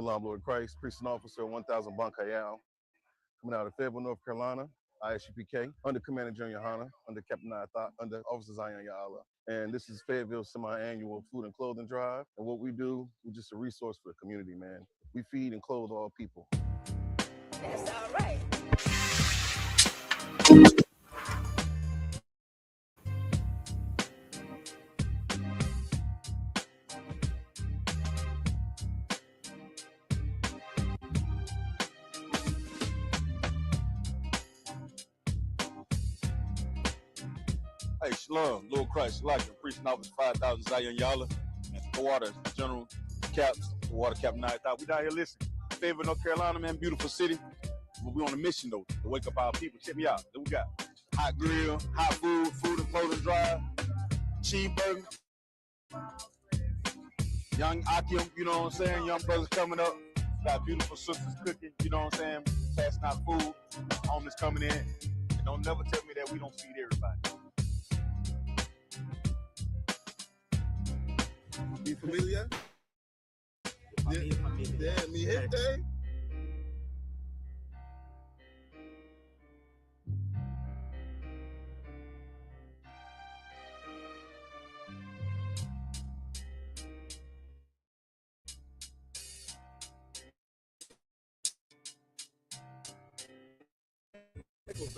Shalom, Lord Christ, priest and officer, 1000 Banyamyan, coming out of Fayetteville, North Carolina, I.S.U.P.K, under Commander General YAHANNA, under Captain Nayathaq, under Officer Zion Ya'Allah. And this is Fayetteville's semi-annual food and clothing drive. And what we do, we're just a resource for the community, man. We feed and clothe all people. That's all right. Hey, Shalom, Lord Christ, priest and officer, 5,000 Zion Ya'Allah, and the water, General Caps, the water Captain Nayathaq. We down here listening. Fayetteville, North Carolina, man, beautiful city. But we on a mission, though, to wake up our people. Check me out. What we got? Hot grill, hot food, food and clothing drive, cheeseburger, young Akim, you know what I'm saying? Young brothers coming up. Got beautiful sisters cooking, you know what I'm saying? Passing out food, homeless coming in. And don't never tell me that we don't feed everybody. Mi familia? Yeah, mi gente.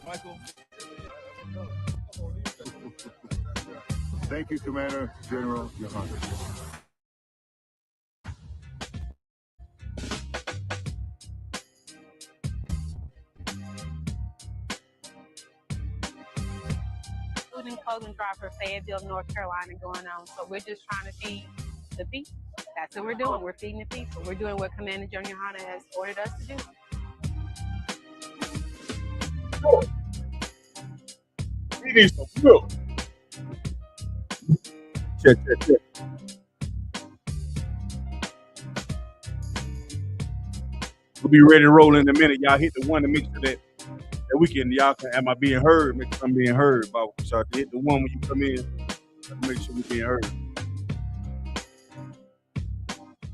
Michael. Thank you, Commander General YAHANNA. Food and clothing drive for Fayetteville, North Carolina going on. So we're just trying to feed the people. That's what we're doing. We're feeding the people. We're doing what Commander General YAHANNA has ordered us to do. We need some milk. Check. We'll be ready to roll in a minute. Y'all hit the one to make sure that we can, y'all can, am I being heard? Make sure I'm being heard. About so hit the one when you come in. Make sure we're being heard.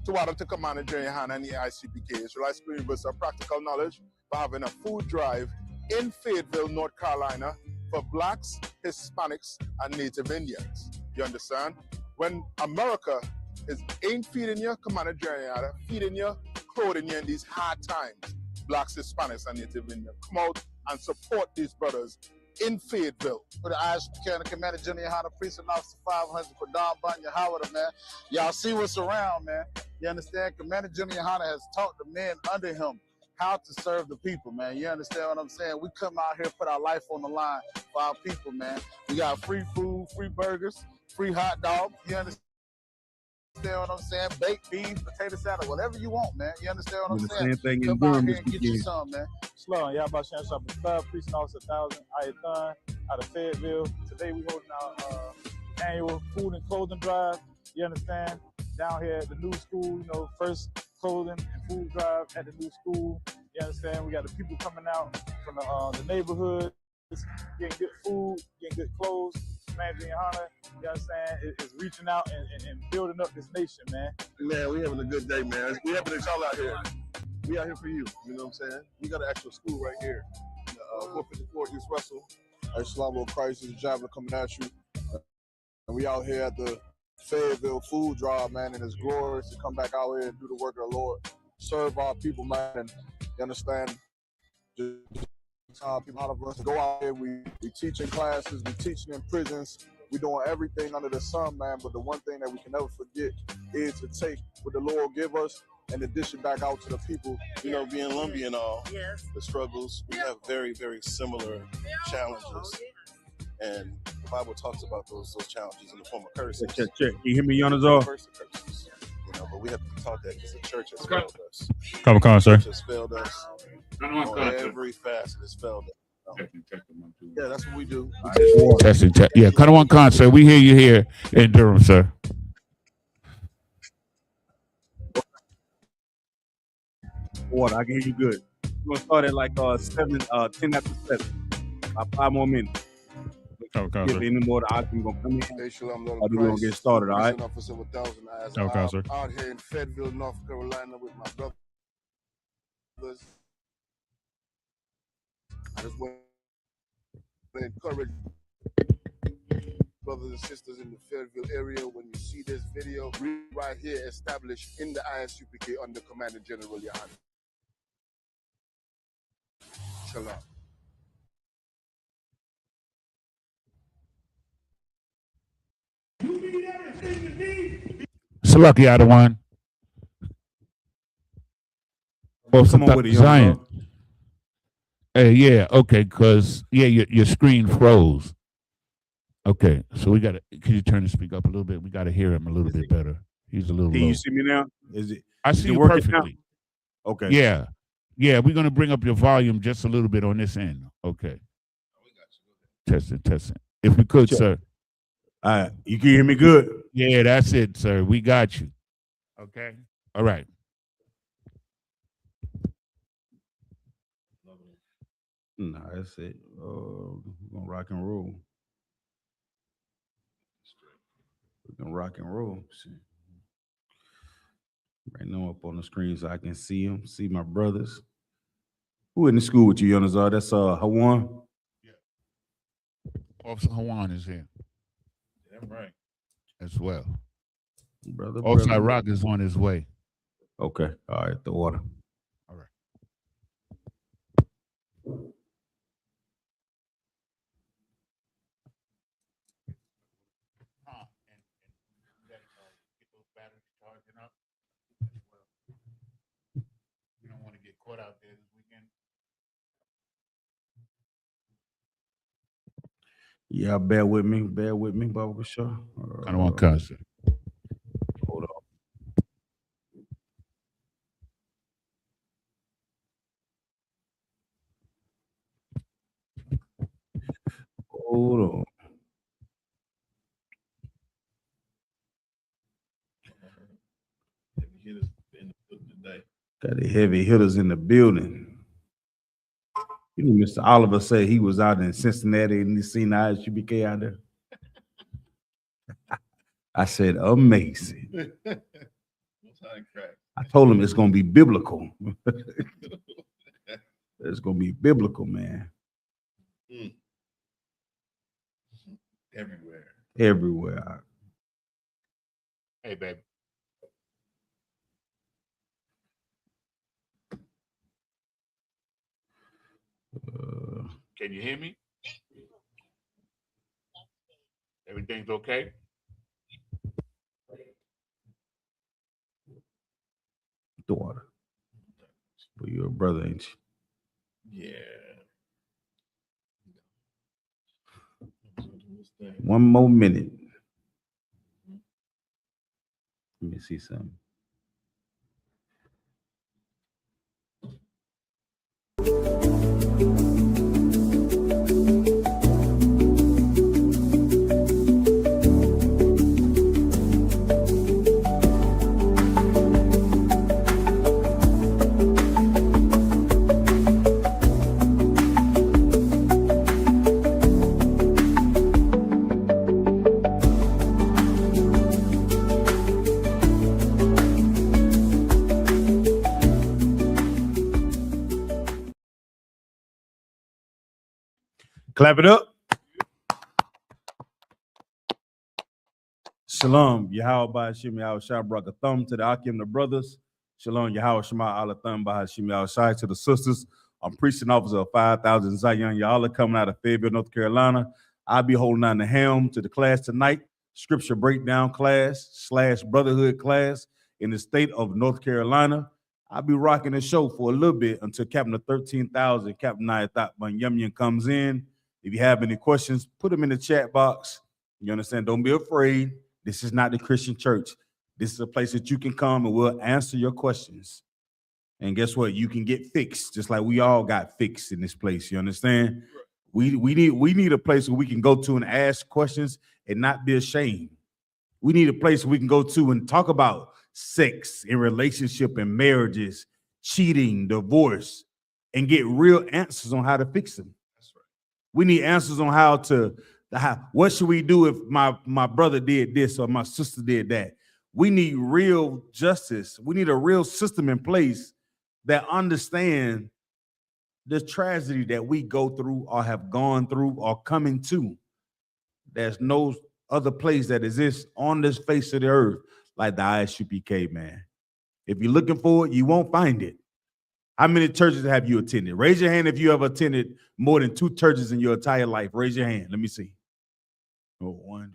To what up to Commander General YAHANNA and the I.S.U.P.K, Israelite Universal Practical Knowledge, for having a food drive in Fayetteville, North Carolina, for Blacks, Hispanics, and Native Indians. You understand? When America ain't feeding you, Commander General YAHANNA, feeding you, clothing you in these hard times, Blacks, Hispanics, and Native Indians, come out and support these brothers in Fayetteville. For the I.S.U.P.K and the Commander General YAHANNA, Priest and Officer 500, for Don Banyamyan, man. Y'all see what's around, man. You understand? Commander General YAHANNA has taught the men under him how to serve the people, man. You understand what I'm saying? We come out here, put our life on the line for our people, man. We got free food, free burgers, free hot dogs. You understand what I'm saying? Baked beans, potato salad, whatever you want, man. You understand what I'm saying? Same thing in Come out Durham here this and get you weekend. some, man. Shalom, Yahabashan Shopping Club, Priest and Officer 1000, I.S.U.P.K, out of Fayetteville. Today we holding our annual food and clothing drive. You understand? Down here at the new school, you know, first clothing and food drive at the new school. You understand? We got the people coming out from the neighborhood, getting good food, getting good clothes. Commander YAHANNA, you understand, is reaching out and building up this nation, man. Man, we having a good day, man. We having that y'all out here. We out here for you, you know what I'm saying? We got an actual school right here. 454 East Russell. Hey, Shalom, Lord Christ, this is Javelin coming at you. And we out here at the Fayetteville food drive, man, and it's glorious to come back out here and do the work of the Lord. Serve our people, man, and you understand, people out of us go out here, we teaching classes, we teaching in prisons, we doing everything under the sun, man, but the one thing that we can never forget is to take what the Lord give us and to dish it back out to the people. You know, being Lumbee and all, the struggles, we have very, very similar challenges. And the Bible talks about those challenges in the form of curses. Check. Can you hear me, Yonazar? Curses. You know, but we have to be taught that because the church has failed us. Come on, sir. The church has failed us on every facet. It's failed us. Yeah, that's what we do. Testing. Yeah, kind of one concert. We hear you here in Durham, sir. Water, I can hear you good. We're gonna start at like 10 after 7. About 5 more minutes. If any more, the Akim gonna come in. Hey, Shalom, Lord We're gonna Christ, get started, all right? Officer 1000 Okay, sir. out here in Fayetteville, North Carolina with my brother. I just want to encourage brothers and sisters in the Fayetteville area, when you see this video, right here established in the I.S.U.P.K under Commander General YAHANNA. Shalom. Salaki out of one. Come on with it, Zion. Yeah, okay, because your screen froze. Okay, so we gotta. Can you turn the speaker up a little bit? We gotta hear him a little bit better. He's a little Can low. you see me now? Is it? I see you perfectly. Now? Okay. Yeah, we're gonna bring up your volume just a little bit on this end. Okay. Testing. If we could, sir. You can hear me good? Yeah, that's it, sir. We got you. Okay. All right. No, that's it. We're gonna rock and roll. We're gonna rock and roll. Right now up on the screen so I can see them, see my brothers. Who in the school with you, Yonazar? That's Hawan. Yeah. Officer Hawan is here. That's right. As well. Brother. Officer Rock is on his way. Okay. All right, the water. All right. You don't want to get caught out there this weekend. Yeah, bear with me, Baba Shaw. I don't want concert. Hold on. Hold on. Got the heavy hitters in the building. You know, Mr. Oliver said he was out in Cincinnati and he seen the I.S.U.P.K out there. I said, amazing. I told him it's going to be biblical. It's going to be biblical, man. Everywhere. Hey, baby. Can you hear me? Everything's okay? Daughter. But you're a brother, ain't you? Yeah. One more minute. Let me see something. Clap it up. Shalom, Yahweh Ba'ashim Yahweh Shai brought a thumb to the Akim, the brothers. Shalom, Yahweh Shema Allah thumb Ba'ashim Yahweh Shai to the sisters. I'm preaching officer of 5,000 Zion Yahweh coming out of Fayetteville, North Carolina. I'll be holding on the helm to the class tonight. Scripture breakdown class / brotherhood class in the state of North Carolina. I'll be rocking the show for a little bit until Captain of 13,000, Captain Nayathaq Banyamyan comes in. If you have any questions, put them in the chat box. You understand? Don't be afraid. This is not the Christian church. This is a place that you can come and we'll answer your questions. And guess what? You can get fixed, just like we all got fixed in this place. You understand? We need a place where we can go to and ask questions and not be ashamed. We need a place where we can go to and talk about sex and relationship and marriages, cheating, divorce, and get real answers on how to fix them. We need answers on what should we do if my brother did this or my sister did that. We need real justice. We need a real system in place that understand the tragedy that we go through or have gone through or coming to. There's no other place that exists on this face of the earth like the I.S.U.P.K, man. If you're looking for it, you won't find it. How many churches have you attended? Raise your hand if you ever attended more than 2 churches in your entire life. Raise your hand. Let me see. Oh, 1,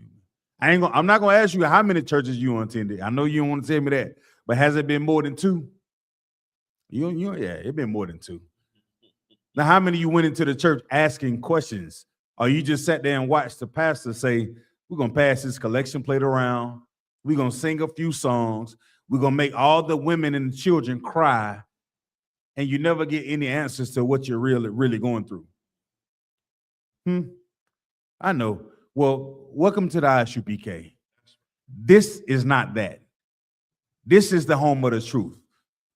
2. I'm not gonna ask you how many churches you attended. I know you don't want to tell me that, but has it been more than 2? Yeah, it's been more than 2. Now, how many of you went into the church asking questions? Or you just sat there and watched the pastor say, we're going to pass this collection plate around. We're going to sing a few songs. We're going to make all the women and the children cry. And you never get any answers to what you're really going through. I know. Well, welcome to the I.S.U.P.K. This is not that. This is the home of the truth.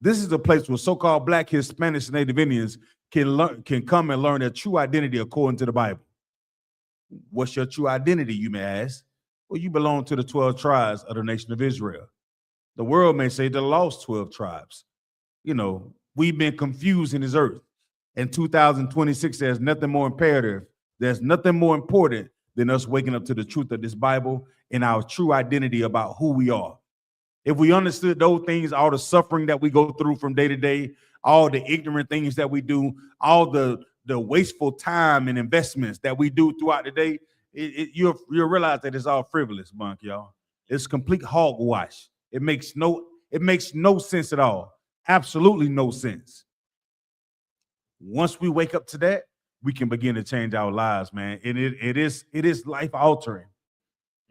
This is the place where so-called Black, Hispanics, and Native Indians can come and learn their true identity according to the Bible. What's your true identity, you may ask? Well, you belong to the 12 tribes of the nation of Israel. The world may say the lost 12 tribes. You know, we've been confused in this earth. And 2026, there's nothing more imperative. There's nothing more important than us waking up to the truth of this Bible and our true identity about who we are. If we understood those things, all the suffering that we go through from day to day, all the ignorant things that we do, all the wasteful time and investments that we do throughout the day, you'll realize that it's all frivolous, Bunk, y'all. It's complete hogwash. It makes no sense at all. Absolutely no sense. Once we wake up to that, we can begin to change our lives, man. And it is life altering.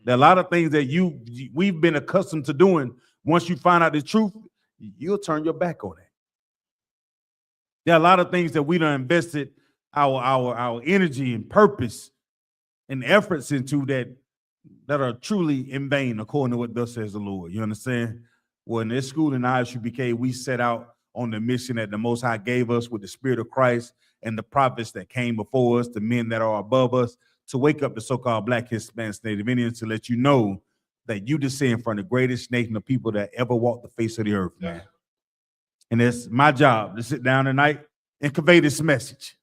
There are a lot of things that we've been accustomed to doing. Once you find out the truth, you'll turn your back on it. There are a lot of things that we done invested our energy and purpose and efforts into that are truly in vain, according to what thus says the Lord. You understand? Well, in this school in I.S.U.P.K, we set out on the mission that the Most High gave us with the Spirit of Christ and the prophets that came before us, the men that are above us, to wake up the so-called Black, Hispanics, Native Indians, to let you know that you descend from the greatest nation of people that ever walked the face of the earth, man. And it's my job to sit down tonight and convey this message.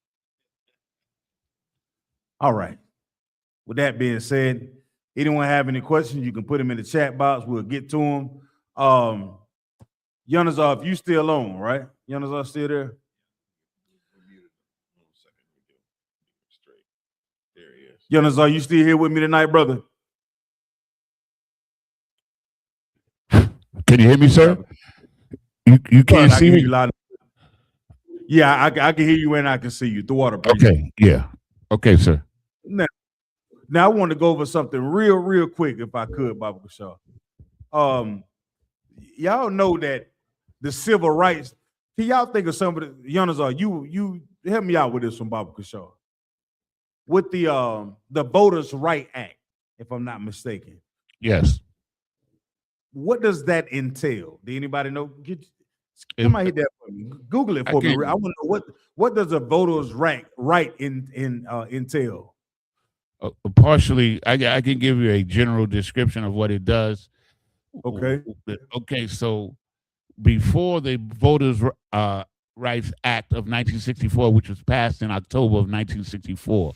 All right. With that being said, anyone have any questions, you can put them in the chat box. We'll get to them. Nayathaq, if you still on, right? Nayathaq still there? Nayathaq, you still here with me tonight, brother? Can you hear me, sir? You can't see me? Yeah, I can hear you and I can see you. The water, please. Okay, yeah. Okay, sir. Now I want to go over something real quick, if I could, Baba Kashaw. Y'all know that the civil rights, can y'all think of some of the, Nayathaq, you help me out with this one, Baba Kashaw. With the Voters' Right Act, if I'm not mistaken. Yes. What does that entail? Do anybody know? Somebody hit that for me. Google it for me. I want to know what does a voters' right entail? Partially, I can give you a general description of what it does. Okay. Okay, so before the Voters' Rights Act of 1964, which was passed in October of 1964,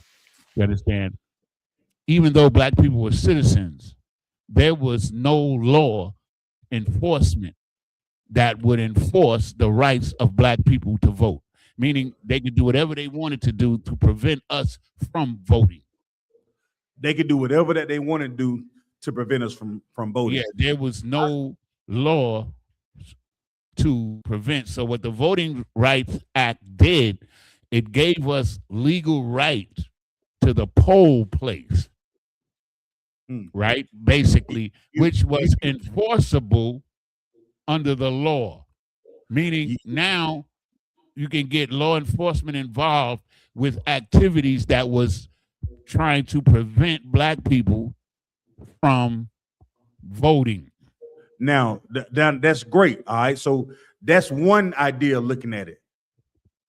you understand, even though Black people were citizens, there was no law enforcement that would enforce the rights of Black people to vote, meaning they could do whatever they wanted to do to prevent us from voting. They could do whatever that they want to do to prevent us from voting. Yeah, there was no law to prevent. So what the Voting Rights Act did, it gave us legal right to the poll place. Right, basically, which was enforceable under the law, meaning now you can get law enforcement involved with activities that was trying to prevent Black people from voting. Now, that's great. All right, so that's one idea of looking at it.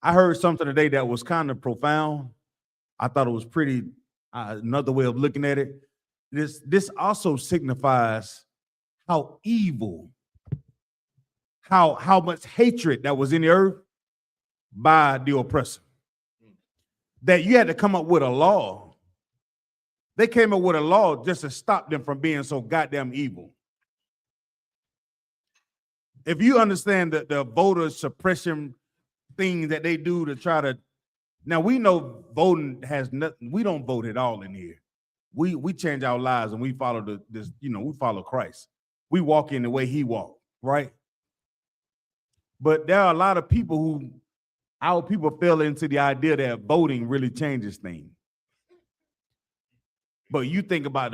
I heard something today that was kind of profound. I thought it was pretty, another way of looking at it. This also signifies how evil, how much hatred that was in the earth by the oppressor. That you had to come up with a law. They came up with a law just to stop them from being so goddamn evil. If you understand the voter suppression thing that they do to try to, now we know voting has nothing. We don't vote at all in here. We change our lives and we follow we follow Christ. We walk in the way he walked, right? But there are a lot of people our people fell into the idea that voting really changes things. But you think about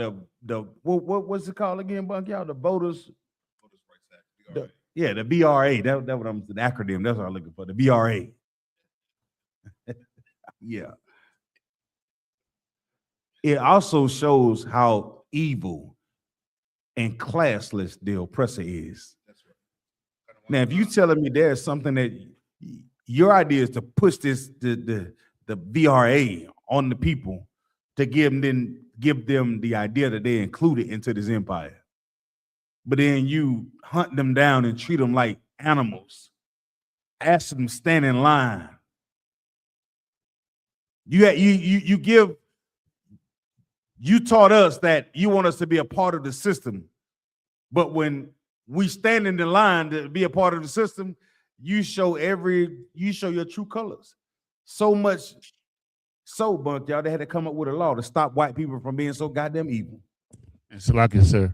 what's it called again, Bunk? Y'all, the voters. The VRA. That's what I'm the acronym. That's what I'm looking for. The VRA. Yeah. It also shows how evil and classless the oppressor is. Now, if you telling me there's something that your idea is to push the VRA on the people to give them the idea that they included into this empire, but then you hunt them down and treat them like animals, ask them to stand in line. You taught us that you want us to be a part of the system, but when we stand in the line to be a part of the system, you show your true colors. So much so, Bunk, y'all, they had to come up with a law to stop white people from being so goddamn evil. And Salaki, sir.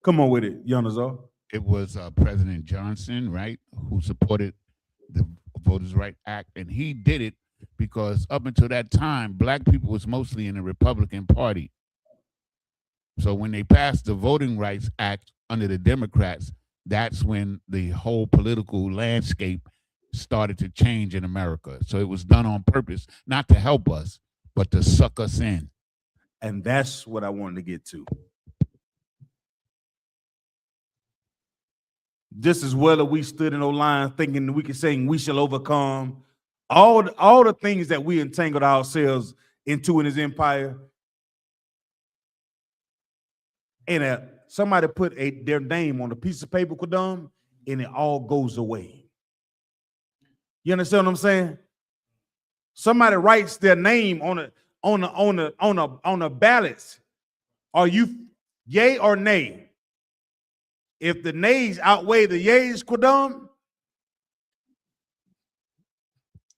Come on with it, Yanazar. It was President Johnson, right, who supported the Voters' Right Act, and he did it because up until that time, black people was mostly in the Republican Party. So when they passed the Voting Rights Act under the Democrats, that's when the whole political landscape started to change in America. So it was done on purpose, not to help us, but to suck us in. And that's what I wanted to get to. Just as well as we stood in those lines thinking we could sing "We Shall Overcome," all the things that we entangled ourselves into in his empire, and somebody put their name on a piece of paper, Kudam, and it all goes away. You understand what I'm saying? Somebody writes their name on a ballot. Are you yay or nay? If the nays outweigh the yays, Kudam,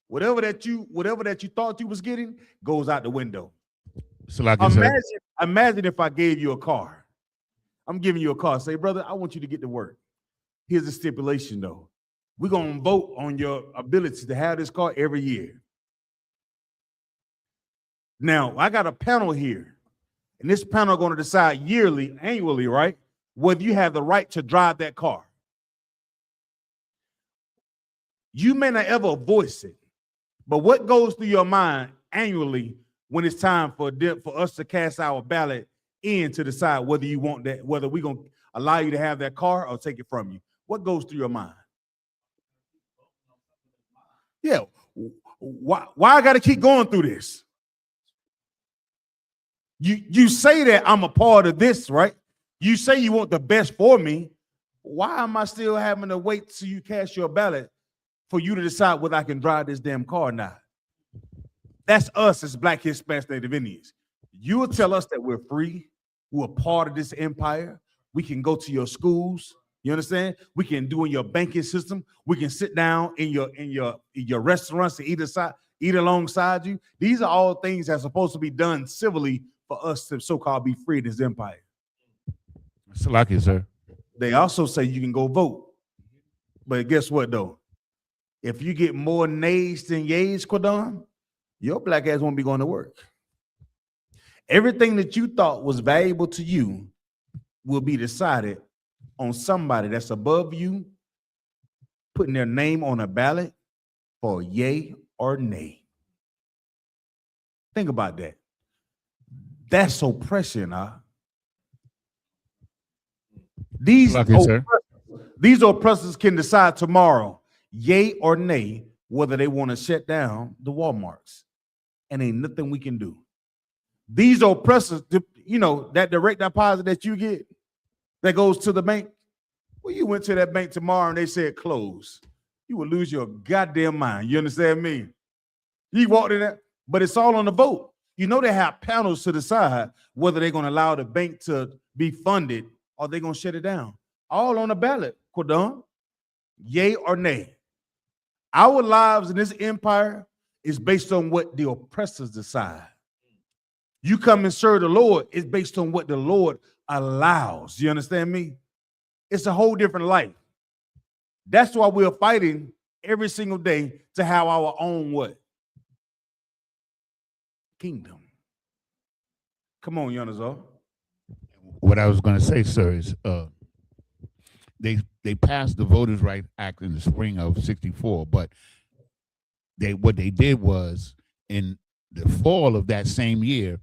whatever that you thought you was getting goes out the window. So like imagine if I gave you a car. I'm giving you a car. Say, brother, I want you to get to work. Here's the stipulation, though. We're going to vote on your ability to have this car every year. Now, I got a panel here, and this panel is going to decide annually, right, whether you have the right to drive that car. You may not ever voice it, but what goes through your mind annually when it's time for us to cast our ballot in to decide whether you want that, whether we're going to allow you to have that car or take it from you? What goes through your mind? Yeah. Why I got to keep going through this? You say that I'm a part of this, right? You say you want the best for me. Why am I still having to wait till you cast your ballot for you to decide whether I can drive this damn car or not? That's us as Black, Hispanic, Native Indians. You will tell us that we're free, we're part of this empire. We can go to your schools. You understand? We can do in your banking system. We can sit down in your restaurants and eat alongside you. These are all things that are supposed to be done civilly for us to so-called be free in this empire. Salaki, sir. They also say you can go vote. But guess what, though? If you get more nays than yays, Quadon, your black ass won't be going to work. Everything that you thought was valuable to you will be decided on somebody that's above you, putting their name on a ballot for yay or nay. Think about that. That's oppression, huh? These oppressors can decide tomorrow, yay or nay, whether they want to shut down the Walmarts. And ain't nothing we can do. These oppressors, that direct deposit that you get that goes to the bank. Well, you went to that bank tomorrow and they said close. you would lose your goddamn mind. You understand me? You walked in there, but it's all on the vote. You know they have panels to decide whether they're going to allow the bank to be funded or they're going to shut it down. All on the ballot, Cordon. Yay or nay. Our lives in this empire is based on what the oppressors decide. You come and serve the Lord, it's based on what the Lord allows. You understand me? It's a whole different life. That's why we're fighting every single day to have our own what? Kingdom. Come on, Yonazar. What I was going to say, sir, is they passed the Voters' Rights Act in the spring of '64, but what they did was in the fall of that same year,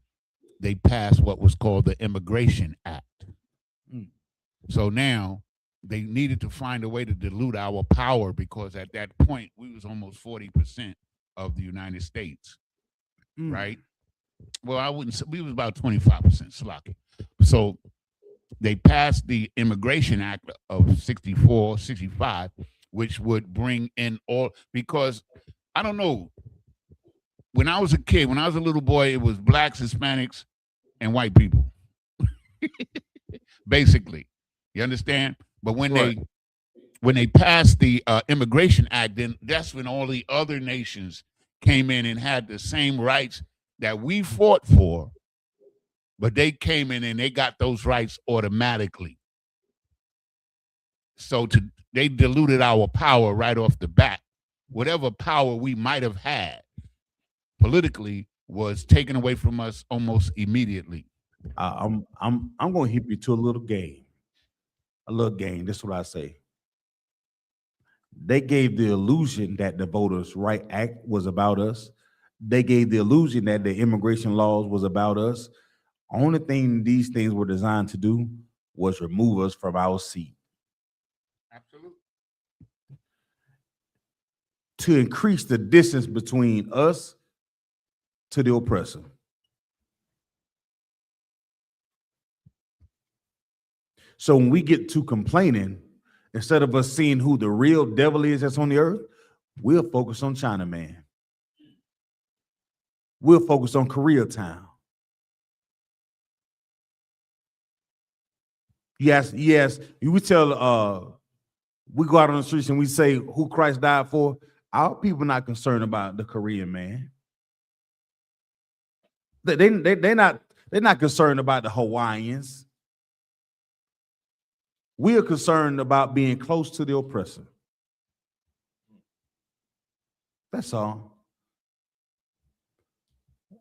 they passed what was called the Immigration Act. So now they needed to find a way to dilute our power because at that point we was almost 40% of the United States, right? Well, I wouldn't say, we was about 25%, Slocky. So they passed the Immigration Act of 64, 65, which would bring in all, because I don't know, when I was a kid, when I was a little boy, it was blacks, Hispanics, and white people, basically. You understand? But when they passed the Immigration Act, then that's when all the other nations came in and had the same rights that we fought for, but they came in and they got those rights automatically. So they diluted our power right off the bat. Whatever power we might have had politically was taken away from us almost immediately. I'm going to hip you to a little game. A little game. This is what I say. They gave the illusion that the Voters' Rights Act was about us. They gave the illusion that the immigration laws was about us. Only thing these things were designed to do was remove us from our seat. Absolutely. To increase the distance between us to the oppressor. So when we get to complaining, instead of us seeing who the real devil is that's on the earth, we'll focus on China, man. We'll focus on Koreatown. Yes, we tell, we go out on the streets and we say who Christ died for. Our people not concerned about the Korean man. They're not concerned about the Hawaiians. We are concerned about being close to the oppressor. That's all.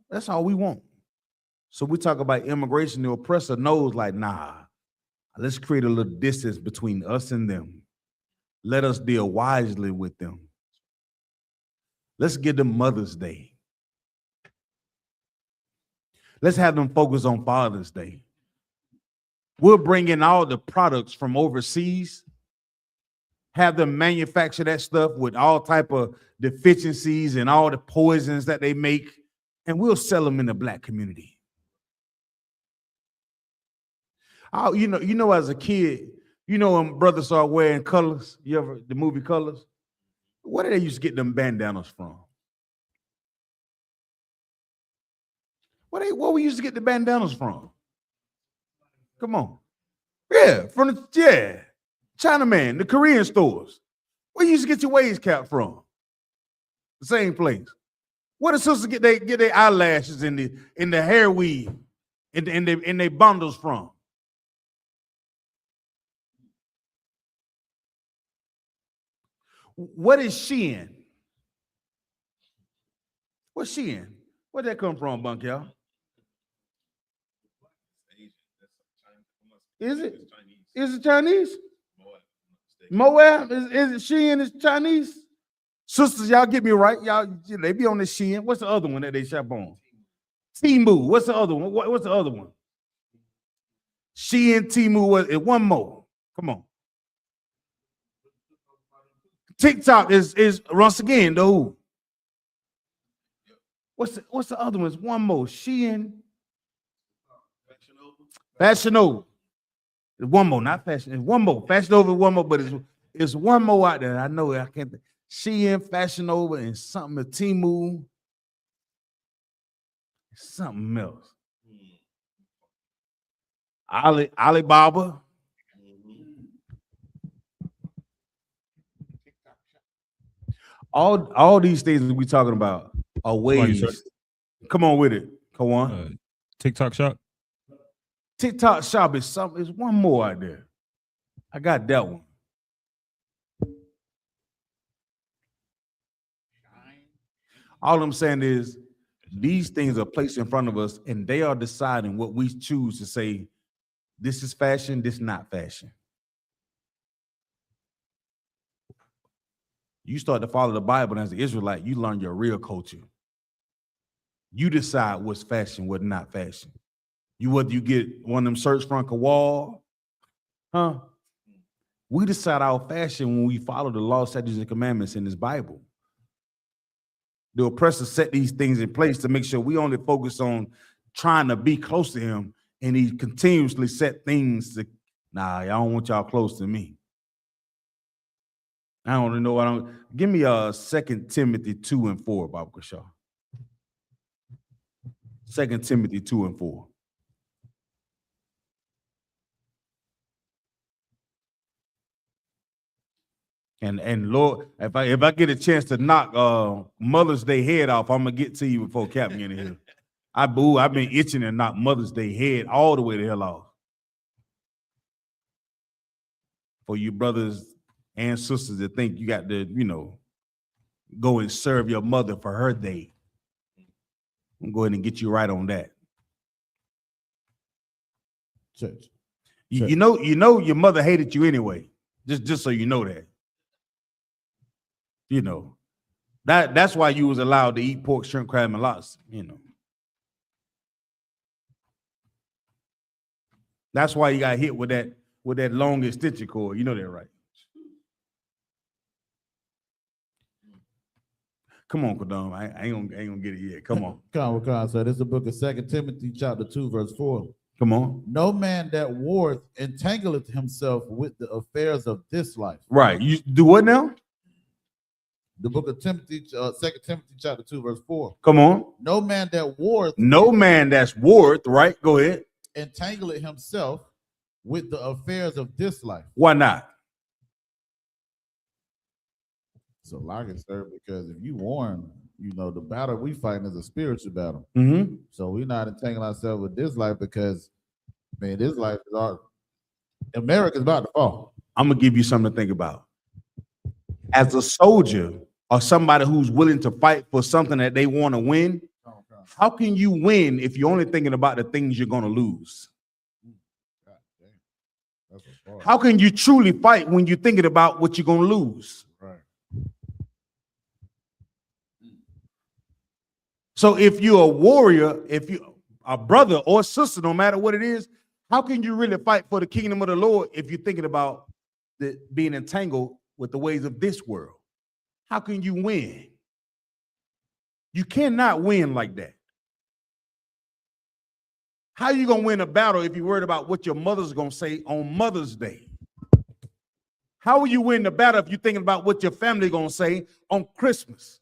That's all we want. So we talk about immigration. The oppressor knows, like, nah, let's create a little distance between us and them. Let us deal wisely with them. Let's give them Mother's Day. Let's have them focus on Father's Day. We'll bring in all the products from overseas, have them manufacture that stuff with all type of deficiencies and all the poisons that they make, and we'll sell them in the black community. Oh, you know, as a kid, you know when brothers start wearing colors, you ever the movie Colors? Where did they used to get them bandanas from? Where we used to get the bandanas from? Come on. Yeah, from the Chinaman, the Korean stores. Where you used to get your waist cap from? The same place. Where the sisters get their eyelashes in the hair weave in their bundles from? What is Shein? What's Shein? Where'd that come from, Bunk, y'all? Is it? Is it Chinese? Moab? Is it Shein is Chinese? Sisters, y'all get me right. Y'all, they be on the Shein. What's the other one that they shop on? Temu. What's the other one? What's the other one? Shein, Temu, one more. Come on. TikTok is once again the who? What's the other one? It's one more. Shein. Fashion Nova. One more, not fashion. It's one more. Fashion Nova, one more, but it's one more out there. I know I can't think. Shein, Fashion Nova, and something at Temu. Something else. Alibaba. All these things that we talking about are ways. Come on with it. Come on. TikTok Shop. TikTok Shop is something. There's one more out there. I got that one. All I'm saying is these things are placed in front of us, and they are deciding what we choose to say. This is fashion. This is not fashion. You start to follow the Bible, and as an Israelite, you learn your real culture. You decide what's fashion, what's not fashion. Whether you get one of them shirts from Kawal, huh? We decide our fashion when we follow the law, statutes, and commandments in this Bible. The oppressor set these things in place to make sure we only focus on trying to be close to him, and he continuously set things to, nah, I don't want y'all close to me. I don't know what I'm. Give me 2 Timothy 2 and 4, Bob Kershaw. 2 Timothy 2 and 4. And Lord, if I get a chance to knock Mother's Day head off, I'm gonna get to you before Captain get in here. I've been itching to knock Mother's Day head all the way the hell off. For you brothers and sisters that think you got to, go and serve your mother for her day. I'm going to get you right on that. Church. You know your mother hated you anyway. Just so you know that. That's why you was allowed to eat pork, shrimp, crab, and lobster. That's why you got hit with that long extension cord. You know that, right? Come on, Kadam. I ain't gonna get it yet. Come on. Come on. So this is the book of 2 Timothy chapter 2, verse 4. Come on. No man that warreth entangleth himself with the affairs of this life. Right. You do what now? The book of Timothy, 2 Timothy chapter 2, verse 4. Come on. No man that warreth. No man that's warreth, right? Go ahead. Entangleth himself with the affairs of this life. Why not? So like it, sir, because if you warn, the battle we fighting is a spiritual battle. Mm-hmm. So we're not entangling ourselves with this life because, man, this life is America's about to fall. I'm gonna give you something to think about. As a soldier or somebody who's willing to fight for something that they want to win, how can you win if you're only thinking about the things you're gonna lose? How can you truly fight when you're thinking about what you're gonna lose? Right. So if you're a warrior, if you're a brother or sister, no matter what it is, how can you really fight for the kingdom of the Lord if you're thinking about being entangled with the ways of this world? How can you win? You cannot win like that. How are you going to win a battle if you're worried about what your mother's going to say on Mother's Day? How will you win the battle if you're thinking about what your family going to say on Christmas?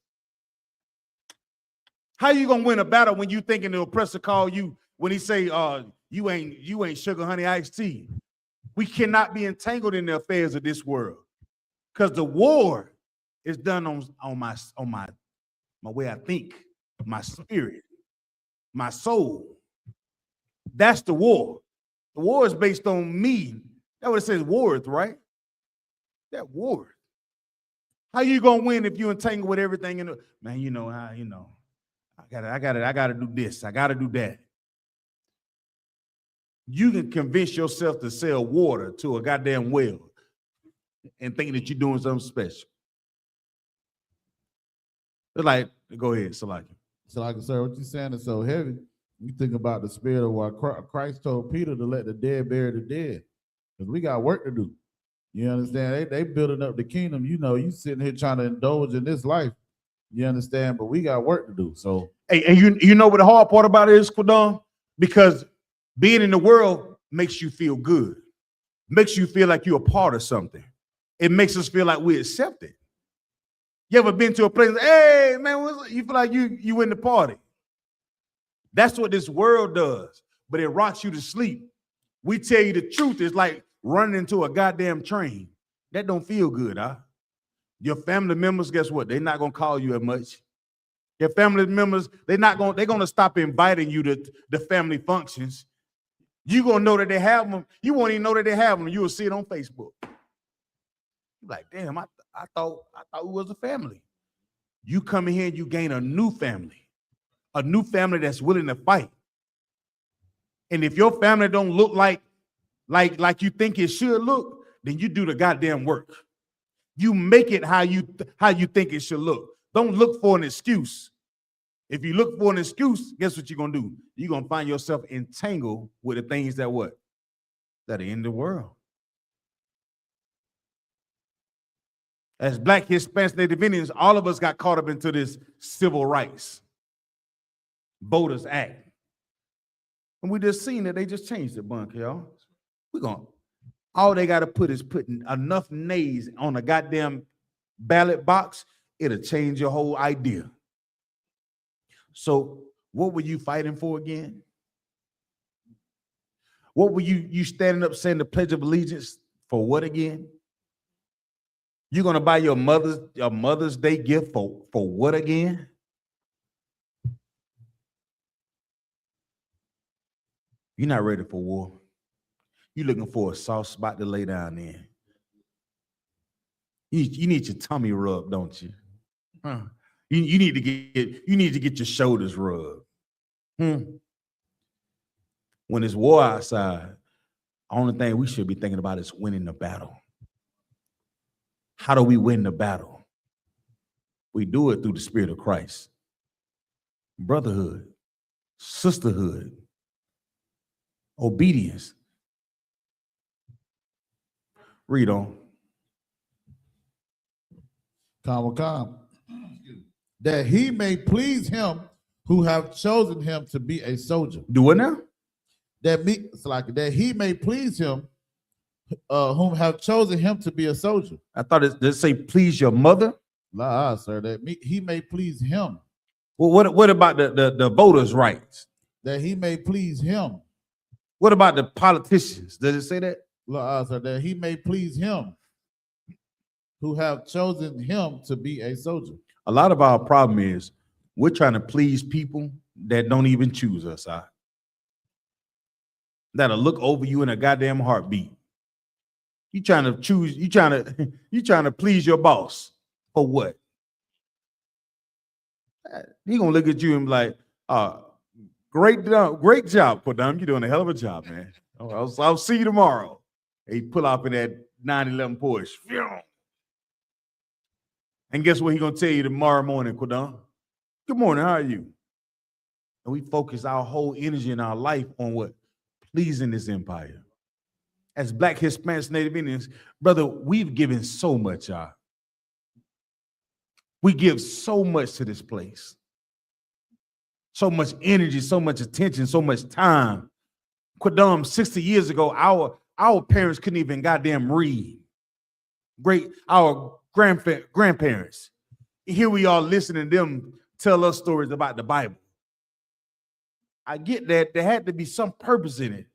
How are you going to win a battle when you thinking the oppressor call you when he say, you ain't sugar, honey, iced tea? We cannot be entangled in the affairs of this world because the war is done on my way I think, my spirit, my soul. That's the war. The war is based on me. That's what it says, warreth, right? That warreth. How you gonna win if you entangle with everything in the man? I gotta do this. I gotta do that. You can convince yourself to sell water to a goddamn well and think that you're doing something special. It's like, go ahead, Salaki. Salaki, sir, what you saying is so heavy. You think about the spirit of what Christ told Peter to let the dead bury the dead. Because we got work to do. You understand? They building up the kingdom. You sitting here trying to indulge in this life. You understand? But we got work to do. So hey, and you know what the hard part about it is, Quadon? Because being in the world makes you feel good. Makes you feel like you're a part of something. It makes us feel like we're accepted. You ever been to a place, hey, man, you feel like you in the party. That's what this world does, but it rocks you to sleep. We tell you the truth, it's like running into a goddamn train. That don't feel good, huh? Your family members, guess what? They're not gonna call you as much. Your family members, they're gonna stop inviting you to the family functions. You gonna know that they have them. You won't even know that they have them. You will see it on Facebook. You're like, damn, I thought we was a family. You come in here and you gain a new family that's willing to fight. And if your family don't look like you think it should look, then you do the goddamn work. You make it how you think it should look. Don't look for an excuse. If you look for an excuse, guess what you're gonna do? You're gonna find yourself entangled with the things that what? That are in the world. As Black, Hispanics, Native Indians, all of us got caught up into this civil rights Voters Act. And we just seen that they just changed the bunk, y'all. All they got to put is putting enough nays on a goddamn ballot box, it'll change your whole idea. So what were you fighting for again? What were you standing up saying the Pledge of Allegiance for what again? You're gonna buy your Mother's Day gift for what again? You're not ready for war. You're looking for a soft spot to lay down in. You need your tummy rubbed, don't you? Huh? You need to get your shoulders rubbed. When it's war outside, the only thing we should be thinking about is winning the battle. How do we win the battle? We do it through the Spirit of Christ. Brotherhood, sisterhood, obedience. Read on. Come. That he may please him who have chosen him to be a soldier. Do it now? That he may please him whom have chosen him to be a soldier. I thought it say please your mother. Nah, sir. He may please him. Well, what about the voters' rights? That he may please him. What about the politicians? Does it say that? Sir, that he may please him who have chosen him to be a soldier. A lot of our problem is we're trying to please people that don't even choose us, that'll look over you in a goddamn heartbeat. You trying to please your boss for what? He gonna look at you and be like, great job, Kodam. You're doing a hell of a job, man. I'll see you tomorrow. He pull up in that 911 Porsche. And guess what he gonna tell you tomorrow morning, Kodam? Good morning, how are you? And we focus our whole energy in our life on what? Pleasing this empire. As Black, Hispanics, Native Indians, brother, we've given so much, y'all. We give so much to this place. So much energy, so much attention, so much time. Kodam, 60 years ago, our parents couldn't even goddamn read. Our grandparents. Here we are listening to them tell us stories about the Bible. I get that there had to be some purpose in it.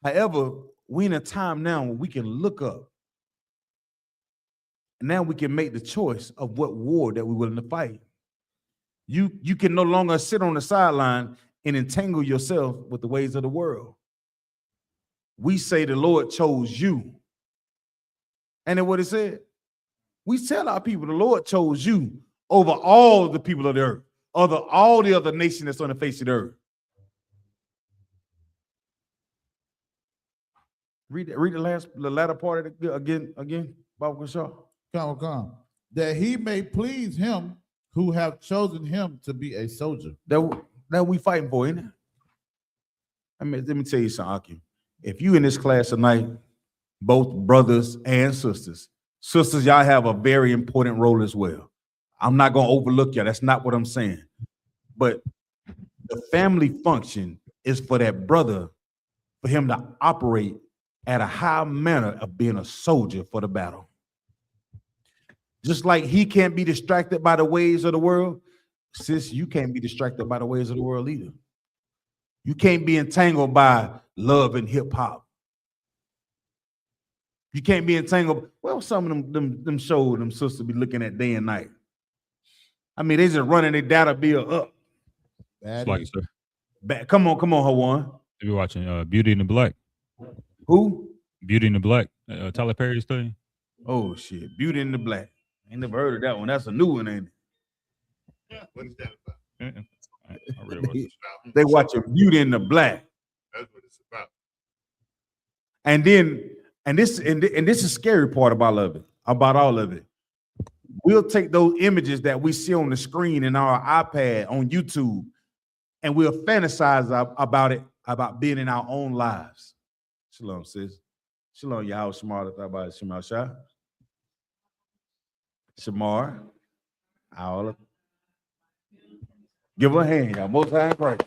However, we're in a time now where we can look up. And now we can make the choice of what war that we're willing to fight. You can no longer sit on the sideline and entangle yourself with the ways of the world. We say the Lord chose you. And then what it said? We tell our people the Lord chose you over all the people of the earth, over all the other nations that's on the face of the earth. Read the latter part of it again, Baba Shaw. Come. That he may please him who have chosen him to be a soldier. That we fighting for, isn't it? I mean, let me tell you something, Akim. If you in this class tonight, both brothers and sisters, y'all have a very important role as well. I'm not going to overlook y'all. That's not what I'm saying. But the family function is for that brother, for him to operate at a high manner of being a soldier for the battle. Just like he can't be distracted by the ways of the world, sis, you can't be distracted by the ways of the world either. You can't be entangled by love and hip hop. You can't be entangled. Well, some of them shows them sisters be looking at day and night. I mean, they just running their data bill up. It's like it, sir. Come on, Hawan. You be watching Beauty and the Black. Who? Beauty and the Black. Tyler Perry's thing. Oh shit, Beauty and the Black. Ain't never heard of that one. That's a new one, ain't it? Yeah, what is that about? I really watch They watching Beauty and the Black. That's what it's about. And this is the scary part about all of it. We'll take those images that we see on the screen in our iPad on YouTube, and we'll fantasize about it, about being in our own lives. Shalom, sis. Shalom, Yahweh Shamar, about Shamar Shah. Shamar. All give her a hand, y'all. Most high Christ.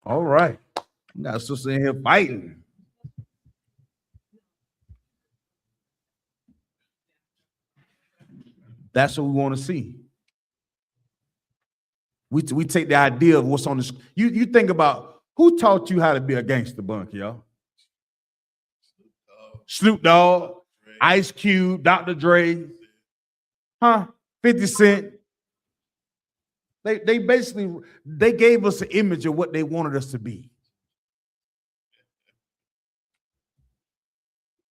All right. We got a sister in here fighting. That's what we want to see. We take the idea of what's on the you think about who taught you how to be a gangster bunk, y'all? Snoop Dogg, Ice-Cube, Dr. Dre, 50 Cent. They basically gave us an image of what they wanted us to be.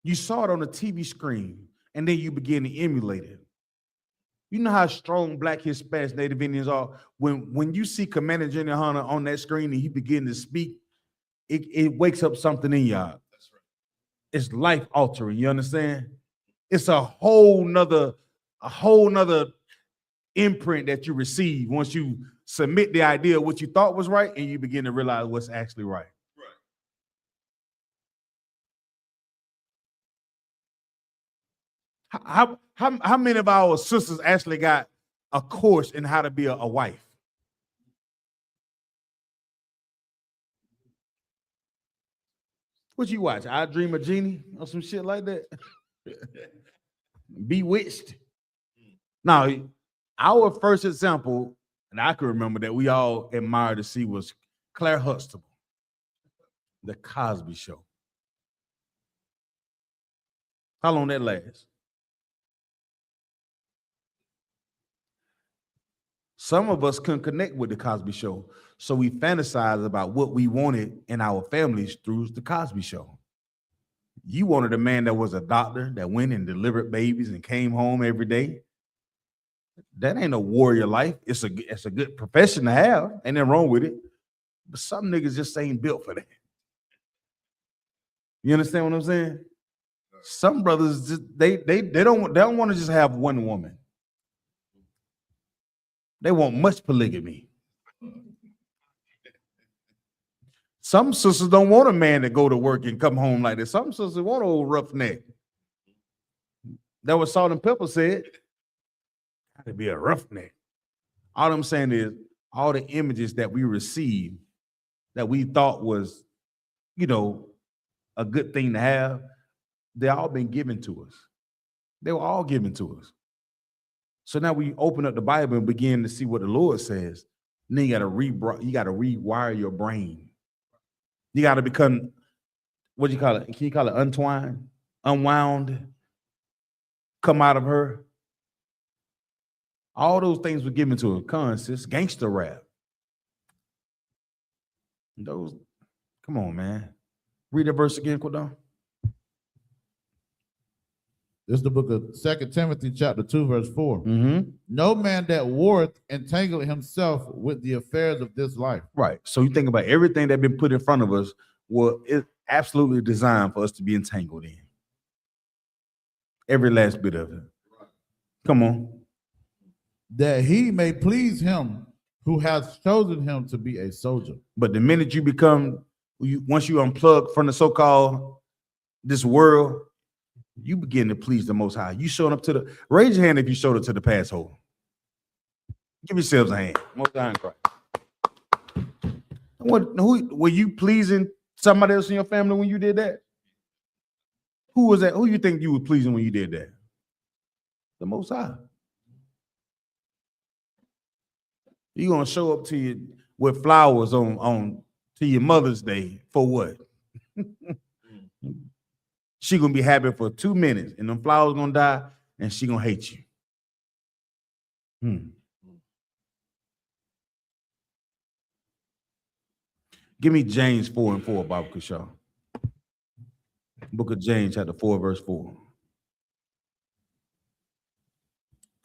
You saw it on the TV screen, and then you begin to emulate it. You know how strong Black, Hispanics, Native Indians are. When you see Commander General YAHANNA on that screen and he begin to speak, it wakes up something in y'all. That's right. It's life altering. You understand? It's a whole nother imprint that you receive once you submit the idea of what you thought was right and you begin to realize what's actually right. How many of our sisters actually got a course in how to be a wife? What you watch? I Dream of Jeannie or some shit like that? Bewitched? Now, our first example, and I can remember that we all admired to see, was Claire Huxtable, The Cosby Show. How long that lasts? Some of us couldn't connect with The Cosby Show, so we fantasized about what we wanted in our families through The Cosby Show. You wanted a man that was a doctor, that went and delivered babies and came home every day. That ain't a warrior life. It's a good profession to have. Ain't nothing wrong with it. But some niggas just ain't built for that. You understand what I'm saying? Some brothers just, they don't want to just have one woman. They want much polygamy. Some sisters don't want a man to go to work and come home like this. Some sisters want an old roughneck. That was Salt and Pepper said. Got to be a roughneck. All I'm saying is all the images that we received that we thought was, a good thing to have, they all been given to us. They were all given to us. So now we open up the Bible and begin to see what the Lord says. And then you got to rewire your brain. You got to become, what do you call it? Can you call it unwound? Come out of her. All those things were given to her. Conscious gangster rap. Those, come on, man. Read that verse again, Quadon. This is the book of 2 Timothy chapter 2, verse 4. Mm-hmm. No man that warreth entangled himself with the affairs of this life. Right. So you think about everything that's been put in front of us, well, it's absolutely designed for us to be entangled in. Every last bit of it. Come on. That he may please him who has chosen him to be a soldier. But the minute you become, once you unplug from the so-called this world, you begin to please the Most High. You showing up to raise your hand if you showed up to the passhole. Give yourselves a hand. Most High in Christ. Who were you pleasing somebody else in your family when you did that? Who was that? Who you think you were pleasing when you did that? The Most High. You're gonna show up to you with flowers on to your Mother's Day for what? She gonna be happy for 2 minutes, and them flowers gonna die, and she gonna hate you. Give me James 4:4, Bob Kushaw. Book of James, chapter 4, verse 4.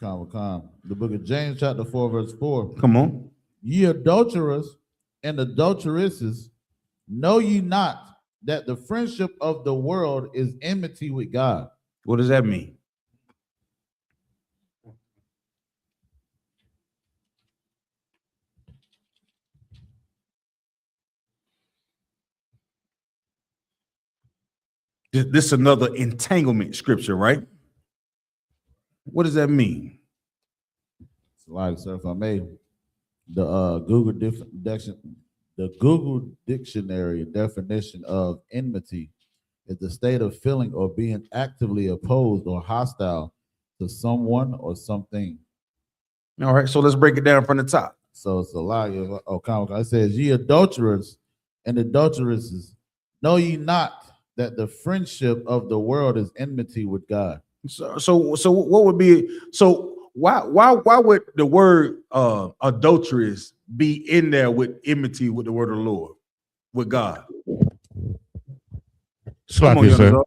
Come. The book of James, chapter 4, verse 4. Come on. Ye adulterers and adulteresses, know ye not that the friendship of the world is enmity with God? What does that mean? This is another entanglement scripture, right? What does that mean? Like, sir, if I may, the Google Dictionary definition of enmity is the state of feeling or being actively opposed or hostile to someone or something. All right, so let's break it down from the top. So it's a lie. It says, ye adulterers and adulteresses, know ye not that the friendship of the world is enmity with God? So what would be, so why would the word adulteress be in there with enmity with the word of the Lord, with God? Come on, sir.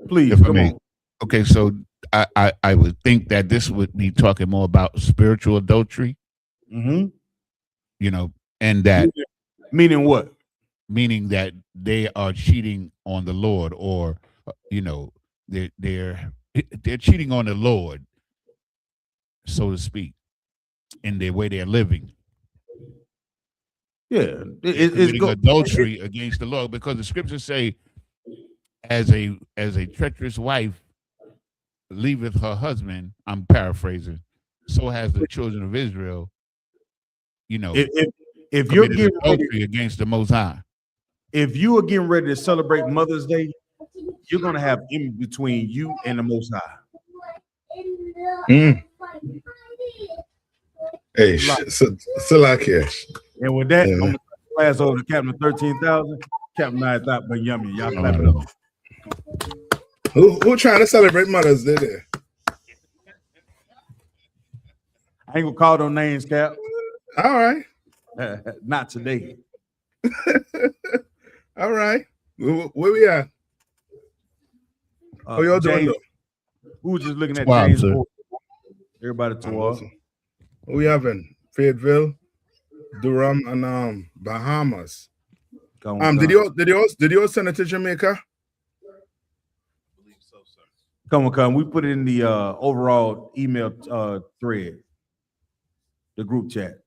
Please, if come on. Okay, so I would think that this would be talking more about spiritual adultery. Mm-hmm. You know, and that meaning what? Meaning that they are cheating on the Lord, or you know, they're cheating on the Lord, so to speak, in their way they're living. Yeah, it's adultery against the Lord, because the scriptures say, as a treacherous wife leaveth her husband, I'm paraphrasing, so has the children of Israel, you know, if you're getting adultery against the Most High. If you are getting ready to celebrate Mother's Day, you're gonna have in between you and the Most High. Hey, Salakia. And with that, I'm gonna pass over to Captain 13,000, Captain Nayathaq, Banyamyan. Y'all clap it up. Who trying to celebrate Mother's Day there? I ain't gonna call no names, Cap. All right. Not today. All right. Where we at? How y'all doing though? We were just looking at Wow, James sir. 4. Everybody to What we having? Fayetteville, Durham, and Bahamas. Did you all send it to Jamaica? Come. We put it in the overall email thread, the group chat.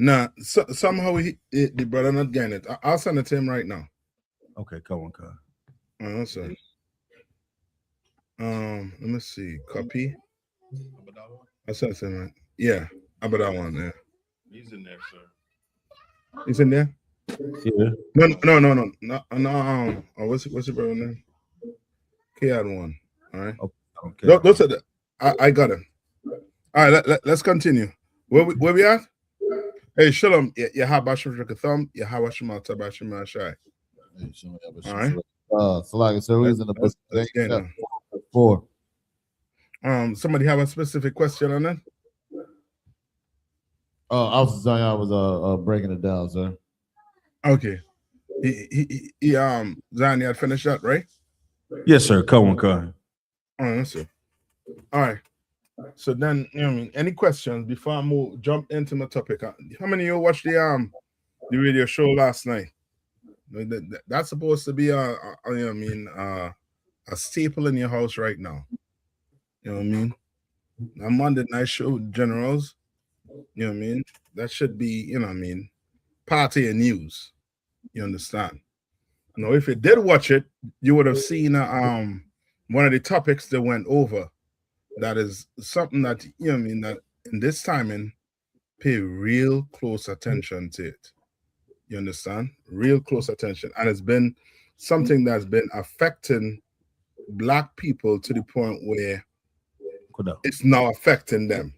Nah, somehow the brother not getting it. I'll send it to him right now. Okay, come on. Sir. Let me see. Copy. I sent it to him. Right? Yeah, about that one. Yeah. He's in there, sir. He's in there. Yeah. No. What's your brother name? He had one. All right. Okay. Those are I got him. All right. Let's continue. Where we at? Hey, Shalom. Yahabashim, Yahabashim Tabashim Shai. All right. So like I said, we was in the book of James 4. Somebody have a specific question on that? Officer Zion was breaking it down, sir. Okay. He Zion had finished that, right? Yes, sir. Come on. All right, sir. All right. So then, any questions before I jump into my topic? How many of you watched the radio show last night? That's supposed to be a staple in your house right now. You know what I mean? A Monday night show, Generals. You know what I mean? That should be, party and news. You understand? Now, if you did watch it, you would have seen one of the topics that went over. That is something that, that in this timing, pay real close attention to it. You understand? Real close attention. And it's been something that's been affecting Black people to the point where it's now affecting them.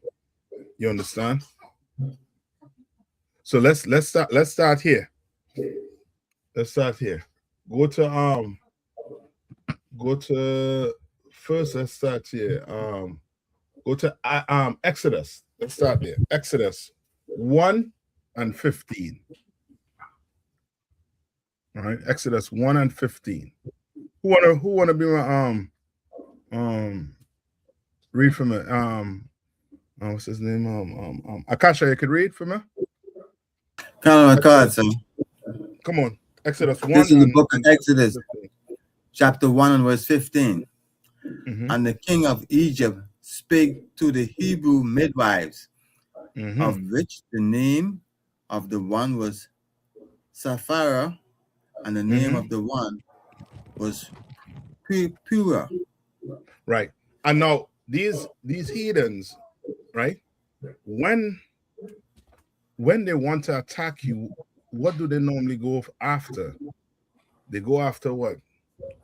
You understand? So let's start here. Let's start here. Go to first. Let's start here. Go to Exodus. Let's start there. Exodus 1 and 15. All right, Exodus 1 and 15. Who wanna be my read from it? What's his name? Akasha, you could read for me? Come on. Exodus 1. This is the book of Exodus, chapter 1 and verse 15. And the king of Egypt spake to the Hebrew midwives, of which the name of the one was Sapphira, and the name of the one was Pura. Right. And now these heathens, right? When they want to attack you, what do they normally go after? They go after what?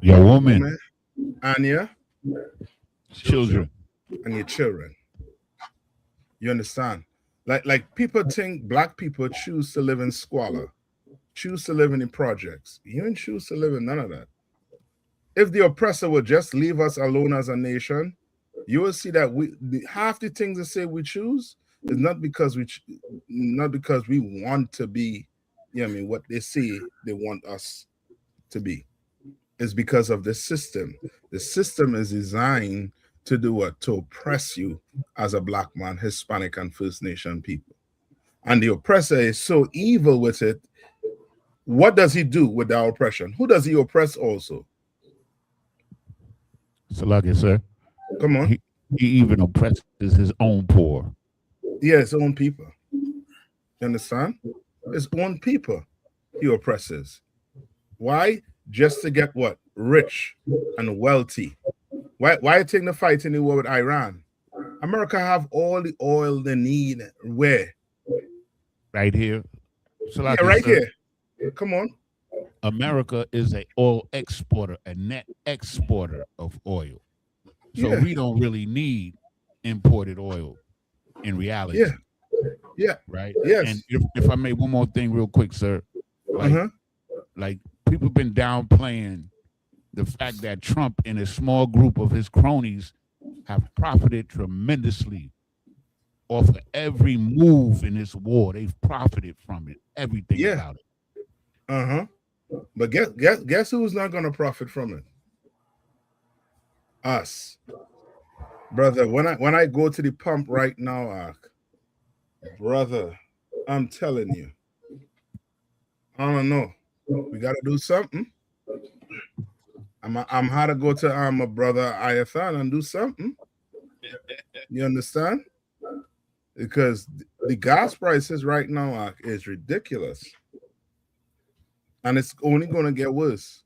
Your woman. And your children. And your children. You understand? Like people think black people choose to live in squalor, choose to live in the projects. You don't choose to live in none of that. If the oppressor would just leave us alone as a nation, you will see that half the things they say we choose is not because we want to be, what they say they want us to be. It's because of the system. The system is designed to do what? To oppress you as a black man, Hispanic, and First Nation people. And the oppressor is so evil with it. What does he do with the oppression? Who does he oppress also? Salaki, sir. Come on. He even oppresses his own poor. Yeah, his own people. You understand? His own people he oppresses. Why? Just to get what? Rich and wealthy. Why are you taking the fight in the war with Iran? America have all the oil they need. Where? Right here. Salaki, yeah, right here. Come on. America is an oil exporter, a net exporter of oil. So we don't really need imported oil in reality. Yeah. Right? Yes. And if I may, one more thing real quick, sir. Like people been downplaying the fact that Trump and a small group of his cronies have profited tremendously off of every move in this war. They've profited from it, everything about it. But guess who's not going to profit from it? Us, brother. When I go to the pump right now, brother, I'm telling you, I don't know. We got to do something. I'm how to go to my brother I.S.U.P.K and do something. You understand? Because the gas prices right now is ridiculous. And it's only going to get worse.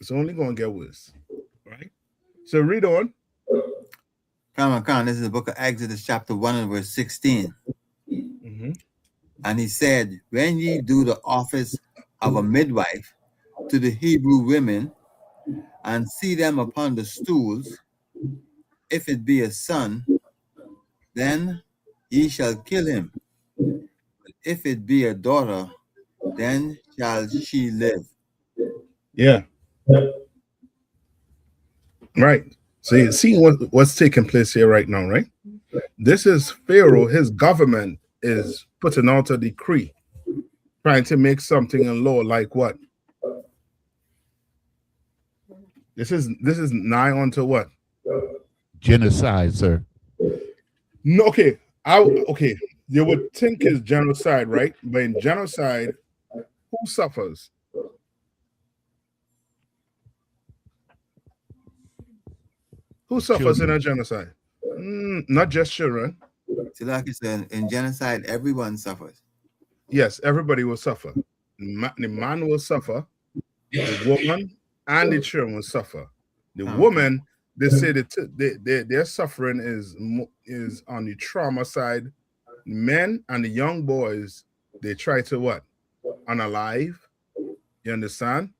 It's only going to get worse. Right? So read on. Come on. This is the book of Exodus, chapter 1 and verse 16. And he said, when ye do the office of a midwife to the Hebrew women, and see them upon the stools, if it be a son, then ye shall kill him. But if it be a daughter, then shall she live. Yeah. Right. So you see what's taking place here right now, right? This is Pharaoh. His government is putting out a decree, trying to make something in law like what? This is nigh onto what? Genocide, sir. No, okay. Okay. You would think it's genocide, right? But in genocide, who suffers? Who suffers children. In a genocide? Not just children. So like you said, in genocide, everyone suffers. Yes, everybody will suffer. The man will suffer. The woman and the children will suffer. The woman, they say that their suffering is on the trauma side. Men and the young boys, they try to what? Unalive. You understand?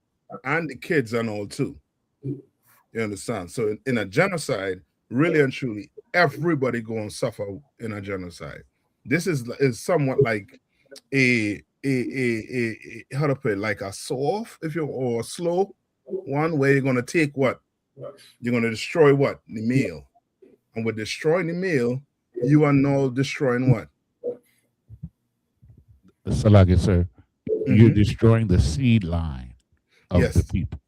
And the kids and all too. You understand? So in a genocide, really and truly, everybody going to suffer in a genocide. This is somewhat like a how to put it, like a soft, if you or a slow one where you're going to take what you're going to destroy what the male, and with destroying the male, you are now destroying what? Salagi, sir, you're destroying the seed line of the people.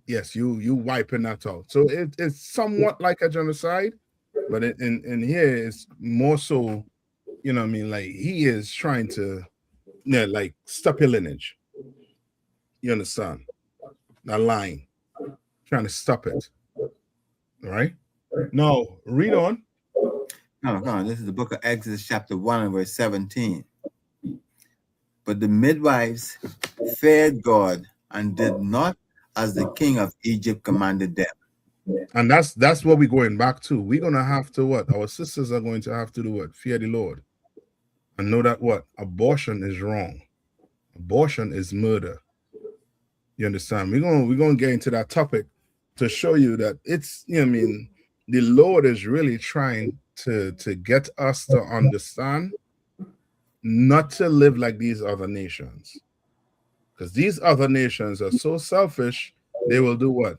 Yes, you wiping that out. So it's somewhat like a genocide, but in here it's more so, you know what I mean, like he is trying to like stop your lineage. You understand? That line. Trying to stop it. All right? Now, read on. Come on. This is the book of Exodus, chapter 1 and verse 17. But the midwives feared God and did not as the king of Egypt commanded them. And that's what we're going back to. We're gonna have to what? Our sisters are going to have to do what? Fear the Lord. And know that what? Abortion is wrong. Abortion is murder. You understand? We're gonna get into that topic to show you that it's, you know what I mean, the Lord is really trying to get us to understand not to live like these other nations. Because these other nations are so selfish, they will do what?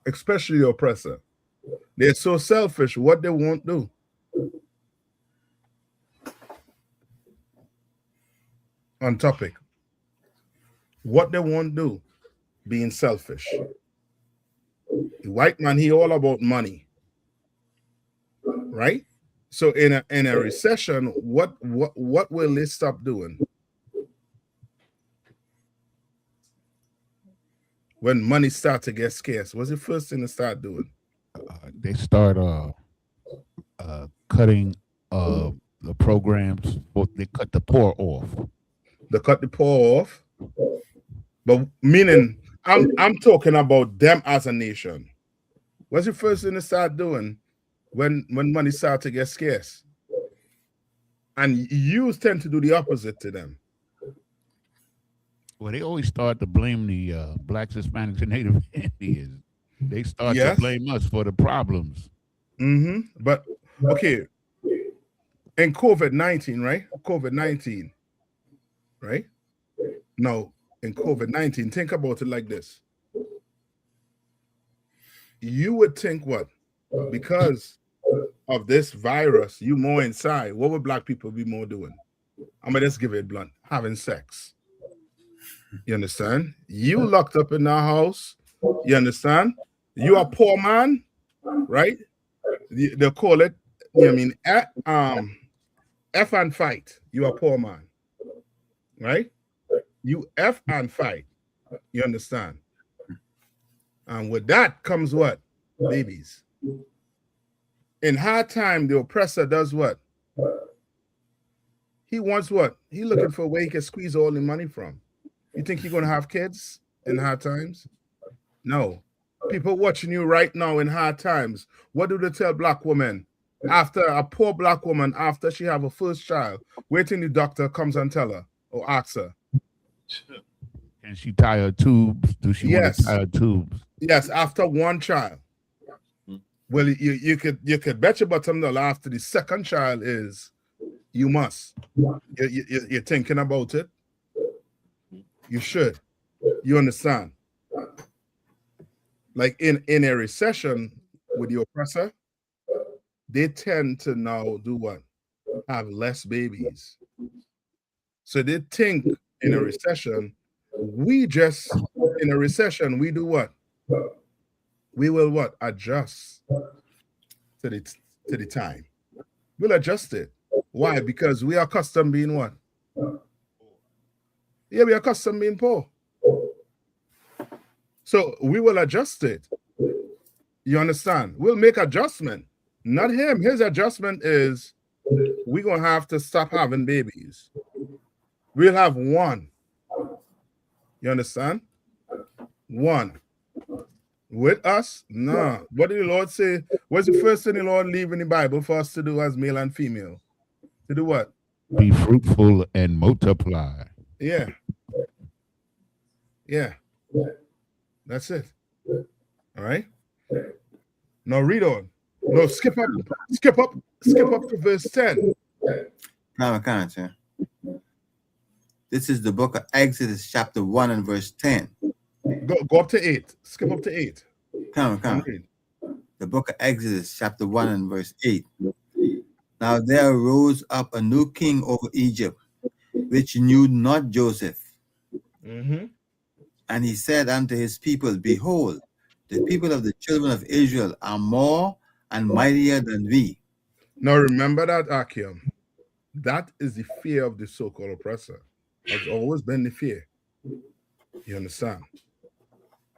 Especially the oppressor. They're so selfish, what they won't do. On topic. What they won't do, being selfish. The white man, he all about money. Right? So in a recession, what will they stop doing? When money starts to get scarce, what's the first thing to start doing? They start cutting the programs. They cut the poor off. They cut the poor off. But meaning, I'm talking about them as a nation. What's the first thing to start doing when money starts to get scarce? And you tend to do the opposite to them. Well, they always start to blame the blacks, Hispanics, and Native Indians. They start to blame us for the problems. But okay, in COVID-19, right? COVID-19, right? Now, in COVID-19, think about it like this. You would think what? Because of this virus, you more inside. What would black people be more doing? I'm gonna just give it blunt. Having sex. You understand? You locked up in our house. You understand? You are poor man, right? They call it, you know what I mean, F and fight. You are poor man, right? You F and fight. You understand? And with that comes what? Babies. In hard time, the oppressor does what? He wants what? He looking for where he can squeeze all the money from. You think you're going to have kids in hard times? No. People watching you right now in hard times. What do they tell black women? After a poor black woman, after she have a first child, waiting the doctor comes and tell her or asks her. Can she tie her tubes? Do she want to tie her tubes? Yes, after one child. Well, you could bet your bottom dollar after the second child is you must. You're thinking about it. You should. You understand? Like in a recession with the oppressor, they tend to now do what? Have less babies. So they think in a recession, we do what? We will what? Adjust to the time. We'll adjust it. Why? Because we are accustomed being what? Yeah, we are accustomed being poor. So we will adjust it. You understand? We'll make adjustment. Not him. His adjustment is we're going to have to stop having babies. We'll have one. You understand? One. With us? Nah. What did the Lord say? What's the first thing the Lord leave in the Bible for us to do as male and female? To do what? Be fruitful and multiply. Yeah. Yeah. That's it. All right? Now read on. No, skip up to verse 10. Come, sir. This is the book of Exodus, chapter 1 and verse 10. Go up to 8. Skip up to 8. Come. The book of Exodus, chapter 1 and verse 8. Now there rose up a new king over Egypt, which knew not Joseph. And he said unto his people, Behold, the people of the children of Israel are more and mightier than we. Now remember that, Akim. That is the fear of the so-called oppressor. Has always been the fear. You understand?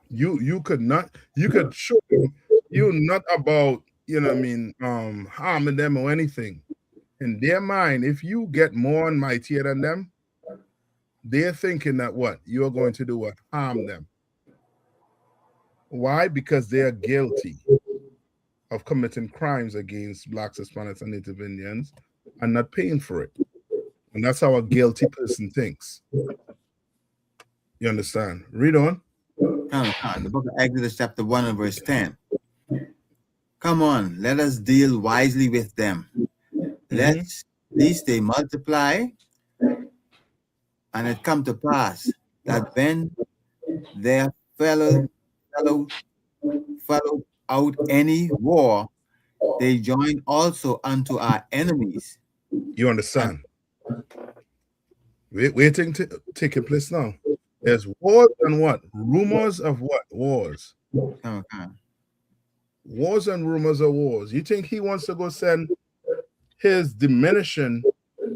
You could show them you're not about, harming them or anything. In their mind, if you get more and mightier than them, they're thinking that what? You're going to do what? Harm them. Why? Because they are guilty of committing crimes against Blacks, Hispanics, and Native Indians and not paying for it. And that's how a guilty person thinks. You understand? Read on. The book of Exodus, chapter 1 and verse 10. Come on, let us deal wisely with them. Lest they multiply, and it come to pass that when their fellow out any war, they join also unto our enemies. You understand? Waiting to take place now. There's wars and what? Rumors of what? Wars. Wars and rumors of wars. You think he wants to go send his diminishing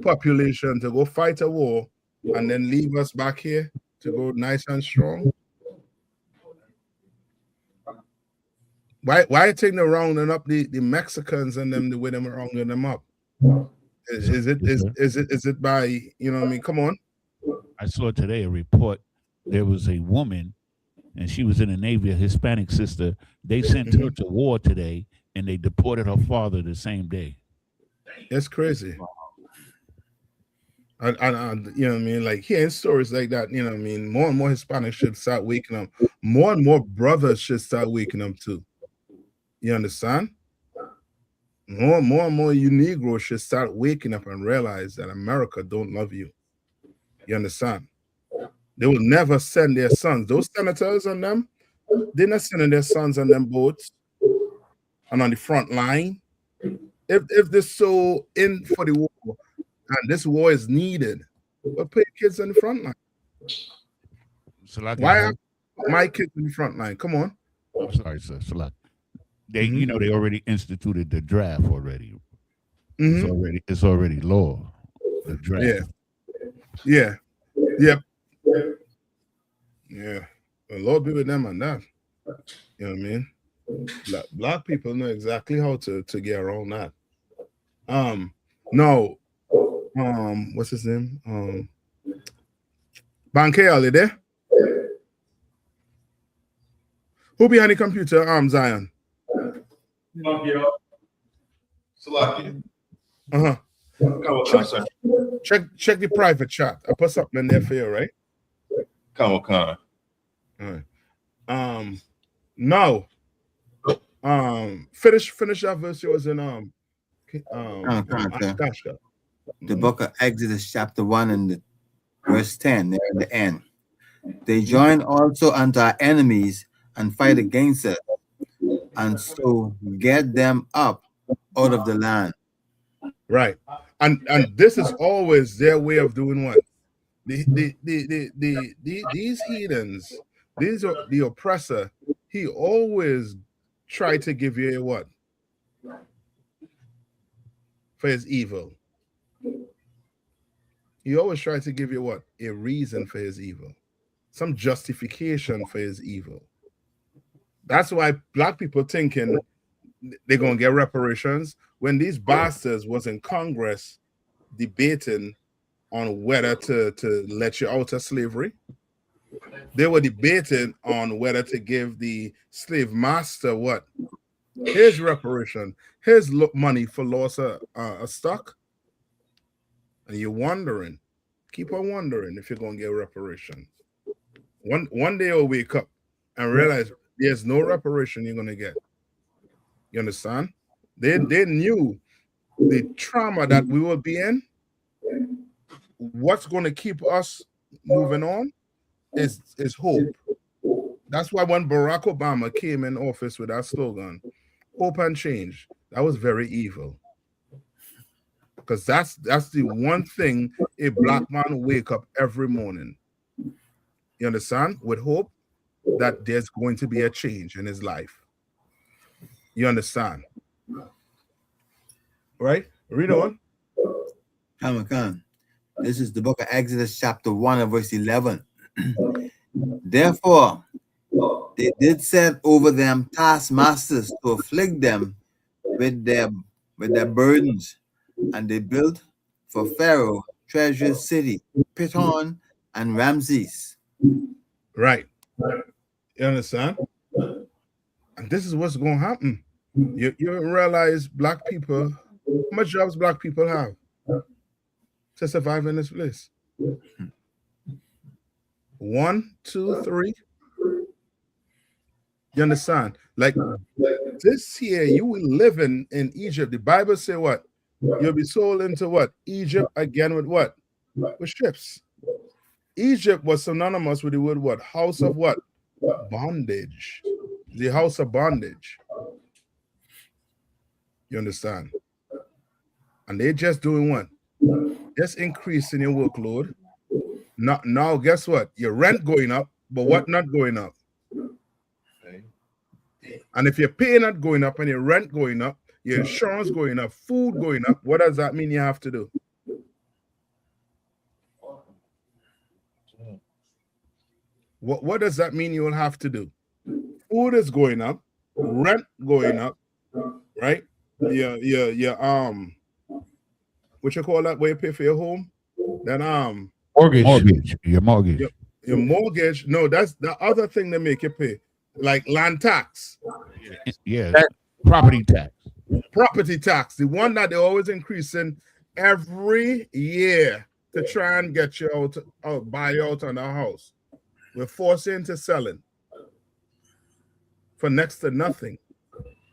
population to go fight a war and then leave us back here to go nice and strong? Why take them rounding up the Mexicans and them the way them rounding them up? Is it by, come on? I saw today a report. There was a woman, and she was in the Navy, a Hispanic sister. They sent her to war today, and they deported her father the same day. That's crazy. And like hearing stories like that, more and more Hispanics should start waking up. More and more brothers should start waking up too. You understand? More and more you Negroes should start waking up and realize that America don't love you. You understand? They will never send their sons. Those senators on them, they're not sending their sons on them boats and on the front line. If they're so in for the war and this war is needed, but put kids on the front line. Why are my kids in the front line? Come on. I'm sorry, sir. They, they already instituted the draft already. It's already law. The draft. Yeah. The Lord be with them on that. You know what I mean? Black people know exactly how to get around that. What's his name? Banke, are you there? Who behind the computer? Zion. Check the private chat. I put something in there for you, right? All right. Now, finish that verse. It was in the book of Exodus, chapter 1 and verse 10, there at the end. They join also unto our enemies and fight against us, and so get them up out of the land. Right. And this is always their way of doing what? These heathens, these are the oppressor. He always try to give you a what? For his evil. He always tries to give you what? A reason for his evil. Some justification for his evil. That's why black people thinking they're going to get reparations when these bastards was in Congress debating on whether to let you out of slavery. They were debating on whether to give the slave master what? His reparation, his money for loss of stock. And you're wondering, keep on wondering if you're going to get reparations. One day you'll wake up and realize there's no reparation you're going to get. You understand? They knew the trauma that we will be in. What's going to keep us moving on is hope. That's why when Barack Obama came in office with that slogan, hope and change, that was very evil. Because that's the one thing a black man wake up every morning. You understand? With hope that there's going to be a change in his life. You understand? Right? Read on. Come. This is the book of Exodus, chapter 1 and verse 11. Therefore, they did set over them taskmasters to afflict them with their burdens, and they built for Pharaoh treasures city, Pithom and Ramses. Right. You understand? And this is what's going to happen. You realize black people, how much jobs black people have to survive in this place? 1, 2, 3. You understand? Like this here, you will live in Egypt. The Bible say what? You'll be sold into what? Egypt again with what? With ships. Egypt was synonymous with the word what? House of what? Bondage. The house of bondage. You understand? And they're just doing what? Just increasing your workload. Now, guess what? Your rent going up, but what not going up? And if your pay not going up and your rent going up, your insurance going up, food going up, what does that mean you have to do? What does that mean you will have to do? Food is going up, rent going up, right? Your what you call that where you pay for your home? Then mortgage. Your mortgage. Your mortgage. No, that's the other thing they make you pay, like land tax. Yeah, property tax. Property tax, the one that they're always increasing every year to try and get you out buy out on a house. We're forced into selling for next to nothing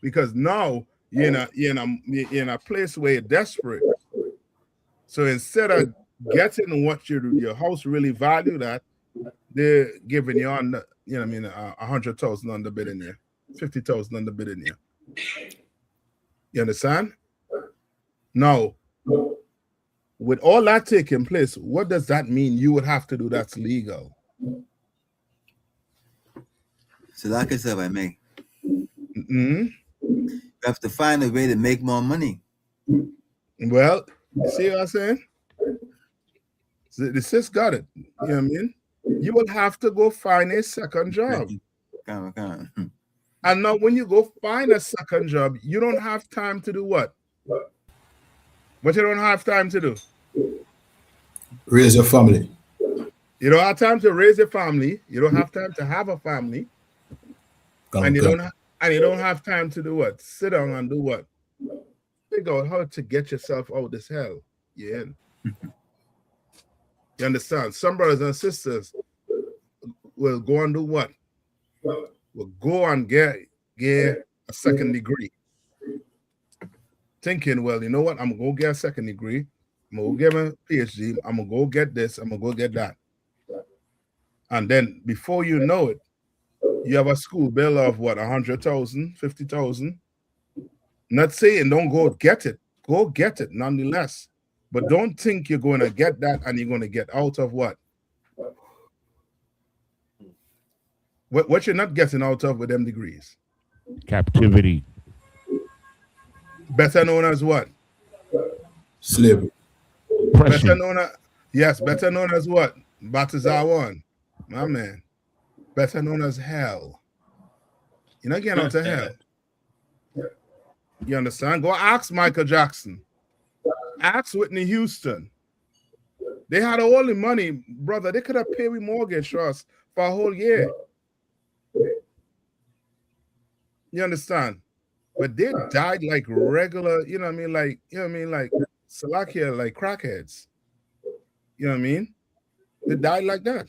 because now you're in a place where you're desperate. So instead of getting what your house really valued at, they're giving you on the, 100,000 on the bid in here, 50,000 on the bid in here. You understand? Now, with all that taking place, what does that mean you would have to do that's legal? So like I said, I make. Mm-hmm. You have to find a way to make more money. Well, see what I'm saying? The sis got it. You know what I mean? You will have to go find a second job. Come. And now when you go find a second job, you don't have time to do what? What you don't have time to do? Raise your family. You don't have time to raise a family. You don't have time to have a family. And you don't have time to do what? Sit down and do what? Figure out how to get yourself out of this hell. Yeah. You understand? Some brothers and sisters will go and do what? Will go and get a second degree. Thinking, well, you know what? I'm going to go get a second degree. I'm going to go get my PhD. I'm going to go get this. I'm going to go get that. And then before you know it, you have a school bill of what? 100,000, 50,000. Not saying don't go get it. Go get it nonetheless. But don't think you're going to get that and you're going to get out of what? What you're not getting out of with them degrees? Captivity. Better known as what? Slavery. Better known as what? Batazawan. My man. Better known as hell. You're not getting out of hell. You understand? Go ask Michael Jackson. Ask Whitney Houston. They had all the money, brother. They could have paid with mortgage trust for a whole year. You understand? But they died like regular, like Salakia, like crackheads. You know what I mean? They died like that.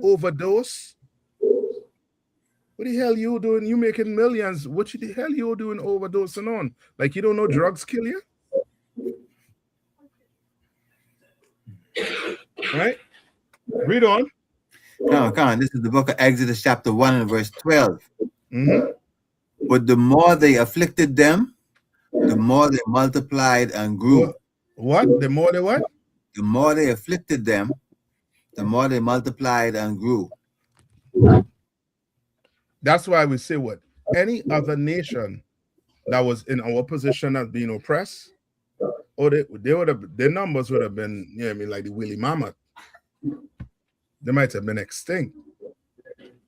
Overdose. What the hell you doing? You making millions. What the hell you doing overdosing on? Like you don't know drugs kill you? Right? Read on. Come on. This is the book of Exodus chapter 1 and verse 12. Mm-hmm. But the more they afflicted them, the more they multiplied and grew. What? The more they what? The more they afflicted them, the more they multiplied and grew. That's why we say what? Any other nation that was in our position as being oppressed, or they would have, their numbers would have been, you know what I mean, like the Willy Mammoth. They might have been extinct.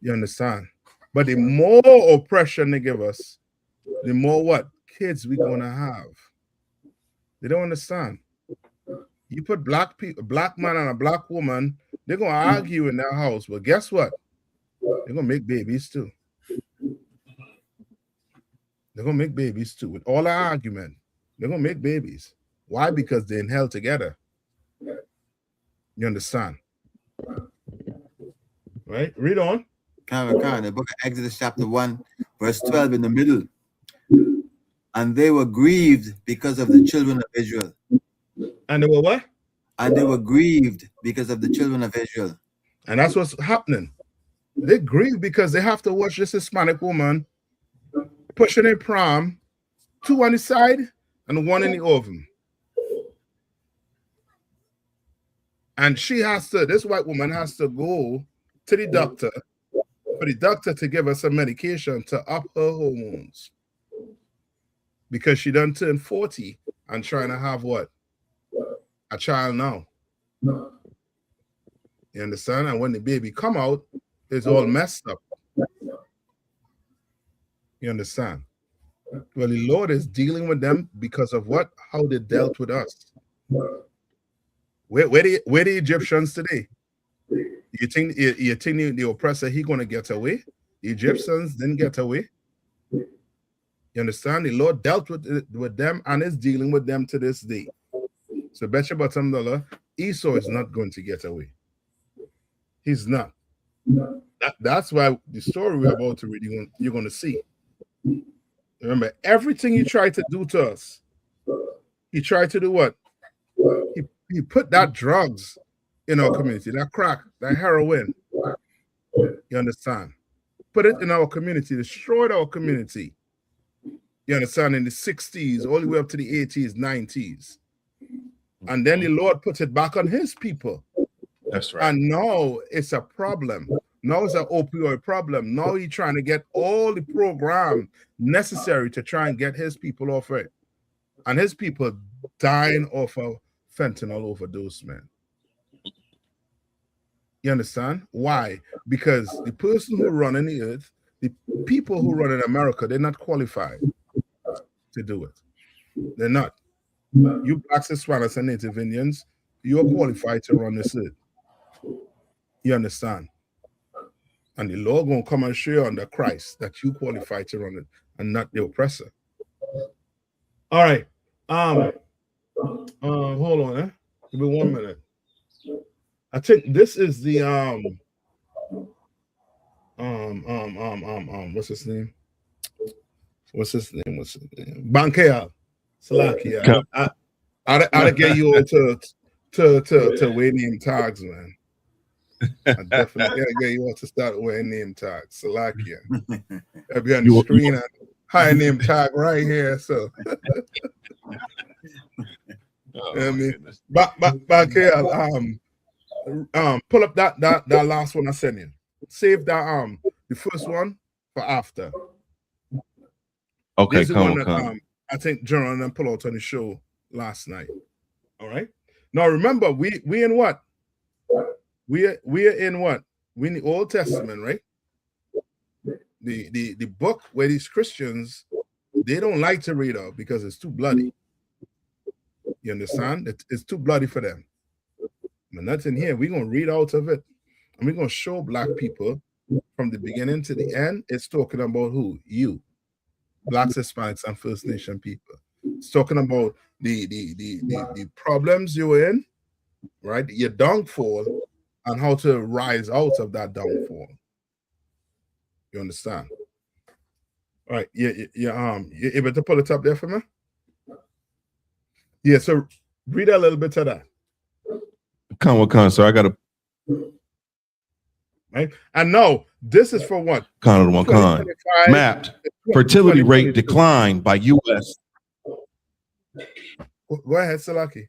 You understand? But the more oppression they give us, the more what kids we're gonna have. They don't understand. You put black people, a black man and a black woman, they're gonna argue in their house. But guess what? They're gonna make babies too. They're gonna make babies too. With all the argument, they're gonna make babies. Why? Because they're in hell together. You understand? Right? Read on. The book of Exodus chapter 1, verse 12 in the middle. And they were grieved because of the children of Israel. And they were what? And they were grieved because of the children of Israel. And that's what's happening. They grieve because they have to watch this Hispanic woman pushing a pram, 2 on the side and 1 in the oven. And she has to, this white woman has to go to the doctor for the doctor to give her some medication to up her hormones. Because she done turned 40 and trying to have what? A child now. You understand? And when the baby come out, it's all messed up. You understand? Well, the Lord is dealing with them because of what? How they dealt with us. Where the Egyptians today? You think the oppressor, he gonna get away? The Egyptians didn't get away. You understand? The Lord dealt with them and is dealing with them to this day. So bet your bottom dollar, Esau is not going to get away. He's not. That's why the story we're about to read, you're going to see. Remember, everything he tried to do to us, he tried to do what? He put that drugs in our community, that crack, that heroin. You understand? Put it in our community, destroyed our community. You understand? In the 60s, all the way up to the 80s, 90s. And then the Lord put it back on his people. That's right. And now it's a problem. Now it's an opioid problem. Now he's trying to get all the program necessary to try and get his people off it. And his people dying off of fentanyl overdose, man. You understand? Why? Because the person who run in the earth, the people who run in America, they're not qualified to do it. They're not. You blacks, Hispanics, and Native Indians, you're qualified to run this earth. You understand? And the Lord gonna come and show you under Christ that you qualify to run it and not the oppressor. All right. Hold on, Give me 1 minute. I think this is the what's his name? Bankea. Salakia. I'd get you all to wear name tags, man. I definitely gotta get you all to start wearing name tags. Salakia. I'll be on the screen and high name tag right here. So I mean, Bankea, pull up that last one I sent you. Save that the first one for after. Okay, this is the one that I think John and pull out on the show last night. All right. Now remember, we in what? We are in what? We in the Old Testament, right? The book where these Christians, they don't like to read out because it's too bloody. You understand? It's too bloody for them. But nothing here. We're gonna read out of it, and we're gonna show black people from the beginning to the end. It's talking about who? You. Blacks, Hispanics, and First Nation people. It's talking about the problems you're in, right? Your downfall, and how to rise out of that downfall. You understand? All right. You able to pull it up there for me? Yeah. So read a little bit of that. So I got to. Right. And no, this is for what? Mapped fertility rate decline by U.S. Go ahead, Salaki.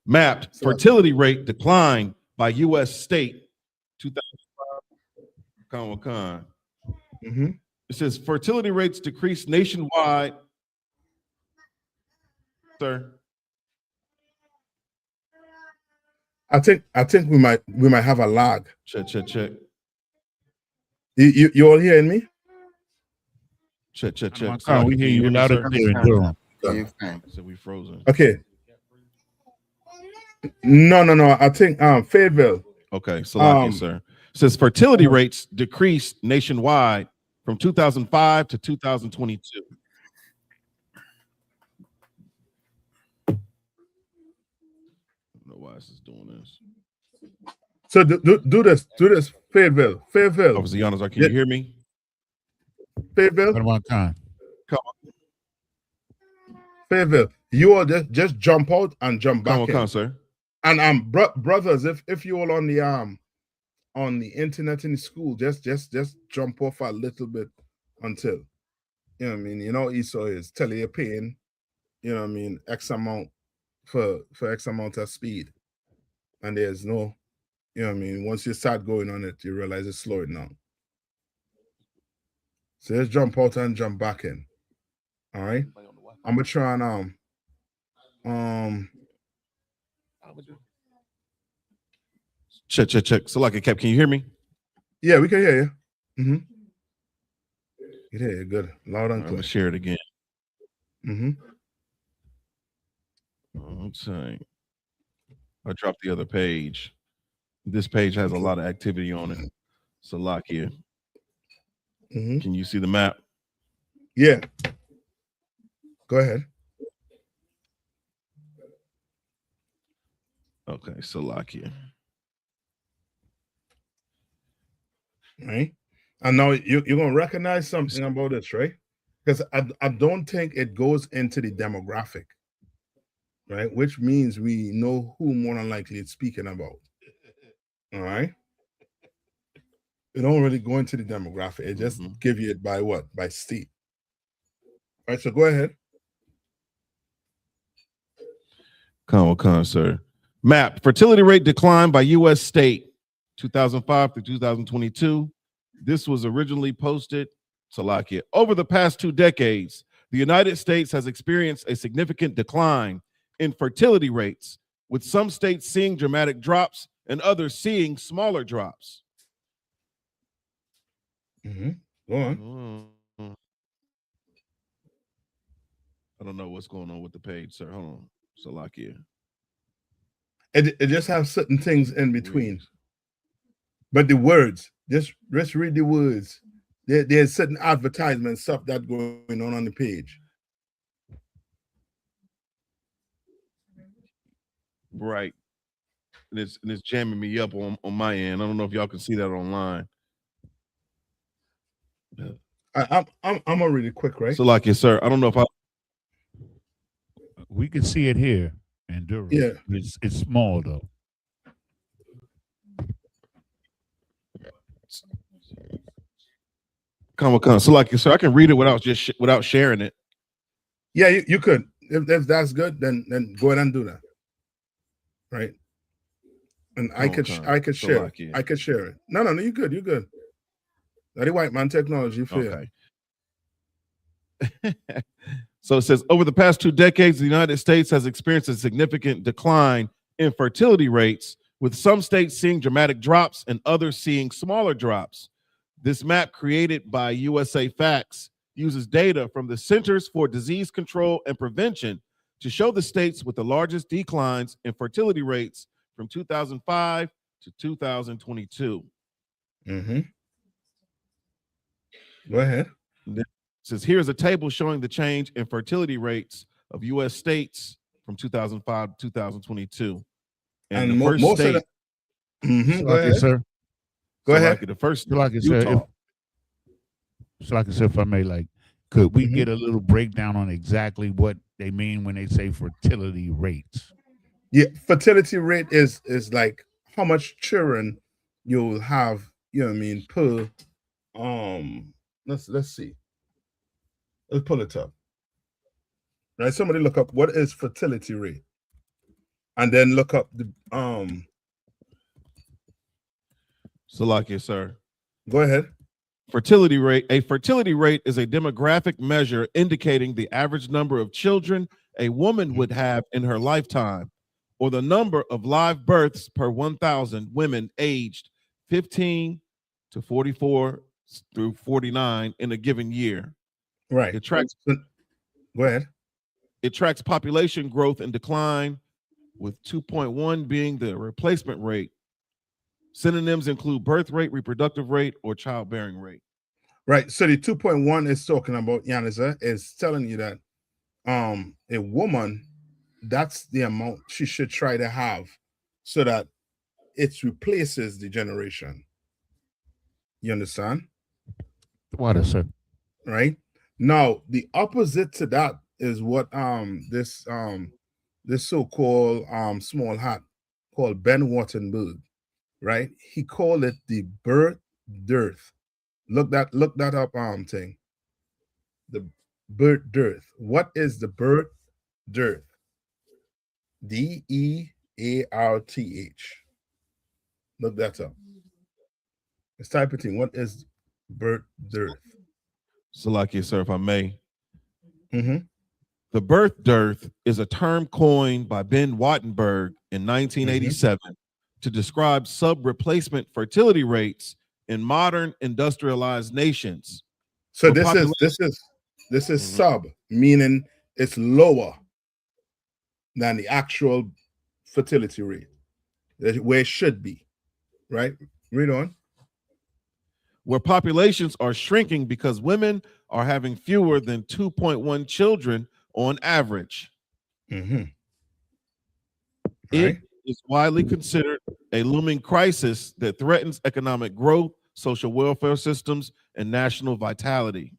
Mapped fertility rate decline by U.S. state 2005. It says fertility rates decreased nationwide. Sir, I think we might have a lag. Check. You all hearing me? Check. We hear you loud and clear in Durham. So we frozen. Okay. No. I think Fayetteville. Okay, so sir. It says fertility rates decreased nationwide from 2005 to 2022. I don't know why this is doing this. So do this, Fayetteville. Officer Giannis, can you hear me? Fayetteville. One more time. Fayetteville, you all just jump out and jump back in. Sir. And brothers, if you all on the internet in the school, just jump off a little bit until, you know what I mean, you know, ESO is tell you paying, you know what I mean, X amount for X amount of speed. And there's no, you know what I mean, once you start going on it, you realize it's slowing down. So just jump out and jump back in. All right. I'm gonna try and Check. So Cap, can you hear me? Yeah, we can hear you. Mm-hmm. You hear you good. Loud and clear. I'm gonna share it again. Mm-hmm. Okay. I dropped the other page. This page has a lot of activity on it. Salakia. Mm-hmm. Can you see the map? Yeah. Go ahead. Okay, Salakia. Right. And now you're gonna recognize something about this, right? Because I don't think it goes into the demographic, right? Which means we know who more than likely it's speaking about. All right. It don't really go into the demographic. It just give you it by what? By state. All right, so go ahead. Sir. Map fertility rate decline by U.S. state 2005 through 2022. This was originally posted, Salakia. Over the past 2 decades, the United States has experienced a significant decline in fertility rates, with some states seeing dramatic drops and others seeing smaller drops. Go on. I don't know what's going on with the page, sir. Hold on. Salakia. It just has certain things in between. But the words, just read the words. There's certain advertisement stuff that's going on the page. Right. And it's jamming me up on my end. I don't know if y'all can see that online. I'm gonna read it quick, right? Salakia, sir. I don't know if we can see it here in Durham. Yeah. It's small though. Salakia, sir. I can read it without sharing it. Yeah, you could. If that's good, then go ahead and do that. Right. And I could share it. I could share it. No, you're good. You're good. That the white man technology fair. Okay. So it says, over the past 2 decades, the United States has experienced a significant decline in fertility rates, with some states seeing dramatic drops and others seeing smaller drops. This map, created by USA Facts, uses data from the Centers for Disease Control and Prevention to show the states with the largest declines in fertility rates from 2005 to 2022. Go ahead. It says, here's a table showing the change in fertility rates of U.S. states from 2005 to 2022. And the And first most state, of the go Like ahead. sir. Go so ahead. like the first Like I said, Utah. if I may, like, could we Mhm. get a little breakdown on exactly what they mean when they say fertility rates? Yeah, fertility rate is like how much children you'll have, you know what I mean, per let's see. Let's pull it up. Right. Somebody look up what is fertility rate. And then look up the Salakia, sir. Go ahead. Fertility rate. A fertility rate is a demographic measure indicating the average number of children a woman would have in her lifetime, or the number of live births per 1,000 women aged 15 to 44 through 49 in a given year. Right. It tracks. Go ahead. It tracks population growth and decline, with 2.1 being the replacement rate. Synonyms include birth rate, reproductive rate, or childbearing rate. Right. So the 2.1 is talking about, Yanisa, is telling you that a woman, that's the amount she should try to have so that it replaces the generation. You understand? What is it? Right. Now, the opposite to that is what this so-called small hat called Ben Wattenberg, right? He called it the birth dearth. Look that up thing. The birth dearth. What is the birth dearth? DEARTH. Look that up. Let's type it in. What is birth dearth? Salakia, sir, if I may. Mm-hmm. The birth dearth is a term coined by Ben Wattenberg in 1987 to describe sub-replacement fertility rates in modern industrialized nations. So this is sub, meaning it's lower than the actual fertility rate, where it should be, right? Read on. Where populations are shrinking because women are having fewer than 2.1 children on average. Mm-hmm. It is widely considered a looming crisis that threatens economic growth, social welfare systems, and national vitality.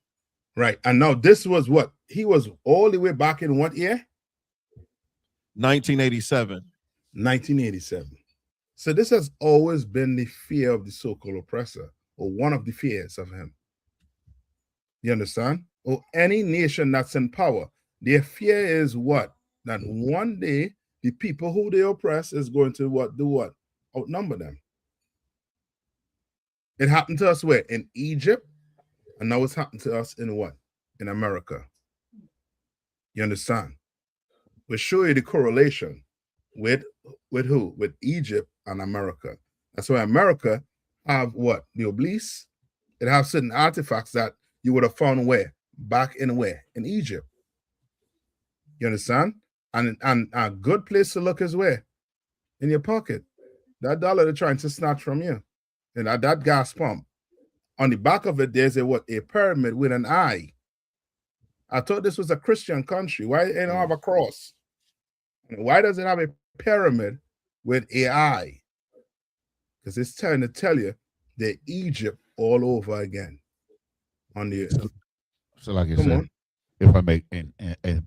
Right. And now this was what? He was all the way back in what year? 1987. 1987. So this has always been the fear of the so-called oppressor, or one of the fears of him. You understand? Or any nation that's in power, their fear is what? That one day the people who they oppress is going to do what? Outnumber them. It happened to us where? In Egypt, and now it's happened to us in what? In America. You understand? We'll show you the correlation with who? With Egypt and America. That's why America have what? The obelisk. It have certain artifacts that you would have found where? Back in where? In Egypt. You understand? And a good place to look is where? In your pocket. That dollar they're trying to snatch from you. And at that gas pump. On the back of it, there's a pyramid with an eye. I thought this was a Christian country. Why it don't have a cross? Why does it have a pyramid with an eye? Because it's trying to tell you that Egypt all over again on the earth. So like I said, if I make, and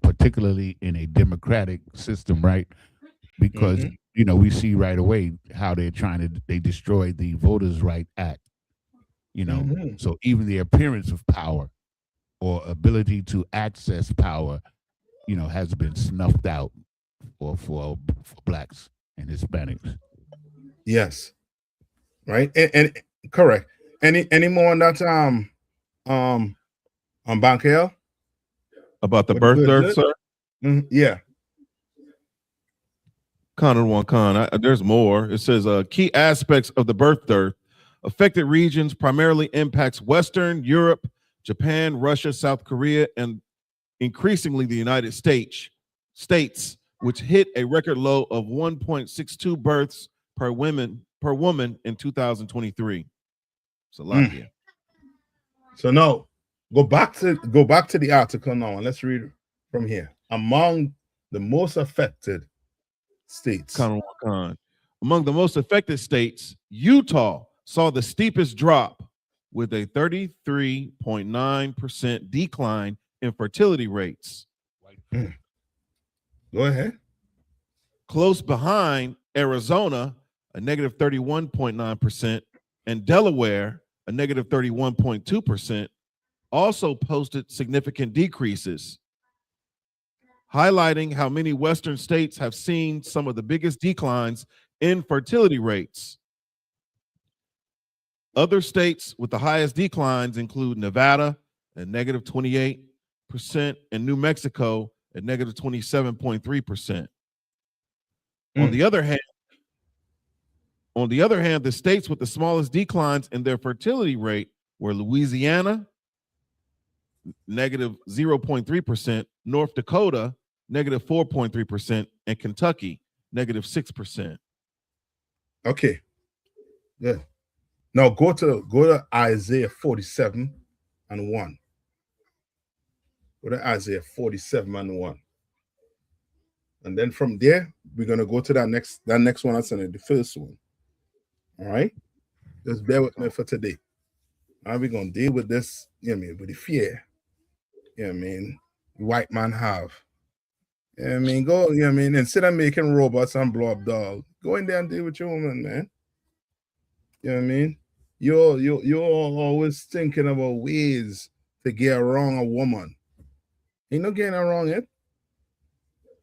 particularly in a democratic system, right? Because you know, we see right away how they destroyed the Voters' Right Act. You know, so even the appearance of power or ability to access power, you know, has been snuffed out for blacks and Hispanics. Yes, right, and correct. Any more on that on Bankel about the birth dearth, sir? Yeah. There's more. It says key aspects of the birth dearth. Affected regions primarily impacts Western Europe, Japan, Russia, South Korea, and increasingly the United States, which hit a record low of 1.62 births per woman in 2023. So So now go back to the article now and let's read from here. Among the most affected states. Among the most affected states, Utah saw the steepest drop with a 33.9% decline in fertility rates. Go ahead. Close behind, Arizona, a negative 31.9%, and Delaware, a negative 31.2%, also posted significant decreases, highlighting how many Western states have seen some of the biggest declines in fertility rates. Other states with the highest declines include Nevada at negative 28% and New Mexico at negative 27.3%. On the other hand, the states with the smallest declines in their fertility rate were Louisiana, negative 0.3%, North Dakota, negative 4.3%, and Kentucky, negative 6%. Okay. Yeah. Now go to Isaiah 47 and 1. Go to Isaiah 47 and 1. And then from there, we're gonna go to that next one. That's the first one. All right. Just bear with me for today. Now we're gonna deal with this, you know what I mean, with the fear. You know what I mean, white man have. You know what I mean, go, you know what I mean, instead of making robots and blow up dolls, go in there and deal with your woman, man. You know what I mean? You're always thinking about ways to get around a woman. Ain't no getting around it.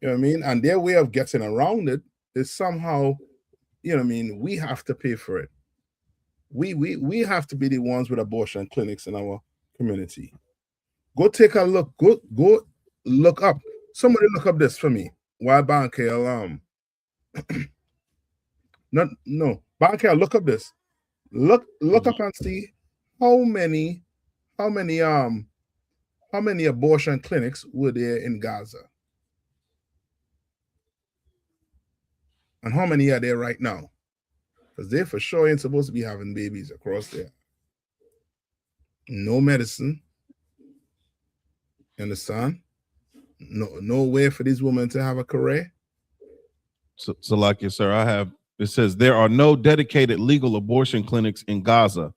You know what I mean? And their way of getting around it is somehow, you know what I mean, we have to pay for it. We have to be the ones with abortion clinics in our community. Go take a look. Go look up. Somebody look up this for me. Why YAHANNA? No. YAHANNA, look up this. Look up and see how many abortion clinics were there in Gaza. And how many are there right now? Because they for sure ain't supposed to be having babies across there. No medicine. You understand? No way for these women to have a career. So like you, sir, it says there are no dedicated legal abortion clinics in Gaza.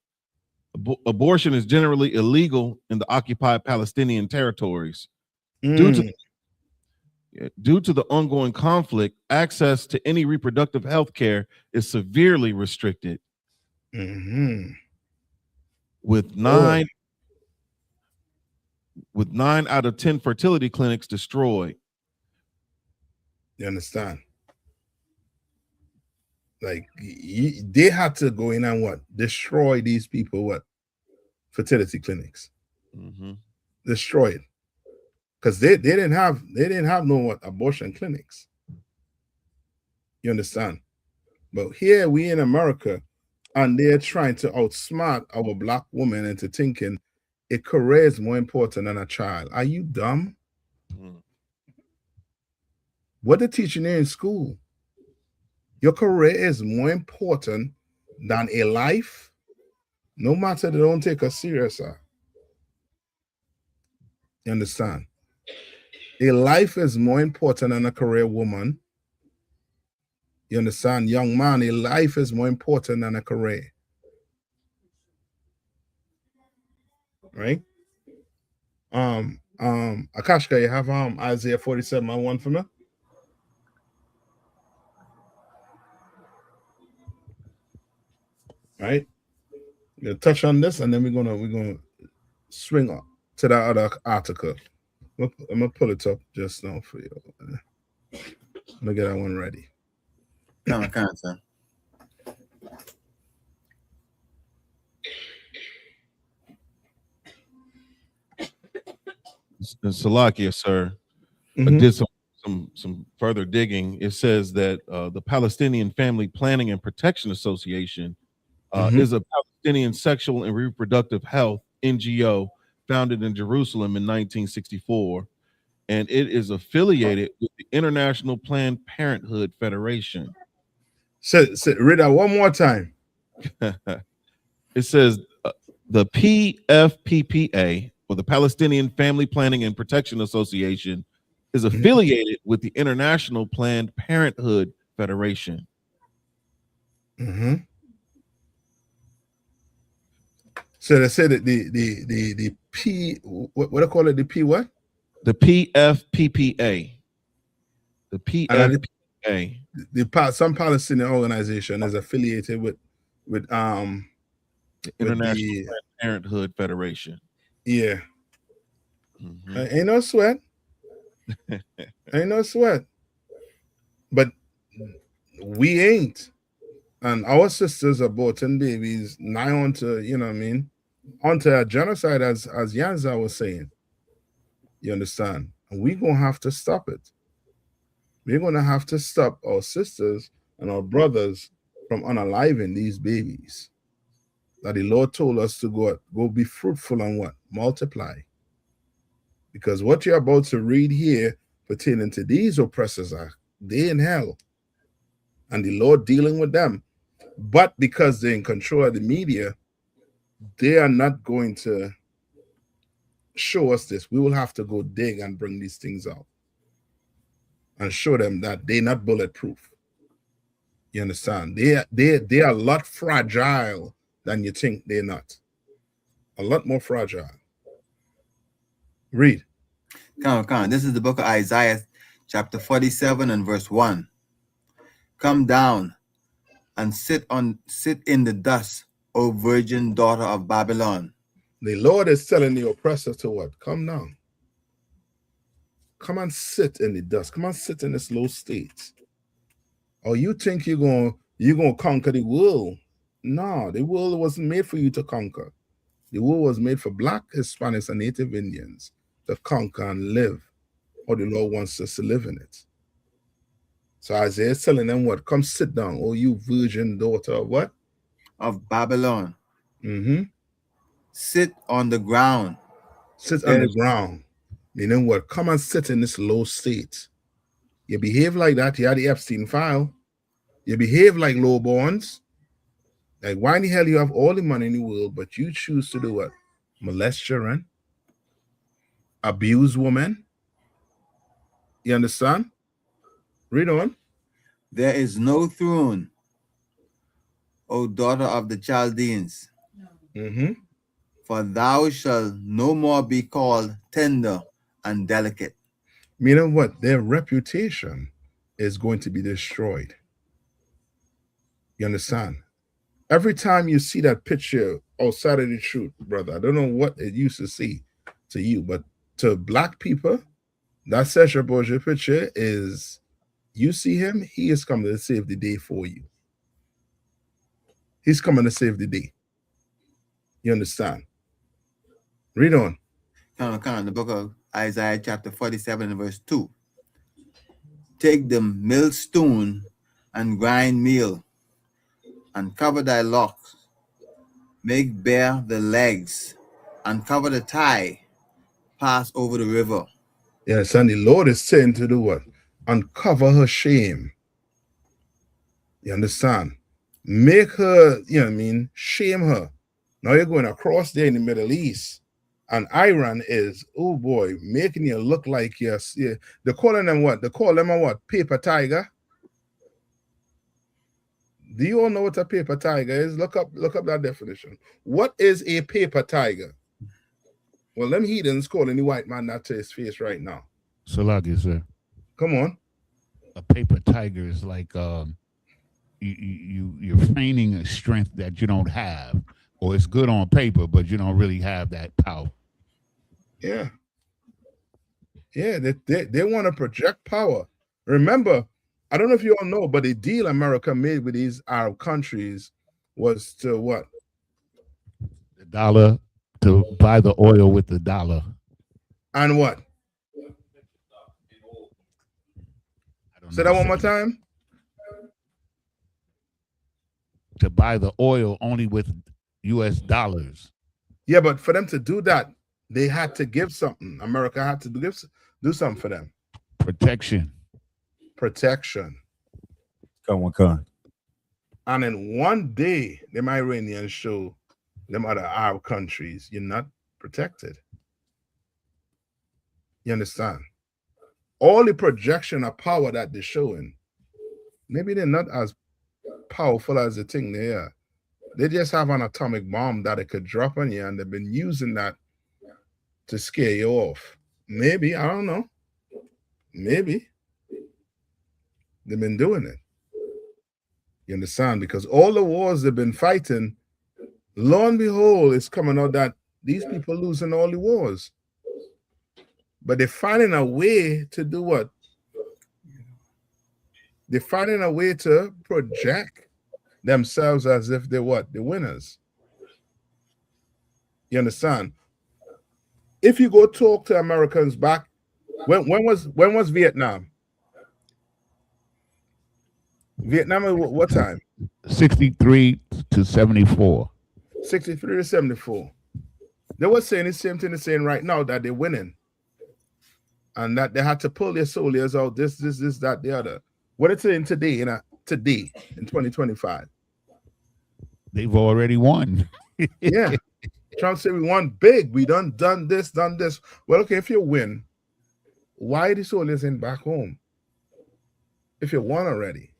Abortion is generally illegal in the occupied Palestinian territories. Due to the ongoing conflict, access to any reproductive health care is severely restricted. With 9 out of 10 fertility clinics destroyed. You understand? Like they had to go in and destroy these people, fertility clinics. Destroy it. Because they didn't have no abortion clinics. You understand? But here we in America, and they're trying to outsmart our black women into thinking a career is more important than a child. Are you dumb? What they're teaching you in school? Your career is more important than a life, no matter they don't take us serious. You understand? A life is more important than a career, woman. You understand? Young man, a life is more important than a career. Right? Akashka, you have Isaiah 47 and 1 for me? Right? We'll touch on this and then we're gonna swing up to that other article. I'm gonna pull it up just now for you. I'm gonna get that one ready. Come on, sir. Salakia, sir, I did some further digging. It says that the Palestinian Family Planning and Protection Association is a Palestinian sexual and reproductive health NGO founded in Jerusalem in 1964, and it is affiliated with the International Planned Parenthood Federation. So read that one more time. It says the PFPPA, or the Palestinian Family Planning and Protection Association, is affiliated with the International Planned Parenthood Federation. Mm-hmm. So they say that the P, what do I call it? The P what? The PFPPA. The And PFPPA. some Palestinian organization is affiliated with the with International the Planned Parenthood Federation. yeah. Mhm. Ain't no sweat. Ain't no sweat. But we ain't. And our sisters are aborting babies nigh onto, you know what I mean, onto a genocide as Yanza was saying. You understand? And we're gonna have to stop it. We're gonna have to stop our sisters and our brothers from unaliving these babies. That the Lord told us to go be fruitful and what? Multiply. Because what you're about to read here pertaining to these oppressors are they in hell. And the Lord dealing with them. But because they're in control of the media, they are not going to show us this. We will have to go dig and bring these things out and show them that they're not bulletproof. You understand? They are a lot fragile than you think they're not. A lot more fragile. Read. Come on. This is the book of Isaiah, chapter 47 and verse 1. Come down and sit in the dust, O virgin daughter of Babylon. The Lord is telling the oppressor to what? Come down. Come and sit in the dust. Come and sit in this low state. Or you think you're gonna conquer the world? No, the world wasn't made for you to conquer. The world was made for Black, Hispanics, and Native Indians to conquer and live, or the Lord wants us to live in it. So Isaiah is telling them what? Come sit down, oh you virgin daughter of what? Of Babylon. Mm-hmm. Sit on the ground. Sit on the ground. Meaning what? Come and sit in this low state. You behave like that, you had the Epstein file. You behave like lowborns. Like, why in the hell you have all the money in the world, but you choose to do what? Molest children, abuse women. You understand? Read on. There is no throne, O daughter of the Chaldeans. Mm-hmm. For thou shalt no more be called tender and delicate. Meaning what? Their reputation is going to be destroyed. You understand? Every time you see that picture outside of the truth, brother, I don't know what it used to see to you, but to Black people, that Sesha Borgia picture is, you see him, he is coming to save the day for you. He's coming to save the day. You understand? Read on. Come, the book of Isaiah chapter 47 and verse 2. Take the millstone and grind meal, and cover thy locks. Make bare the legs, and cover the thigh. Pass over the river. Yes, and the Lord is saying to do what? Uncover her shame. You understand? Make her, you know what I mean, shame her. Now you're going across there in the Middle East, and Iran is, oh boy, making you look like yes, yeah. They're calling them what? They call them a what? Paper tiger. Do you all know what a paper tiger is? Look up that definition. What is a paper tiger? Well, them heathens calling the white man that to his face right now. Salagi, sir. Come on. A paper tiger is like you're feigning a strength that you don't have, or it's good on paper, but you don't really have that power. Yeah. Yeah, they want to project power. Remember, I don't know if you all know, but the deal America made with these Arab countries was to what? The dollar, to buy the oil with the dollar. And what? Say that one more time. To buy the oil only with US dollars. Yeah, but for them to do that, they had to give something. America had to do something for them. Protection. Come on. And in one day, the Iranians show them other Arab countries, you're not protected. You understand? All the projection of power that they're showing, maybe they're not as powerful as the thing they are. They just have an atomic bomb that it could drop on you, and they've been using that to scare you off. Maybe, I don't know. Maybe they've been doing it. You understand? Because all the wars they've been fighting, lo and behold, it's coming out that these people losing all the wars. But they're finding a way to do what? They're finding a way to project themselves as if they're what? The winners. You understand? If you go talk to Americans back, when was Vietnam? Vietnam at what time? 63 to 74. 63 to 74. They were saying the same thing they're saying right now, that they're winning. And that they had to pull their soldiers out, this, that, the other. What it's saying today, in 2025. They've already won. Yeah. Trump said we won big. We done this. Well, okay, if you win, why the soldiers ain't back home? If you won already.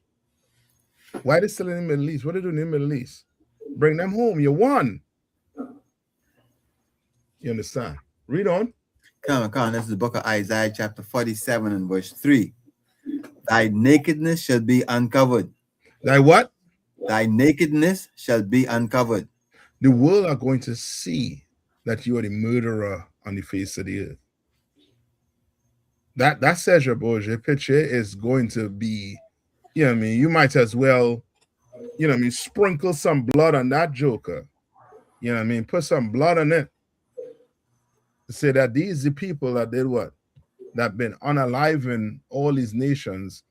Why are they still in the Middle East? What are they doing in the Middle East? Bring them home. You won. You understand? Read on. Come on. This is the book of Isaiah, chapter 47 and verse 3. Thy nakedness shall be uncovered. Thy what? Thy nakedness shall be uncovered. The world are going to see that you are the murderer on the face of the earth. That Serge Borgia picture is going to be, you know what I mean? You might as well, you know what I mean, sprinkle some blood on that joker. You know what I mean? Put some blood on it. To say that these are the people that did what? That been unaliving all these nations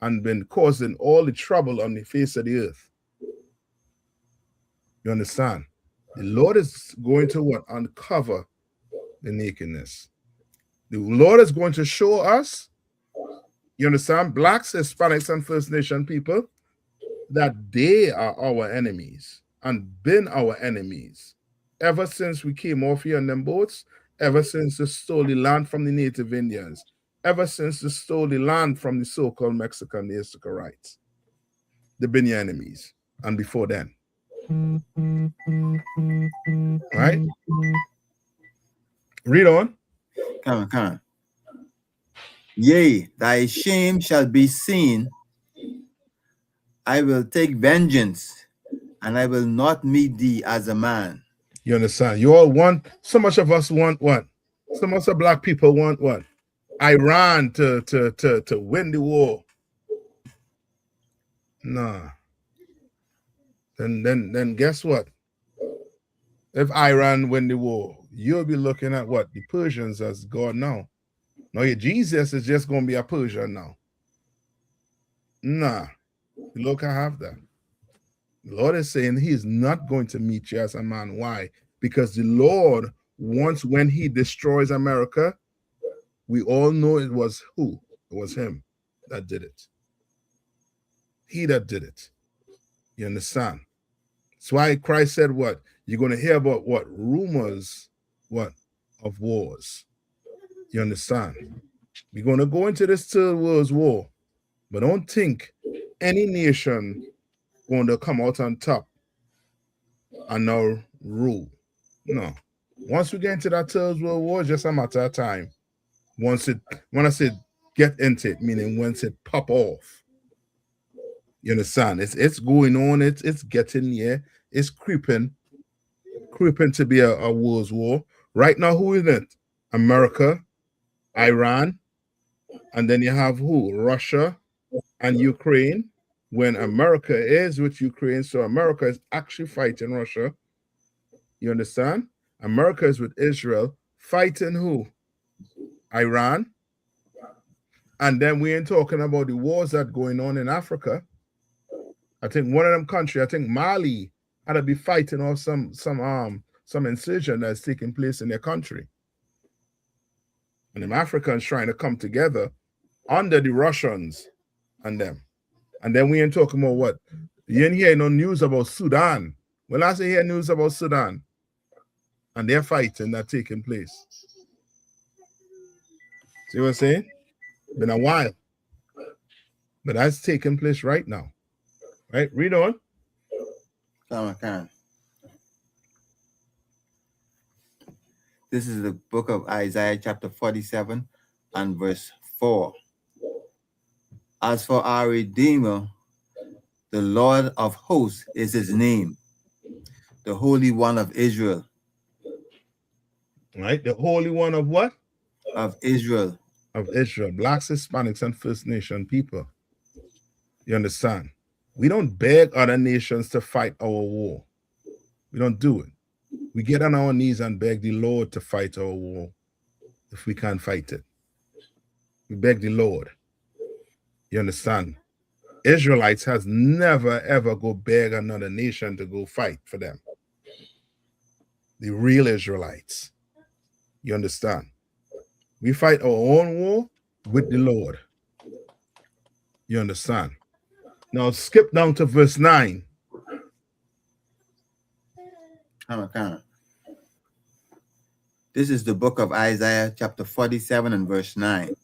and been causing all the trouble on the face of the earth. You understand? The Lord is going to what? Uncover the nakedness. The Lord is going to show us, you understand, blacks, Hispanics, and First Nation people, that they are our enemies and been our enemies ever since we came off here on them boats, ever since they stole the land from the native Indians, ever since they stole the land from the so-called Mexican, the Israelites. They've been your enemies, and before then. Right? Read on. Come on. Yea, thy shame shall be seen. I will take vengeance, and I will not meet thee as a man. You understand? You all want, so much of us want what? So much of black people want what? Iran to win the war. Nah. Then guess what? If Iran win the war, you'll be looking at what? The Persians as God now. No, your Jesus is just going to be a Persian now. Nah. The Lord can have that. The Lord is saying he is not going to meet you as a man. Why? Because the Lord wants, when he destroys America, we all know it was who? It was him that did it. He that did it. You understand? That's why Christ said what? You're going to hear about what? Rumors, what? Of wars. You understand? We're going to go into this Third World War, but don't think any nation going to come out on top and now rule. No. Once we get into that Third World War, it's just a matter of time. When I say get into it, meaning once it pop off. You understand? It's going on, it's getting here, it's creeping to be a world war. Right now, who is it? America, Iran, and then you have who? Russia and Ukraine. When America is with Ukraine, so America is actually fighting Russia. You understand? America is with Israel, fighting who? Iran. And then we ain't talking about the wars that going on in Africa. I think one of them countries, I think Mali, had to be fighting off some incision that's taking place in their country. And them Africans trying to come together under the Russians and them. And then we ain't talking about what? You ain't hear no news about Sudan. Well, I say hear news about Sudan and their fighting that taking place. See what I'm saying? Been a while. But that's taking place right now. Right, read on. This is the book of Isaiah chapter 47 and verse 4. As for our Redeemer, the Lord of hosts is his name, the Holy One of Israel. Right, the Holy One of what? Of Israel. Of Israel, blacks, Hispanics, and First Nation people. You understand? We don't beg other nations to fight our war. We don't do it. We get on our knees and beg the Lord to fight our war if we can't fight it. We beg the Lord. You understand? Israelites has never, ever go beg another nation to go fight for them. The real Israelites. You understand? We fight our own war with the Lord. You understand? Now skip down to verse 9. This is the book of Isaiah chapter 47 and verse 9.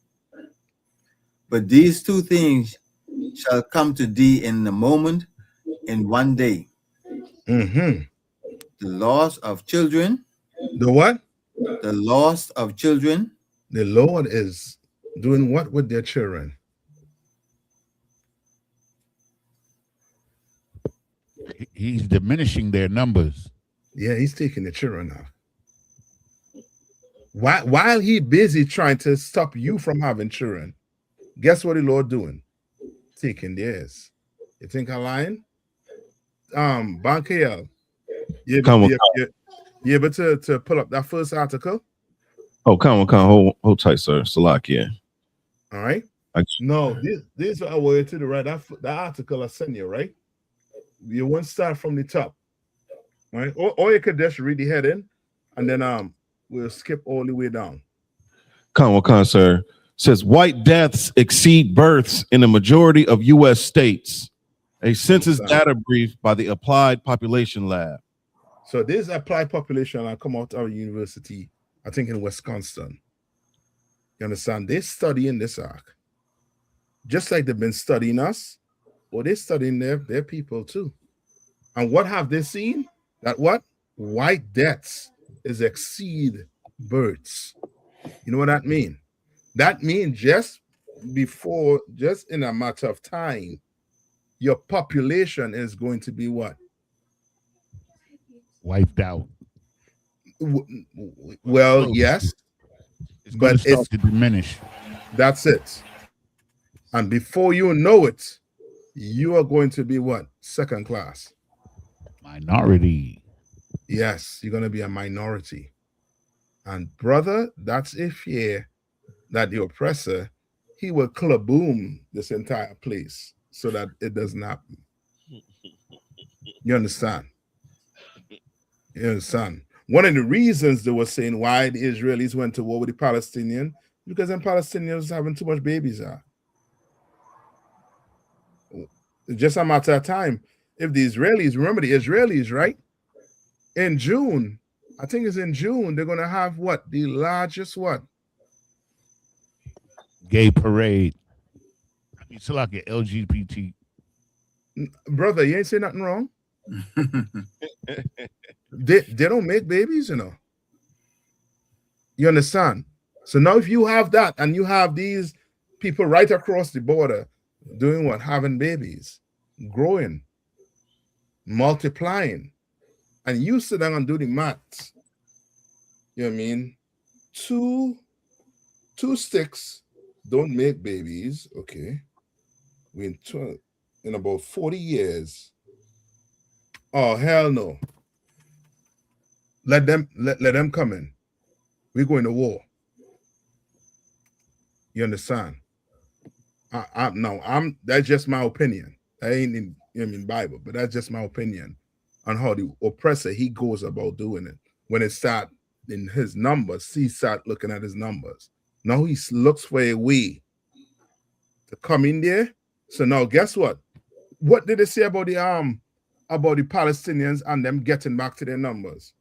But these two things shall come to thee in a moment, in one day. Mm-hmm. The loss of children. The what? The loss of children. The Lord is doing what with their children? He's diminishing their numbers. Yeah, he's taking the children out. While he busy trying to stop you from having children, guess what the Lord doing? Taking theirs. You think I'm lying? Bankiel, you able to pull up that first article? Oh, come on, hold tight, sir. Salakia. All right. No, this are way to the right. That article I sent you, right? You want to start from the top, right? Or you could just read the heading, and then we'll skip all the way down. Come on, sir. Says white deaths exceed births in a majority of U.S. states. A census data brief by the Applied Population Lab. So this applied population I come out of university, I think in Wisconsin. You understand? They're studying this arc. Just like they've been studying us, or they're studying their people too. And what have they seen? That what? White deaths is exceed births. You know what that means? That means just in a matter of time, your population is going to be what? Wiped out. Well, yes. It's going to start to diminish. That's it. And before you know it, you are going to be what? Second class. Minority. Yes, you're going to be a minority. And brother, that's a fear that the oppressor, he will kaboom this entire place so that it doesn't happen. You understand? You understand? One of the reasons they were saying why the Israelis went to war with the Palestinians, because them Palestinians having too much babies. It's just a matter of time. If the Israelis, remember the Israelis, right? In June, I think it's in June, they're going to have what? The largest what? Gay parade. It's like an LGBT. Brother, you ain't saying nothing wrong. They don't make babies, you know. You understand? So now if you have that and you have these people right across the border doing what? Having babies, growing, multiplying, and you sit down and do the maths. You know what I mean? Two sticks don't make babies, okay? In about 40 years. Oh, hell no. Let them come in. We're going to war. You understand? That's just my opinion. I ain't in Bible, but that's just my opinion on how the oppressor, he goes about doing it. When it start in his numbers, he start looking at his numbers. Now he looks for a way to come in there. So now guess what? What did they say about the Palestinians and them getting back to their numbers?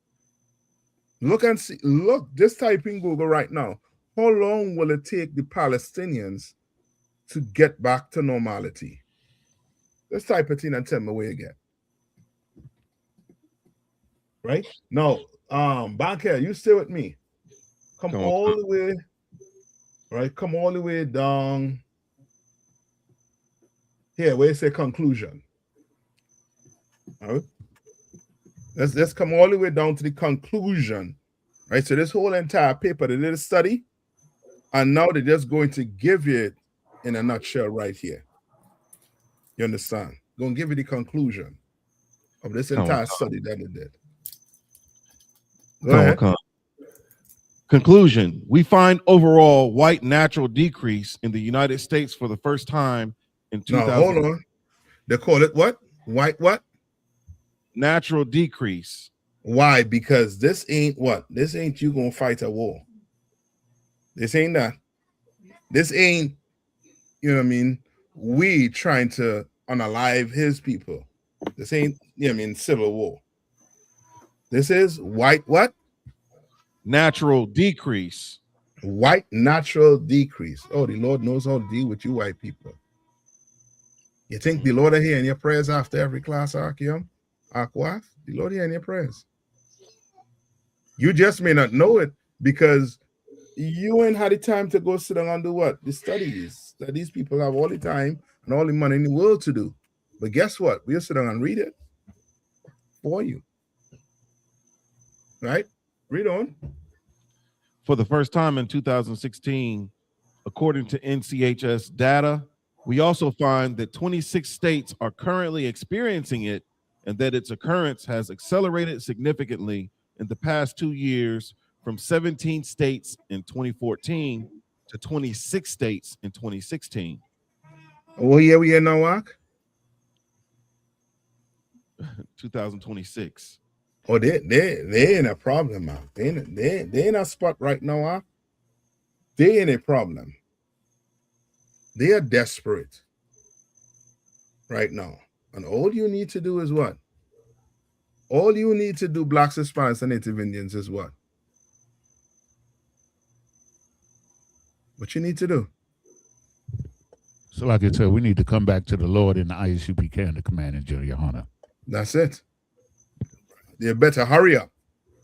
Look and see. Look, just type in Google right now. How long will it take the Palestinians to get back to normality? Let's type it in and tell me where you get. Right? No, Banker, you stay with me. Come all the way, right? Come all the way down here where it say conclusion. All right. Let's come all the way down to the conclusion. Right. So this whole entire paper, they did a study, and now they're just going to give you it in a nutshell right here. You understand? Going to give you the conclusion of this entire study that they did. Go ahead. Conclusion. We find overall white natural decrease in the United States for the first time in 2000. Now, hold on. They call it what? White what? Natural decrease. Why? Because this ain't what? This ain't you gonna fight a war. This ain't that. This ain't, you know what I mean, we trying to unalive his people. This ain't, you know what I mean, civil war. This is white what? Natural decrease. White natural decrease. Oh, the Lord knows how to deal with you white people. You think the Lord are hearing your prayers after every class, Archeum? Aquaf? The Lord hearing your prayers. You just may not know it because you ain't had the time to go sit down and do what? The studies that these people have all the time and all the money in the world to do. But guess what? We'll sit down and read it for you. Right? Read on. For the first time in 2016, according to NCHS data, we also find that 26 states are currently experiencing it and that its occurrence has accelerated significantly in the past 2 years from 17 states in 2014 to 26 states in 2016. What year we in now, Wak? 2026. Oh, they in a problem, man. They in a spot right now, huh? They in a problem. They are desperate right now. And all you need to do is what? All you need to do, Blacks, Hispanics, and Native Indians, is what? What you need to do? So like I said, we need to come back to the Lord in the I.S.U.P.K and the command in General YAHANNA. That's it. You better hurry up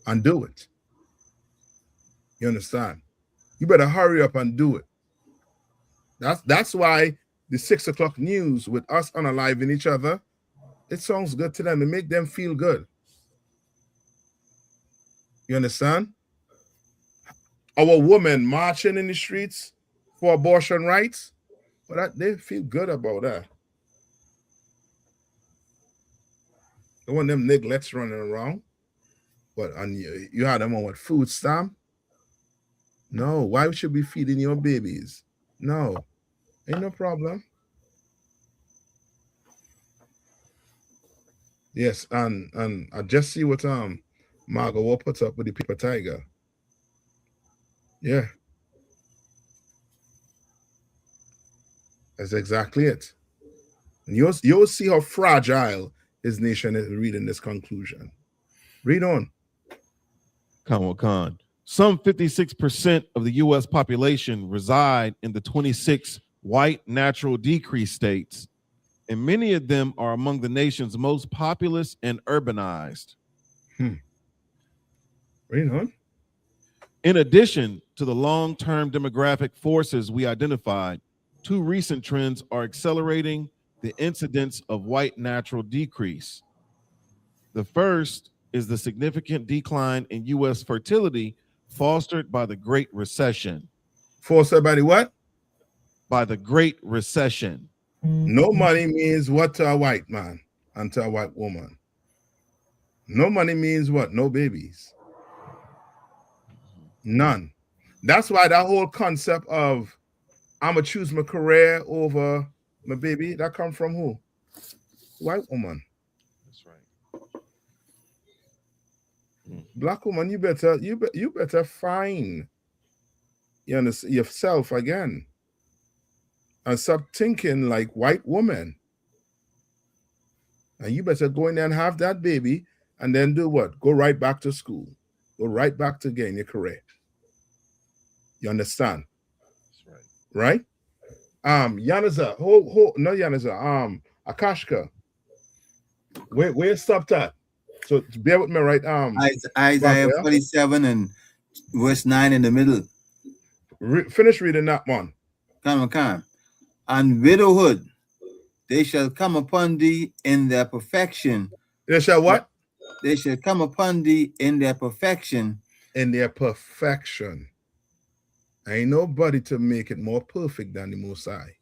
and do it. You understand? You better hurry up and do it. That's why the 6 o'clock news with us unaliving each other, it sounds good to them. It make them feel good. You understand? Our women marching in the streets for abortion rights, well, that they feel good about that. Don't want them neglects running around. But and you had them on what, food stamp? No. Why should we be feeding your babies? No. Ain't no problem. Yes, and I just see what Margot puts up with the paper tiger. Yeah. That's exactly it. And you'll see how fragile his nation is reading this conclusion. Read on. Khan. Some 56% of the U.S. population reside in the 26 white natural decrease states, and many of them are among the nation's most populous and urbanized. Read on. In addition to the long-term demographic forces we identified, 2 recent trends are accelerating the incidence of white natural decrease. The first is the significant decline in U.S. fertility fostered by the Great Recession. Fostered by the what? By the Great Recession. No money means what to a white man and to a white woman? No money means what? No babies. None. That's why that whole concept of I'm going to choose my career over my baby, that come from who? White woman. That's right. Black woman, you better find yourself again and stop thinking like white woman. And you better go in there and have that baby and then do what? Go right back to school. Go right back to getting your career. You understand? That's right. Right? Yanaza, no Yanaza, Akashka. Where it stopped at? So bear with me, right? Isaiah 47 and verse 9 in the middle. Finish reading that one. Come. And widowhood, they shall come upon thee in their perfection. They shall what? They shall come upon thee in their perfection. In their perfection. Ain't nobody to make it more perfect than the Most High.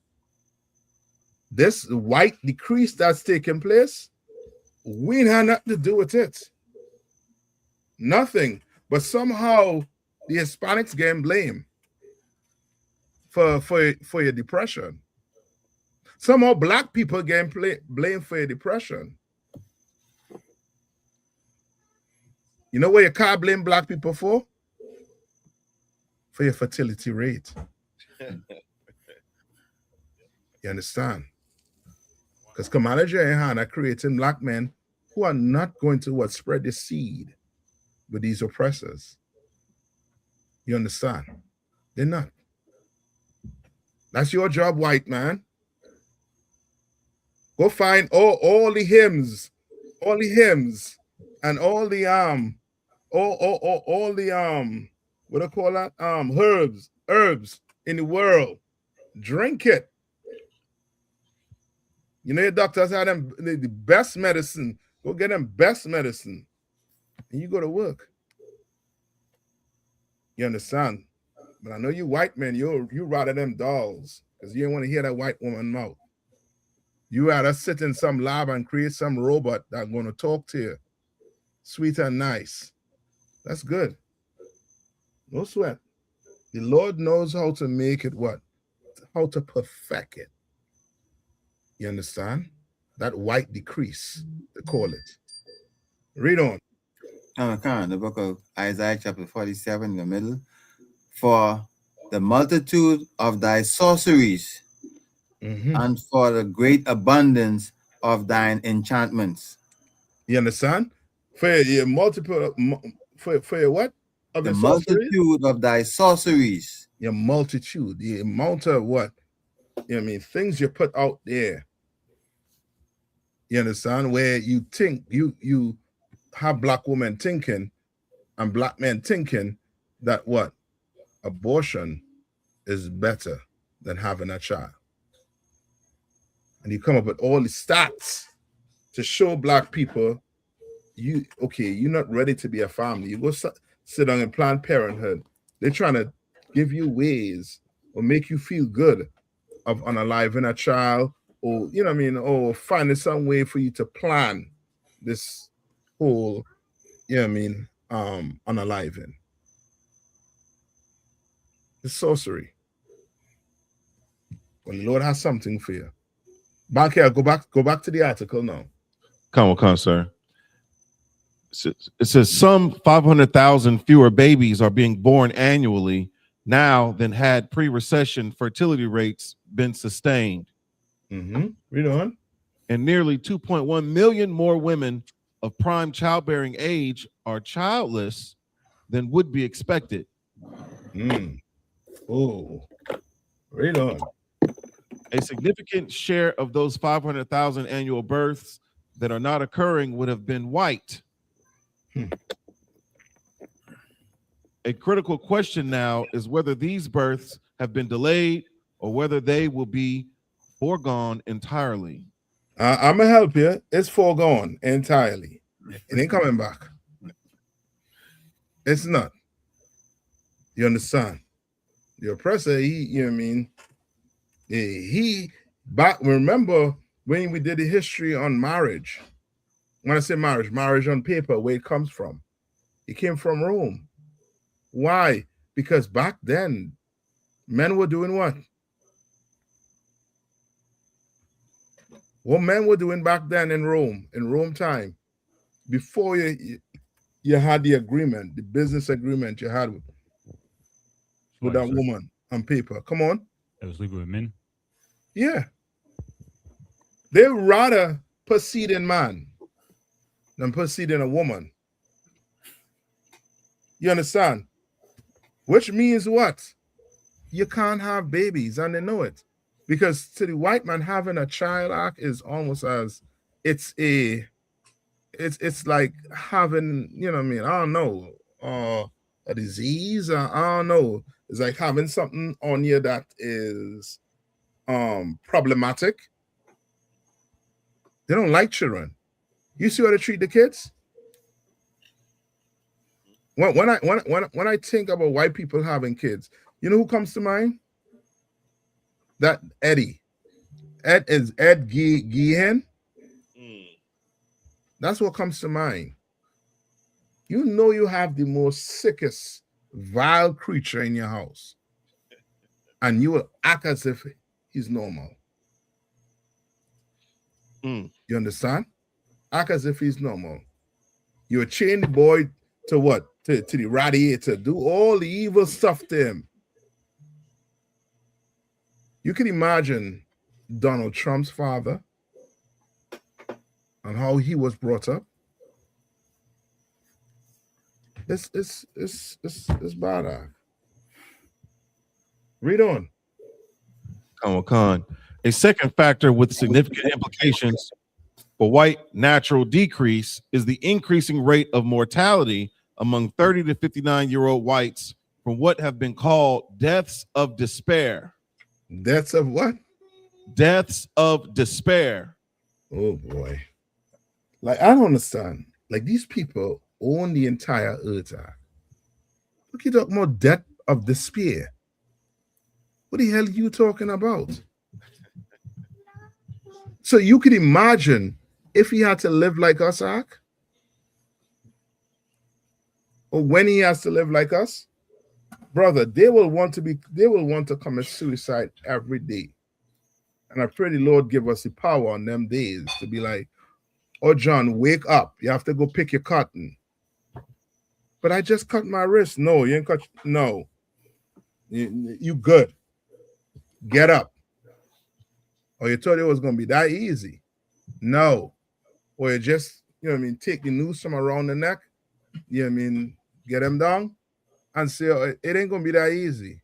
This white decrease that's taking place, we had nothing to do with it. Nothing. But somehow the Hispanics getting blame for your depression. Somehow black people getting blame for your depression. You know what you can't blame black people for? For your fertility rate. You understand? Because Commander YAHANNA creating black men who are not going to spread the seed with these oppressors. You understand? They're not. That's your job, white man. Go find all the hymns, and all the what do you call that? Herbs in the world. Drink it. You know your doctors have them the best medicine. Go get them best medicine. And you go to work. You understand? But I know you white men, you rather them dolls, because you don't want to hear that white woman mouth. You rather sit in some lab and create some robot that's going to talk to you. Sweet and nice. That's good. No sweat. The Lord knows how to make it what? How to perfect it. You understand? That white decrease, they call it. Read on. The book of Isaiah chapter 47 in the middle. For the multitude of thy sorceries, and for the great abundance of thine enchantments. You understand? For your multiple, for your what? Of the multitude of thy sorceries. Your multitude, the amount of what? You know what I mean? Things you put out there. You understand? Where you think, you have black women thinking and black men thinking that what? Abortion is better than having a child. And you come up with all the stats to show black people, you're not ready to be a family. You go sit down in Planned Parenthood. They're trying to give you ways or make you feel good of unaliving a child, or you know what I mean, or finding some way for you to plan this whole, you know what I mean, unaliving. It's sorcery. When the Lord has something for you. Back here, go back to the article now. Come on, sir. It says some 500,000 fewer babies are being born annually now than had pre-recession fertility rates been sustained. Read on. And nearly 2.1 million more women of prime childbearing age are childless than would be expected. Oh, read on. A significant share of those 500,000 annual births that are not occurring would have been white. A critical question now is whether these births have been delayed or whether they will be foregone entirely. I'm going to help you. It's foregone entirely. It ain't coming back. It's not. You understand? The oppressor, you know what I mean? He back. Remember when we did the history on marriage? When I say marriage on paper, where it comes from. It came from Rome. Why? Because back then, men were doing what? What men were doing back then in Rome time, before you had the agreement, the business agreement you had with that woman on paper. Come on. That was legal with men? Yeah. They rather proceed in man than proceed in a woman. You understand? Which means what? You can't have babies, and they know it. Because to the white man, having a child act is almost as it's like having, you know what I mean? I don't know, a disease. I don't know. It's like having something on you that is problematic. They don't like children. You see how they treat the kids? When I think about white people having kids, you know who comes to mind? That Eddie. Ed Geehan. That's what comes to mind. You know you have the most sickest, vile creature in your house, and you will act as if he's normal. You understand? Act as if he's normal. You'll chain the boy to what? To the radiator, do all the evil stuff to him. You can imagine Donald Trump's father and how he was brought up. It's bad. Read on. Khan. A second factor with significant implications for white natural decrease is the increasing rate of mortality among 30 to 59-year-old whites from what have been called deaths of despair. Deaths of what? Deaths of despair. Oh boy. Like, I don't understand. Like, these people own the entire earth. Look, you talking about death of despair. What the hell are you talking about? So you could imagine if he had to live like us, or when he has to live like us, brother, they will want to commit suicide every day. And I pray the Lord give us the power on them days to be like, oh, John, wake up. You have to go pick your cotton. But I just cut my wrist. No, you ain't cut. No. You good. Get up. Or you thought it was going to be that easy. No. Or you just, you know what I mean, take the noose from around the neck, you know what I mean, get them down and say, oh, it ain't going to be that easy.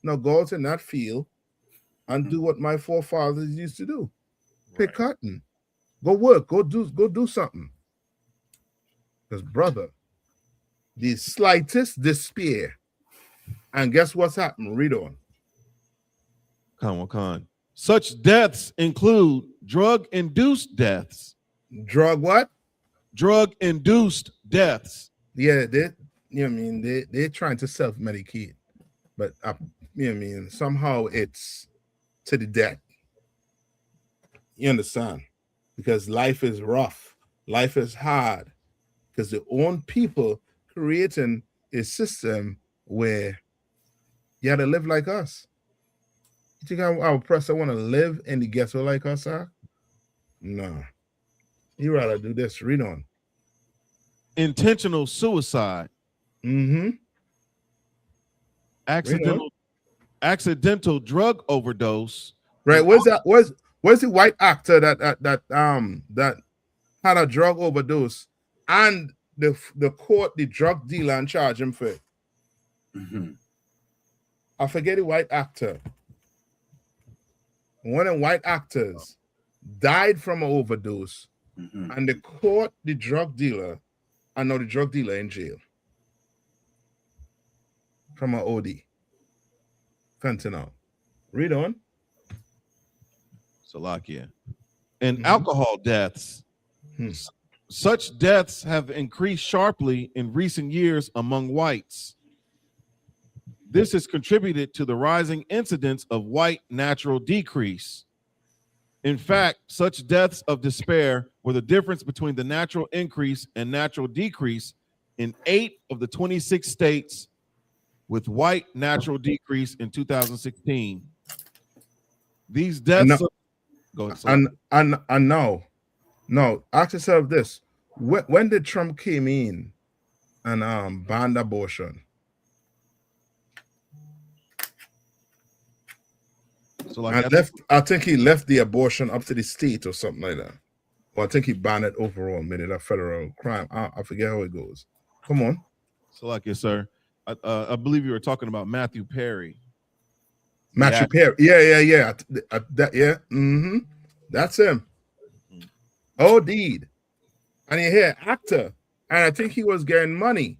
No, go out in that field and do what my forefathers used to do. Pick cotton. Go work. Go do something. Because, brother, the slightest despair. And guess what's happened? Read on. Khan. Such deaths include drug-induced deaths. Drug what? Drug-induced deaths. Yeah, they, you know what I mean, they're trying to self-medicate. But, you know what I mean, somehow it's to the death. You understand? Because life is rough. Life is hard. Because the own people creating a system where you had to live like us. You think our oppressor want to live in the ghetto like us, No. You rather do this. Read on. Intentional suicide. Accidental drug overdose. Right. Where's the white actor that had a drug overdose and the court the drug dealer and charge him for it? I forget the white actor. One of the white actors died from an overdose, and they caught the drug dealer, and now the drug dealer in jail from an OD. Fentanyl. Read on. Salakia. And alcohol deaths. Such deaths have increased sharply in recent years among whites. This has contributed to the rising incidence of white natural decrease. In fact, such deaths of despair were the difference between the natural increase and natural decrease in 8 of the 26 states with white natural decrease in 2016. These deaths. And no, ask yourself this: when did Trump came in and banned abortion? So like I think he left the abortion up to the state or something like that. Or I think he banned it overall, made it a federal crime. I forget how it goes. Come on. So like, yes, sir. I believe you were talking about Matthew Perry. Matthew Perry. Yeah. That's him. Oh, deed. And you hear actor. And I think he was getting money.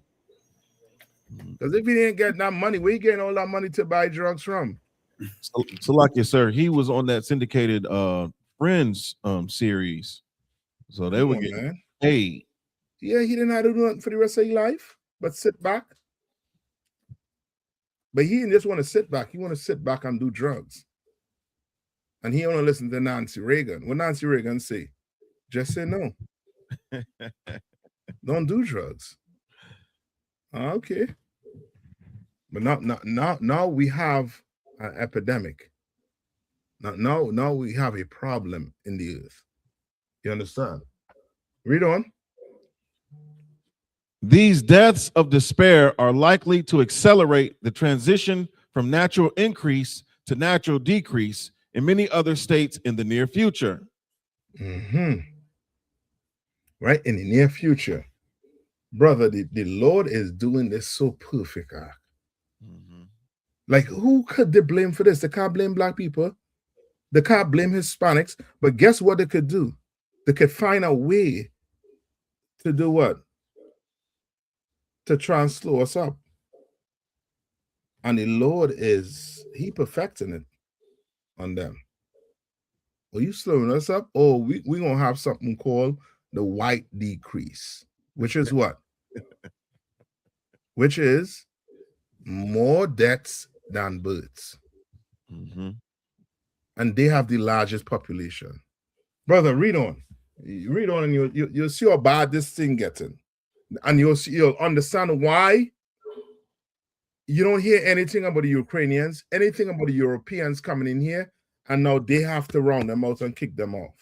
Because if he didn't get that money, where you getting all that money to buy drugs from? So like you, sir, he was on that syndicated Friends series. So they were getting paid. Yeah, he didn't have to do nothing for the rest of his life, but sit back. But he didn't just want to sit back. He want to sit back and do drugs. And he only listened to Nancy Reagan. What Nancy Reagan say? Just say no. Don't do drugs. Okay. But now we have an epidemic. Now we have a problem in the earth. You understand? Read on. These deaths of despair are likely to accelerate the transition from natural increase to natural decrease in many other states in the near future. Right, in the near future. Brother, the Lord is doing this so perfect. Like, who could they blame for this? They can't blame black people. They can't blame Hispanics. But guess what they could do? They could find a way to do what? To try and slow us up. And the Lord he perfecting it on them. Are you slowing us up? Oh, we're going to have something called the white decrease, which is what? Which is more deaths than births. And they have the largest population. Brother, read on. Read on and you'll see how bad this thing getting. And you'll understand why you don't hear anything about the Ukrainians, anything about the Europeans coming in here, and now they have to round them out and kick them off.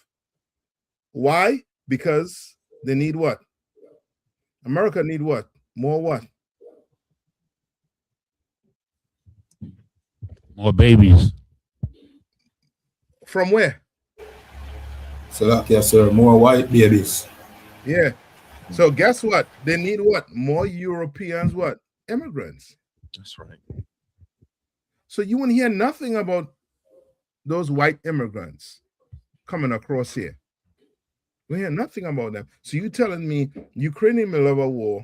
Why? Because they need what? America need what? More what? More babies. From where? So like yes, sir, more white babies. Yeah. So guess what? They need what? More Europeans, what? Immigrants. That's right. So you won't hear nothing about those white immigrants coming across here. We hear nothing about them. So you telling me Ukraine in the middle of a war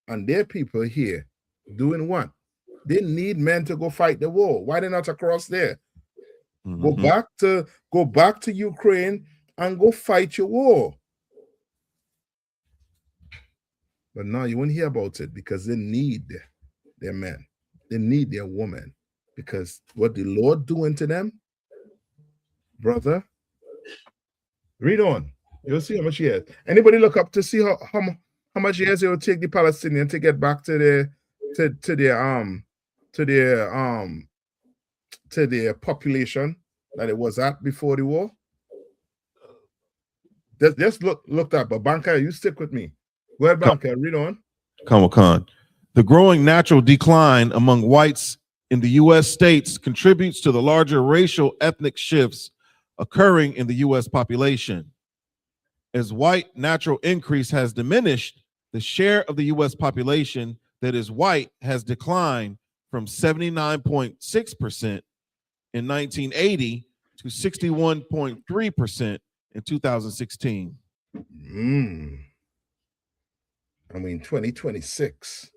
and their people here doing what? They need men to go fight the war. Why they not across there? Go back to Ukraine and go fight your war. But now you won't hear about it because they need their men. They need their women. Because what the Lord doing to them, brother, read on. You'll see how much he has. Anybody look up to see how much years it will take the Palestinians to get back to their population that it was at before the war? Just look up. But Banker, you stick with me. Go ahead, Banker, read on. Khan. The growing natural decline among whites in the U.S. states contributes to the larger racial ethnic shifts occurring in the U.S. population. As white natural increase has diminished, the share of the U.S. population that is white has declined from 79.6% in 1980 to 61.3% in 2016. I mean, 2026,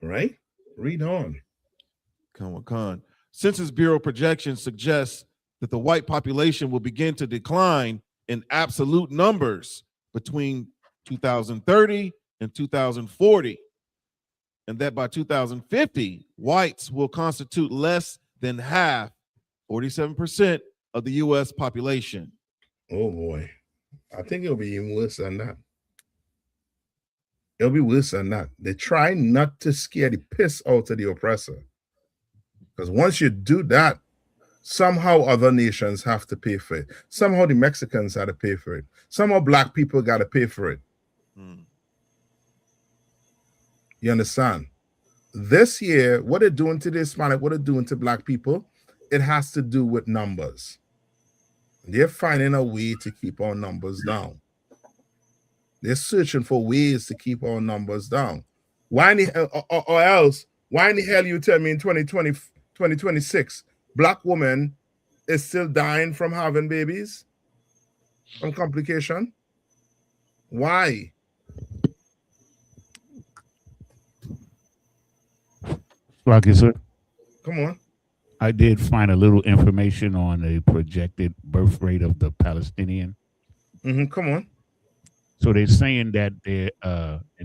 right? Read on. Khan. Census Bureau projections suggest that the white population will begin to decline in absolute numbers between 2030 and 2040, and that by 2050, whites will constitute less than half, 47% of the U.S. population. Oh boy, I think it'll be even worse than that. It'll be worse than that. They try not to scare the piss out of the oppressor. Because once you do that, somehow other nations have to pay for it. Somehow the Mexicans have to pay for it. Somehow black people got to pay for it. You understand? This year, what they're doing to the Hispanic, what they're doing to black people, it has to do with numbers. They're finding a way to keep our numbers down. They're searching for ways to keep our numbers down. Why in the hell, or else, why in the hell you tell me in 2020, 2026, black woman is still dying from having babies, from complication. Why? Like it, sir. Come on. I did find a little information on the projected birth rate of the Palestinian. Come on. So they're saying that in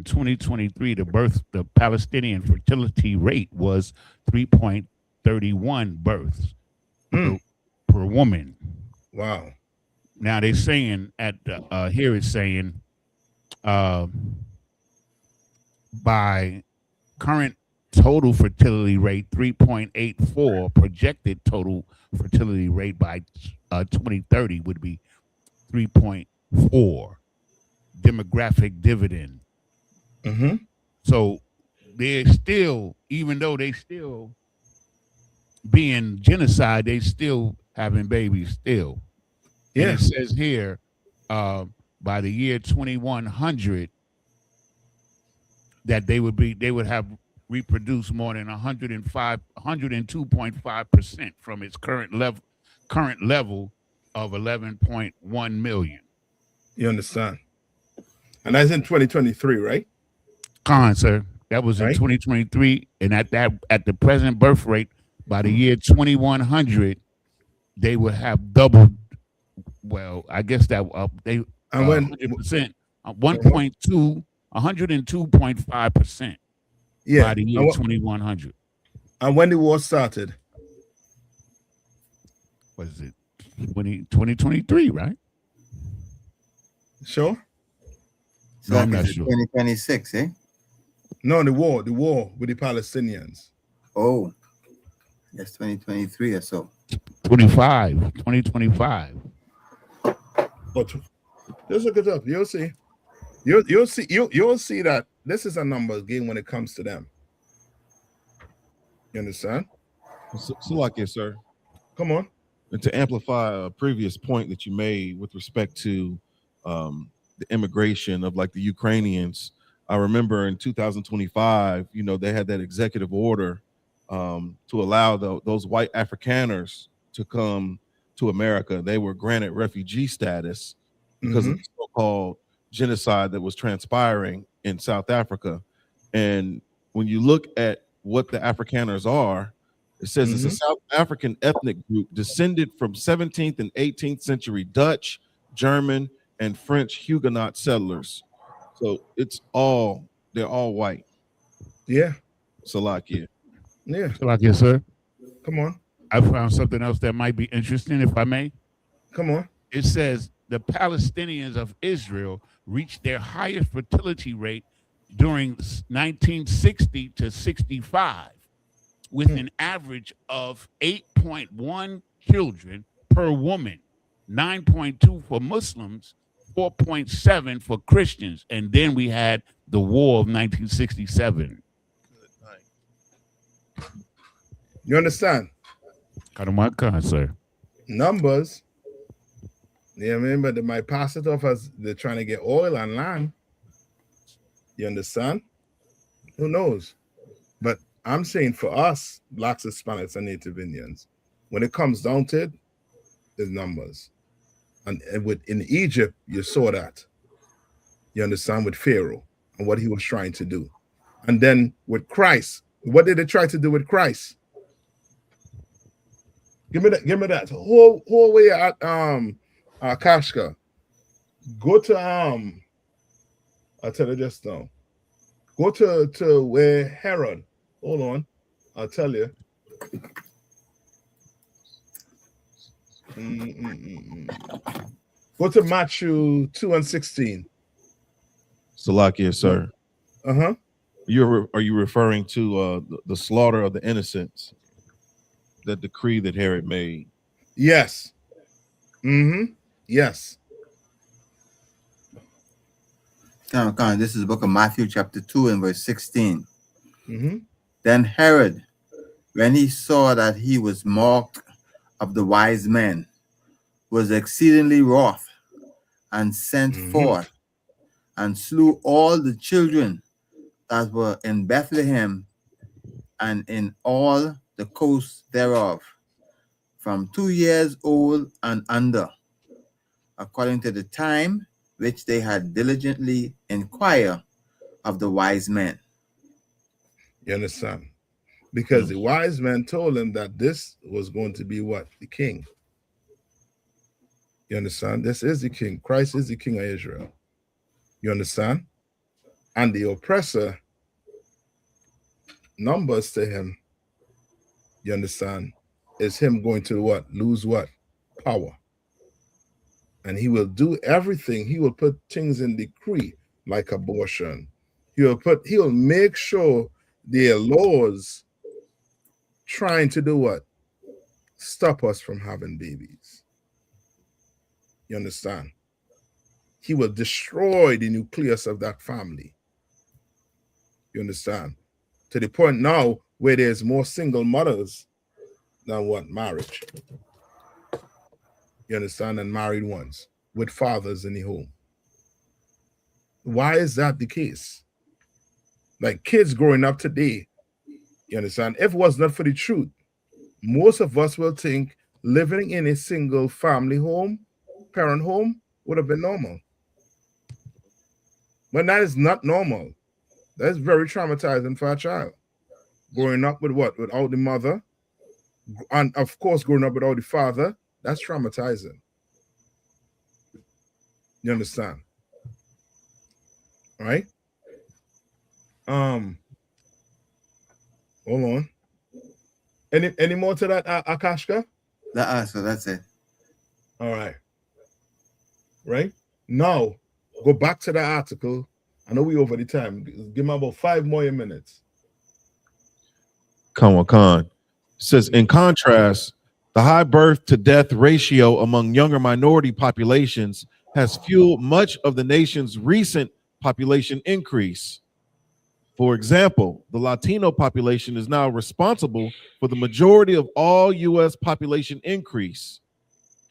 2023, the Palestinian fertility rate was 3.31 births per woman. Wow. Now they're saying here it's saying by current total fertility rate 3.84, projected total fertility rate by 2030 would be 3.4. Demographic dividend. So they're still, even though they still being genocide, they still having babies still. Yeah. And it says here, by the year 2100, that they would have reproduced more than 102.5% from its current level of 11.1 million. You understand? And that's in 2023, right? Sir. That was in Right. 2023, and at the present birth rate, by the year 2100, they would have doubled. Well, I guess that they 100%, 102.5%. Yeah. By the year 2100. And when the war started? What is it? 2023, right? Sure. So No, I'm not sure. 2026, eh? No, the war with the Palestinians. Oh, that's 2023 or so. 2025. But just look it up. You'll see. You'll see that this is a numbers game when it comes to them. You understand? So like it, sir. Come on. And to amplify a previous point that you made with respect to the immigration of like the Ukrainians, I remember in 2025, they had that executive order to allow those white Afrikaners to come to America. They were granted refugee status because of the so-called genocide that was transpiring in South Africa. And when you look at what the Afrikaners are, it says it's a South African ethnic group descended from 17th and 18th century Dutch, German, and French Huguenot settlers. So they're all white. Yeah. Salakia. Yeah. Salakia, sir. Come on. I found something else that might be interesting, if I may. Come on. It says the Palestinians of Israel reached their highest fertility rate during 1960 to 65, with an average of 8.1 children per woman, 9.2 for Muslims, 4.7 for Christians. And then we had the war of 1967. You understand? Sir. Numbers. Yeah, I mean, but they might pass it off as they're trying to get oil and land. You understand? Who knows? But I'm saying for us, blacks, Hispanics, and Native Indians, when it comes down to it, there's numbers. And in Egypt, you saw that. You understand, with Pharaoh and what he was trying to do. And then with Christ, what did they try to do with Christ? Give me that. Whole way at Kashka. Go to I'll tell you just now. Go to where Herod. Hold on. I'll tell you. Go to Matthew 2:16. Salakia, sir. Uh-huh. Are you referring to the slaughter of the innocents? That decree that Herod made? Yes. Yes. This is the book of Matthew chapter 2 and verse 16. Then Herod, when he saw that he was mocked of the wise men, was exceedingly wroth, and sent forth and slew all the children that were in Bethlehem and in all the coast thereof, from 2 years old and under, according to the time which they had diligently inquired of the wise men. You understand? Because the wise men told him that this was going to be what? The king. You understand? This is the king. Christ is the king of Israel. You understand? And the oppressor numbers to him, you understand, is him going to what? Lose what? Power. And he will do everything. He will put things in decree like abortion. He'll make sure there are laws trying to do what? Stop us from having babies. You understand? He will destroy the nucleus of that family. You understand? To the point now where there's more single mothers than what? Marriage. You understand? And married ones with fathers in the home. Why is that the case? Like kids growing up today, you understand? If it was not for the truth, most of us will think living in a single family home, parent home, would have been normal. But that is not normal. That's very traumatizing for a child. Growing up with what? Without the mother. And of course, growing up without the father, that's traumatizing. You understand? Right? Hold on. Any more to that, Akashka? So that's it. All right. Right? Now, go back to the article. I know we over the time. Give me about 5 more minutes. Come on, Khan. Says, in contrast, the high birth to death ratio among younger minority populations has fueled much of the nation's recent population increase. For example, the Latino population is now responsible for the majority of all U.S. population increase.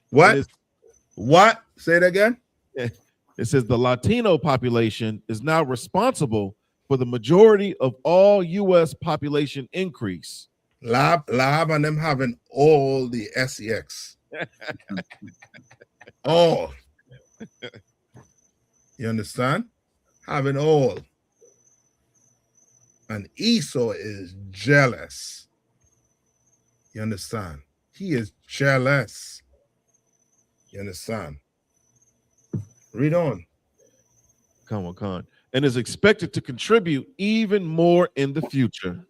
What? What? Say it again. It says the Latino population is now responsible for the majority of all U.S. population increase. Lab and them having all the sex. All. You understand? Having all. And Esau is jealous. You understand? He is jealous. You understand? Read on. Come on, Khan. And is expected to contribute even more in the future.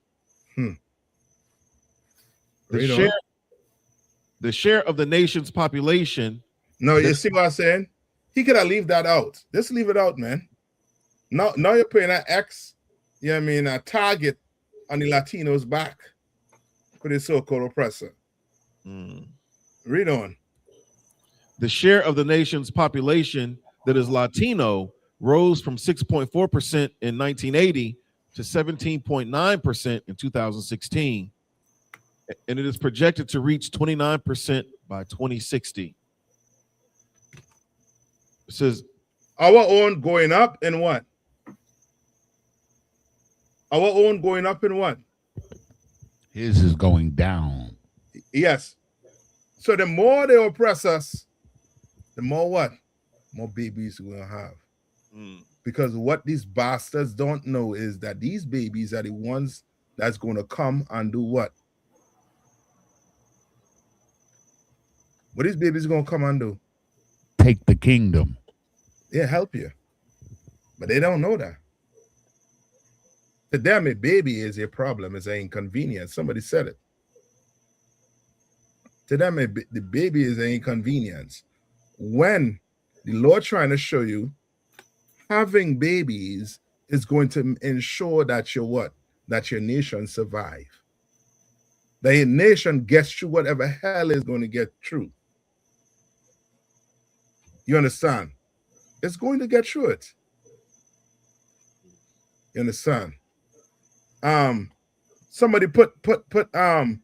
The share of the nation's population. No, you see what I'm saying? He could have leave that out. Just leave it out, man. Now you're putting an X, you know what I mean, a target on the Latinos' back for the so-called oppressor. Read on. The share of the nation's population that is Latino rose from 6.4% in 1980 to 17.9% in 2016. And it is projected to reach 29% by 2060. It says, our own going up in what? Our own going up in what? His is going down. Yes. So the more they oppress us, the more what? More babies we're going to have. Because what these bastards don't know is that these babies are the ones that's going to come and do what? What these babies are going to come and do? Take the kingdom. Yeah, help you. But they don't know that. To them, a baby is a problem, is an inconvenience. Somebody said it. To them, the baby is an inconvenience. When the Lord trying to show you having babies is going to ensure that your what? That your nation survive. That your nation gets through whatever hell is going to get through. You understand? It's going to get through it. You understand? Somebody put Lahab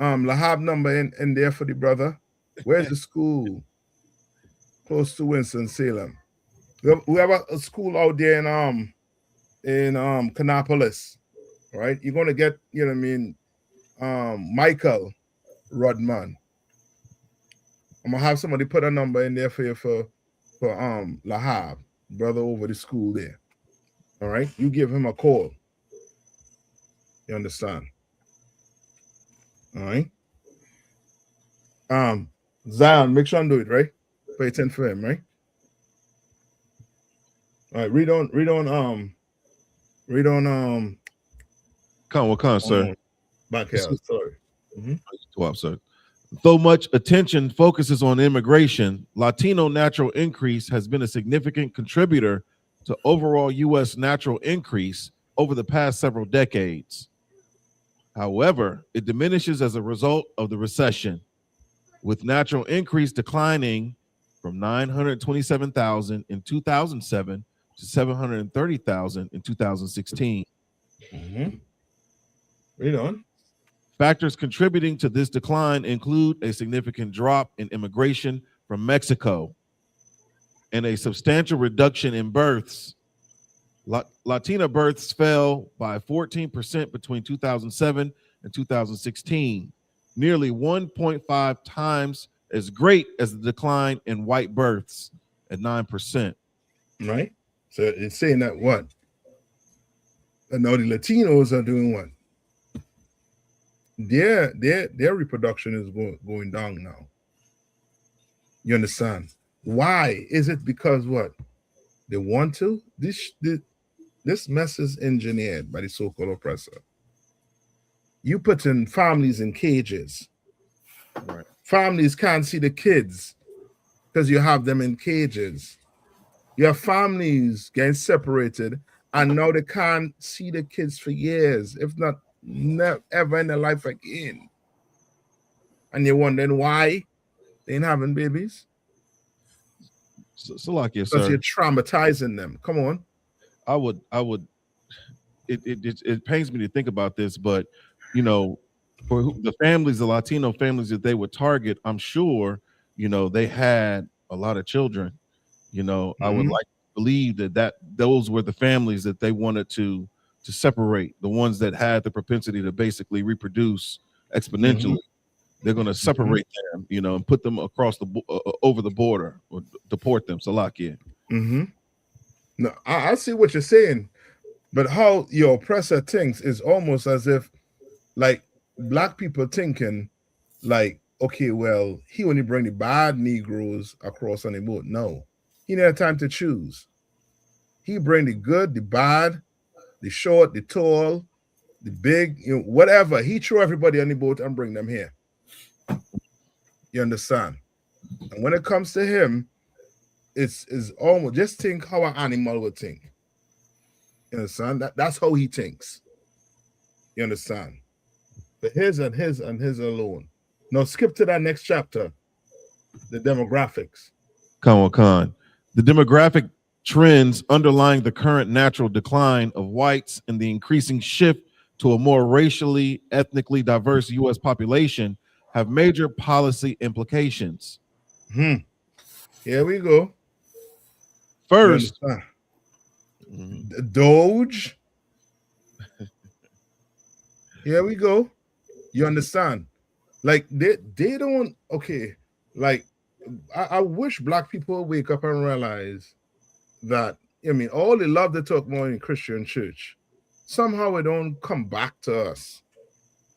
number in there for the brother. Where's the school? Close to Winston-Salem. We have a school out there in Canopolis, right? You're gonna get, you know what I mean, Michael Rodman. I'm gonna have somebody put a number in there for you for Lahab, brother over the school there. All right, you give him a call. You understand? All right. Zion, make sure I do it right. Pay attention for him, right? All right, read on. Con, sir. Back here, sorry. Sir. Though much attention focuses on immigration, Latino natural increase has been a significant contributor to overall U.S. natural increase over the past several decades. However, it diminishes as a result of the recession, with natural increase declining from 927,000 in 2007 to 730,000 in 2016. Read on. Factors contributing to this decline include a significant drop in immigration from Mexico and a substantial reduction in births. Latina births fell by 14% between 2007 and 2016, nearly 1.5 times as great as the decline in white births at 9%. Right? So it's saying that what? And now the Latinos are doing what? Their reproduction is going down now. You understand? Why? Is it because what? They want to? This mess is engineered by the so-called oppressor. You put in families in cages. Right. Families can't see the kids because you have them in cages. You have families getting separated, and now they can't see the kids for years, if not ever in their life again. And you're wondering why they ain't having babies? So like you, because sir. you're traumatizing them. Come on. I would. It pains me to think about this, but you know, for the families, the Latino families that they would target, I'm sure, you know, they had a lot of children. You know, I would like to believe that those were the families that they wanted to separate, the ones that had the propensity to basically reproduce exponentially. They're going to separate them, you know, and put them across over the border or deport them. Salakia. No, I see what you're saying, but how your oppressor thinks is almost as if, like, black people thinking, like, okay, well, he only bring the bad Negroes across on the boat. No, he didn't have time to choose. He bring the good, the bad, the short, the tall, the big, you know, whatever. He throw everybody on the boat and bring them here. You understand? And when it comes to him, it's almost, just think how an animal would think. You understand? That's how he thinks. You understand? But his and his alone. Now skip to that next chapter, the demographics. Khan. The demographic trends underlying the current natural decline of whites and the increasing shift to a more racially, ethnically diverse U.S. population have major policy implications. Here we go. First, Doge. Here we go. You understand? Like they don't, okay, like I wish black people wake up and realize that, I mean, all the love they talk about in Christian church, somehow it don't come back to us.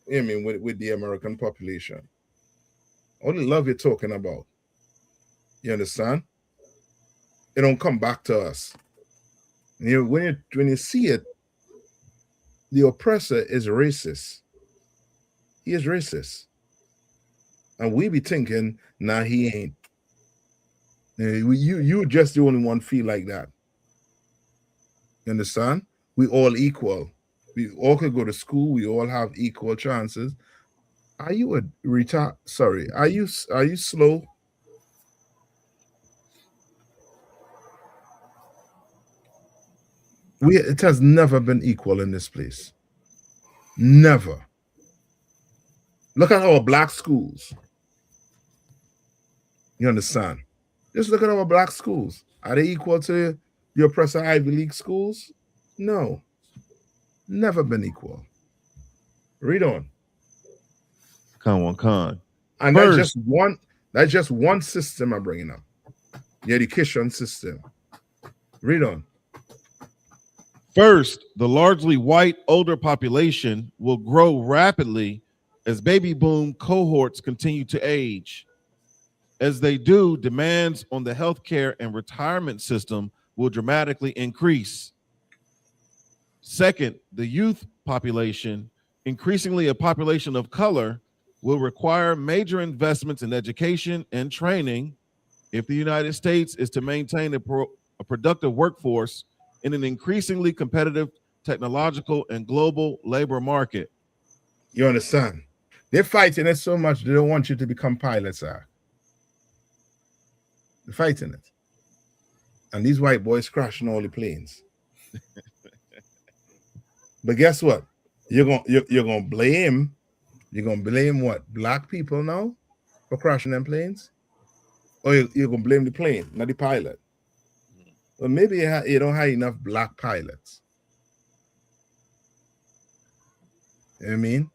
I mean, with the American population. All the love you're talking about. You understand? It don't come back to us. When you see it, the oppressor is racist. He is racist. And we be thinking, nah, he ain't. You just the only one feel like that. You understand? We all equal. We all could go to school. We all have equal chances. Are you a retard? Sorry. Are you slow? It has never been equal in this place. Never. Look at our black schools. You understand? Just look at our black schools. Are they equal to the oppressor Ivy League schools? No. Never been equal. Read on. Come on, con. And that's just one system I'm bringing up. The education system. Read on. First, the largely white older population will grow rapidly as baby boom cohorts continue to age. As they do, demands on the healthcare and retirement system will dramatically increase. Second, the youth population, increasingly a population of color, will require major investments in education and training if the United States is to maintain a productive workforce in an increasingly competitive technological and global labor market. You understand? They're fighting it so much they don't want you to become pilots, sir. They're fighting it. And these white boys crashing all the planes. But guess what? You're gonna blame what? Black people now for crashing them planes? Or you're gonna blame the plane, not the pilot? Well, maybe you don't have enough black pilots. You know what I mean?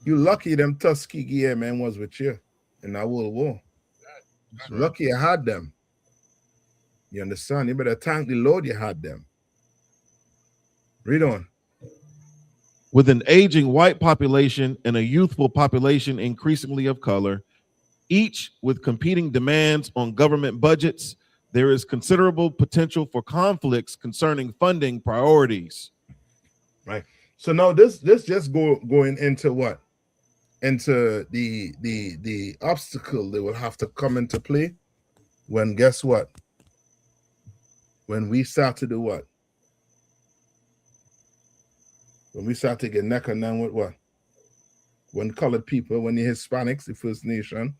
You lucky them Tuskegee Airmen was with you in that World War. Right. Lucky you had them. You understand? You better thank the Lord you had them. Read on. With an aging white population and a youthful population increasingly of color, each with competing demands on government budgets, there is considerable potential for conflicts concerning funding priorities. Right. So now this just going into what? Into the obstacle that will have to come into play when, guess what? When we start to do what? When we start to get neck and down with what? When colored people, when the Hispanics, the First Nation,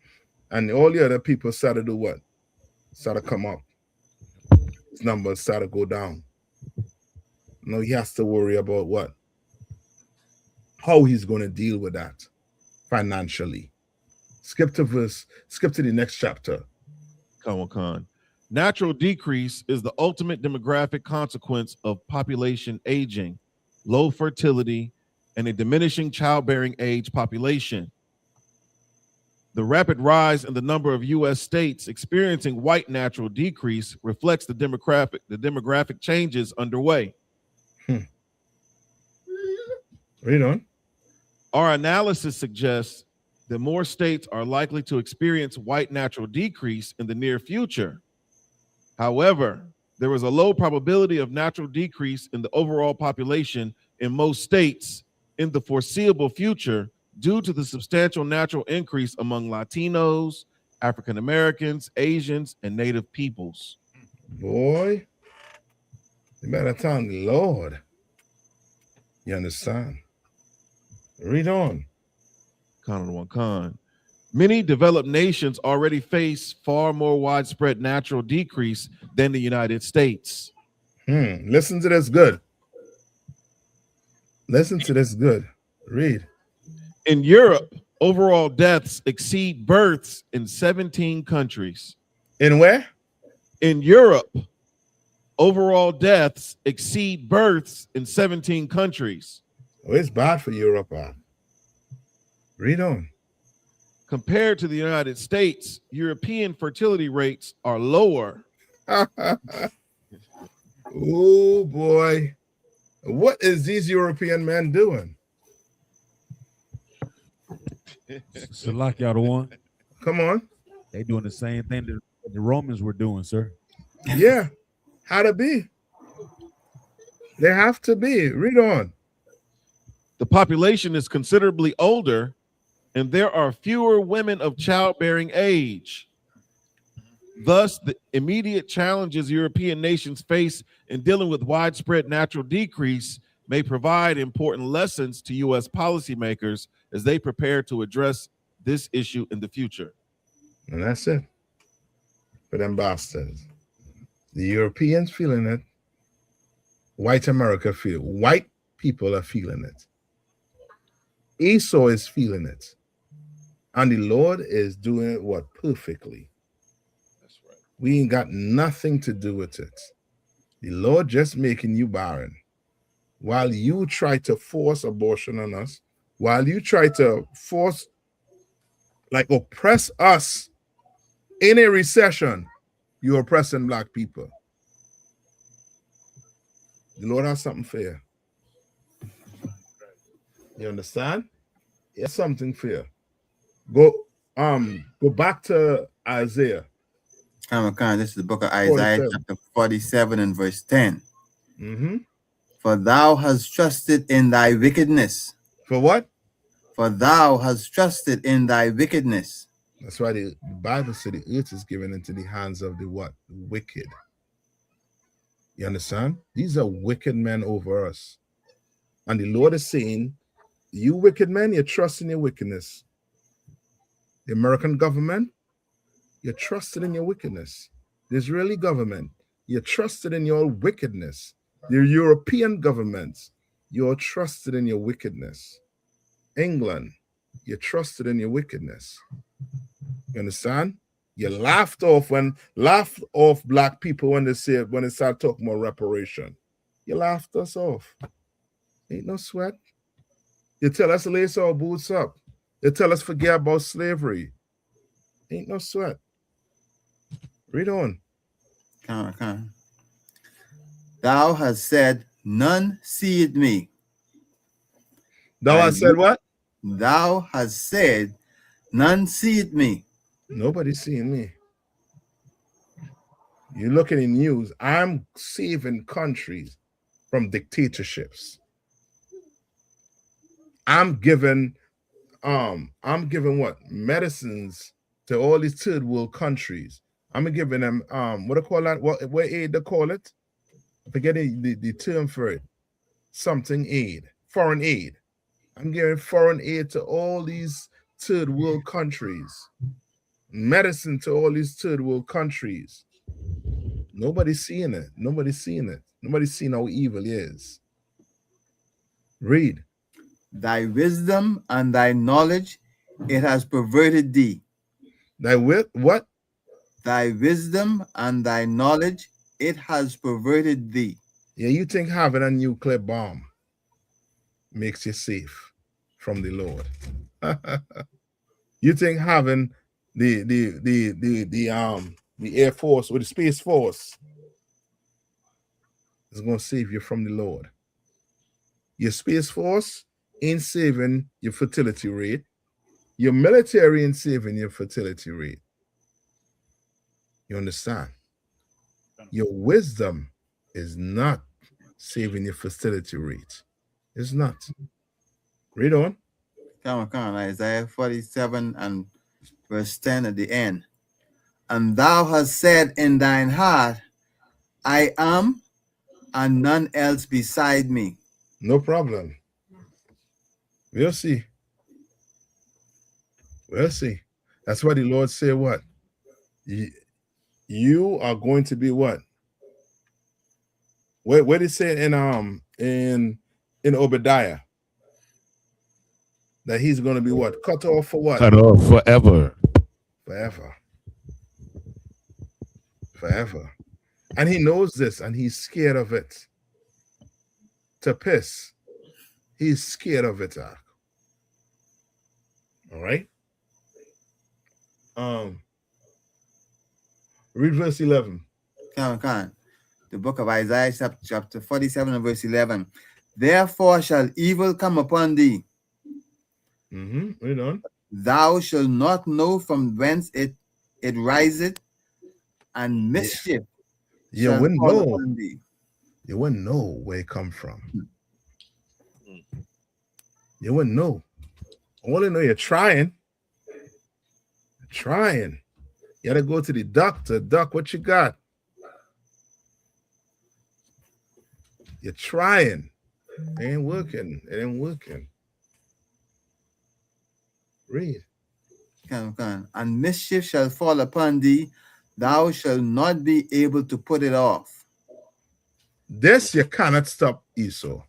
and all the other people start to do what? Start to come up. His numbers start to go down. Now he has to worry about what? How he's going to deal with that financially. Skip to the next chapter. Come on, Con. Natural decrease is the ultimate demographic consequence of population aging, low fertility, and a diminishing childbearing age population. The rapid rise in the number of U.S. states experiencing white natural decrease reflects the demographic changes underway. Read on. Our analysis suggests that more states are likely to experience white natural decrease in the near future. However, there is a low probability of natural decrease in the overall population in most states in the foreseeable future due to the substantial natural increase among Latinos, African Americans, Asians, and Native peoples. Boy, you better thank the Lord. You understand? Read on. Con. Many developed nations already face far more widespread natural decrease than the United States. Listen to this good. Listen to this good. Read. In Europe, overall deaths exceed births in 17 countries. In where? In Europe, overall deaths exceed births in 17 countries. Oh, it's bad for Europe. Read on. Compared to the United States, European fertility rates are lower. Oh, boy. What is these European men doing? Salak, y'all the one. Come on. They doing the same thing that the Romans were doing, sir. Yeah. How to be? They have to be. Read on. The population is considerably older, and there are fewer women of childbearing age. Thus, the immediate challenges European nations face in dealing with widespread natural decrease may provide important lessons to U.S. policymakers as they prepare to address this issue in the future. And that's it. For them bastards. The Europeans feeling it. White America feel. White people are feeling it. Esau is feeling it. And the Lord is doing it what? Perfectly. That's right. We ain't got nothing to do with it. The Lord just making you barren. While you try to force abortion on us, while you try to force like oppress us in a recession, you're oppressing black people. The Lord has something fair. You understand? It's something fair. Go back to Isaiah. This is the book of Isaiah, 47. chapter 47 and verse 10. Mm-hmm. For thou hast trusted in thy wickedness. For what? For thou hast trusted in thy wickedness. That's why the Bible said the earth is given into the hands of the what? Wicked. You understand? These are wicked men over us. And the Lord is saying, you wicked men, you're trusting your wickedness. The American government, you're trusted in your wickedness. The Israeli government, you're trusted in your wickedness. The European governments, you're trusted in your wickedness. England, you're trusted in your wickedness. You understand? You laughed off black people when they start talking about reparation. You laughed us off. Ain't no sweat. You tell us to lace our boots up. You tell us forget about slavery. Ain't no sweat. Read on. Thou hast said, none seeth me. Thou hast said what? Thou hast said, none seeth me. Nobody's seeing me. You look at the news, I'm saving countries from dictatorships. I'm giving what? Medicines to all these third world countries. I'm giving them what do they call that? What aid they call it? I forget the term for it. Something aid, foreign aid. I'm giving foreign aid to all these third world countries. Medicine to all these third world countries. Nobody's seeing it. Nobody's seeing it. Nobody's seeing how evil it is. Read. Thy wisdom and thy knowledge, it has perverted thee. Thy what? Thy wisdom and thy knowledge, it has perverted thee. Yeah, you think having a nuclear bomb makes you safe from the Lord. You think having the Air Force or the Space Force is going to save you from the Lord. Your Space Force ain't saving your fertility rate. Your military ain't saving your fertility rate. You understand? Your wisdom is not saving your fertility rate. It's not. Read on. Come on, Isaiah 47 and verse 10 at the end. And thou hast said in thine heart, I am, and none else beside me. No problem. We'll see. We'll see. That's why the Lord said what? You are going to be what? What did he say in Obadiah? That he's going to be what? Cut off for what? Cut off forever. Forever. Forever. And he knows this and he's scared of it. To piss. He's scared of it. All right. Read verse 11. Come on. The book of Isaiah, chapter 47 and verse 11. Therefore shall evil come upon thee. Read on. Thou shalt not know from whence it riseth, and mischief you shall wouldn't fall know. upon thee. You wouldn't know where it come from. You wouldn't know. Only know you're trying. You're trying. You gotta go to the doctor. Doc, what you got? You're trying. It ain't working. It ain't working. Read. Come. And mischief shall fall upon thee. Thou shalt not be able to put it off. This you cannot stop, Esau.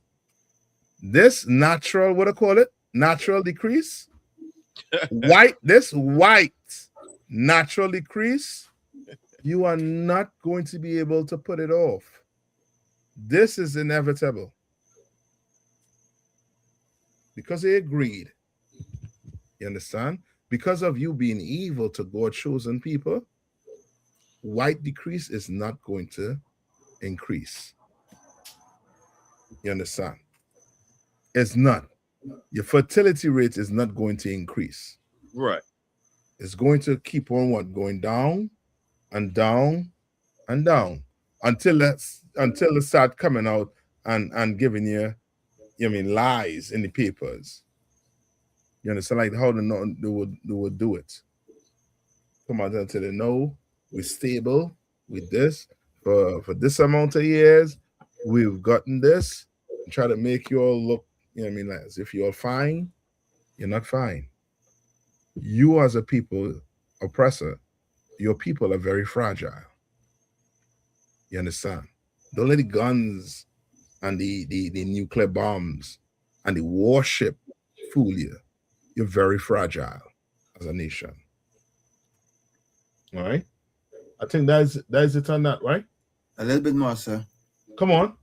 This natural, what do I call it? Natural decrease. White natural decrease. You are not going to be able to put it off. This is inevitable. Because they agreed. You understand? because of you being evil to God's chosen people, white decrease is not going to increase. You understand? It's not. Your fertility rate is not going to increase. Right. It's going to keep on what? Going down and down and down until it start coming out and giving you lies in the papers. You understand? Like how they would do it. Come out and tell them, no, we're stable with this for this amount of years. We've gotten this. And try to make you all look, like as if you're fine. You're not fine. You as a people oppressor, your people are very fragile. You understand? Don't let the guns and the nuclear bombs and the warship fool you. You're very fragile as a nation. All right. I think that is it on that, right? A little bit more, sir. Come on.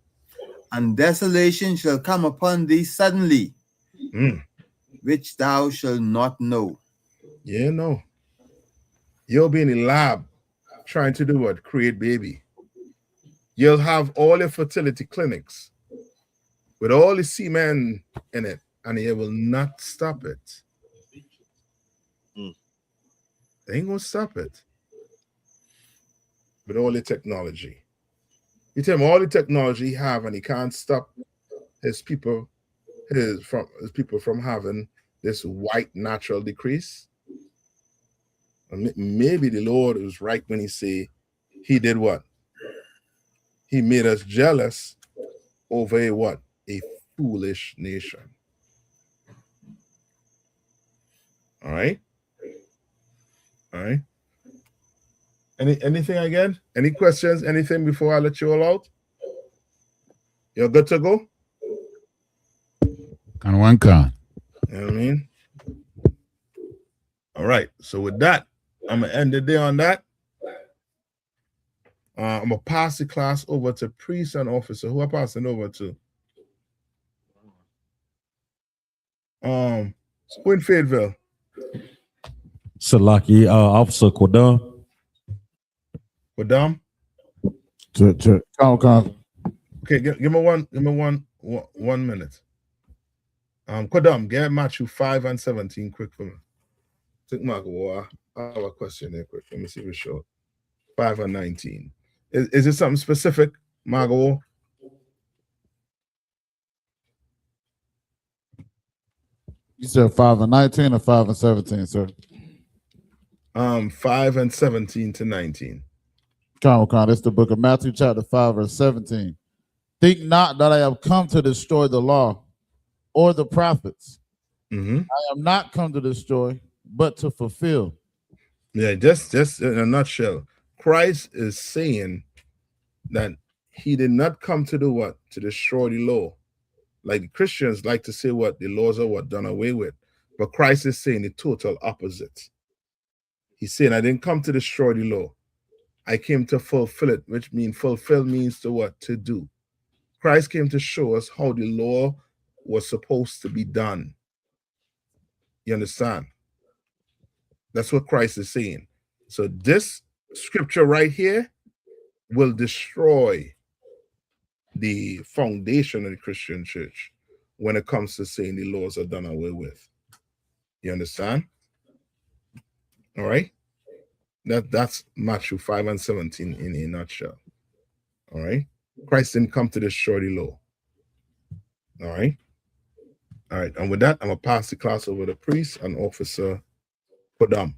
And desolation shall come upon thee suddenly, which thou shalt not know. Yeah, no. You'll be in the lab trying to do what? Create baby. You'll have all your fertility clinics with all the semen in it, and it will not stop it. They ain't gonna stop it. With all the technology. You tell him all the technology he have, and he can't stop his people from having this white natural decrease. Maybe the Lord was right when he say he did what? He made us jealous over a what? A foolish nation. All right. All right. Anything again? Any questions? Anything before I let you all out? You're good to go? Kind of one con. You know what I mean? All right. So with that, I'm gonna end the day on that. I'm gonna pass the class over to priest and officer. Who I passing over to? Who in Fayetteville? Salaki, Officer Quadam. Quadam? Okay, give me one minute. Quadam, get Matthew 5 and 17 quick for me. Take Marco. I have a question there quick. Let me see if it's short. 5 and 19. Is it something specific, Margot? You said 5 and 19 or 5 and 17, sir? 5 and 17 to 19. That's the book of Matthew, chapter 5, verse 17. Think not that I have come to destroy the law or the prophets. I am not come to destroy, but to fulfill. Yeah, just in a nutshell, Christ is saying that he did not come to do what? To destroy the law. Like the Christians like to say what? The laws are what? Done away with. But Christ is saying the total opposite. He's saying, I didn't come to destroy the law. I came to fulfill it, which means fulfill means to what? To do. Christ came to show us how the law was supposed to be done. You understand? That's what Christ is saying. So this scripture right here will destroy the foundation of the Christian church when it comes to saying the laws are done away with. You understand? All right? That's Matthew 5 and 17 in a nutshell. All right? Christ didn't come to destroy the law. All right? All right. And with that, I'm going to pass the class over to priest and officer Kodam.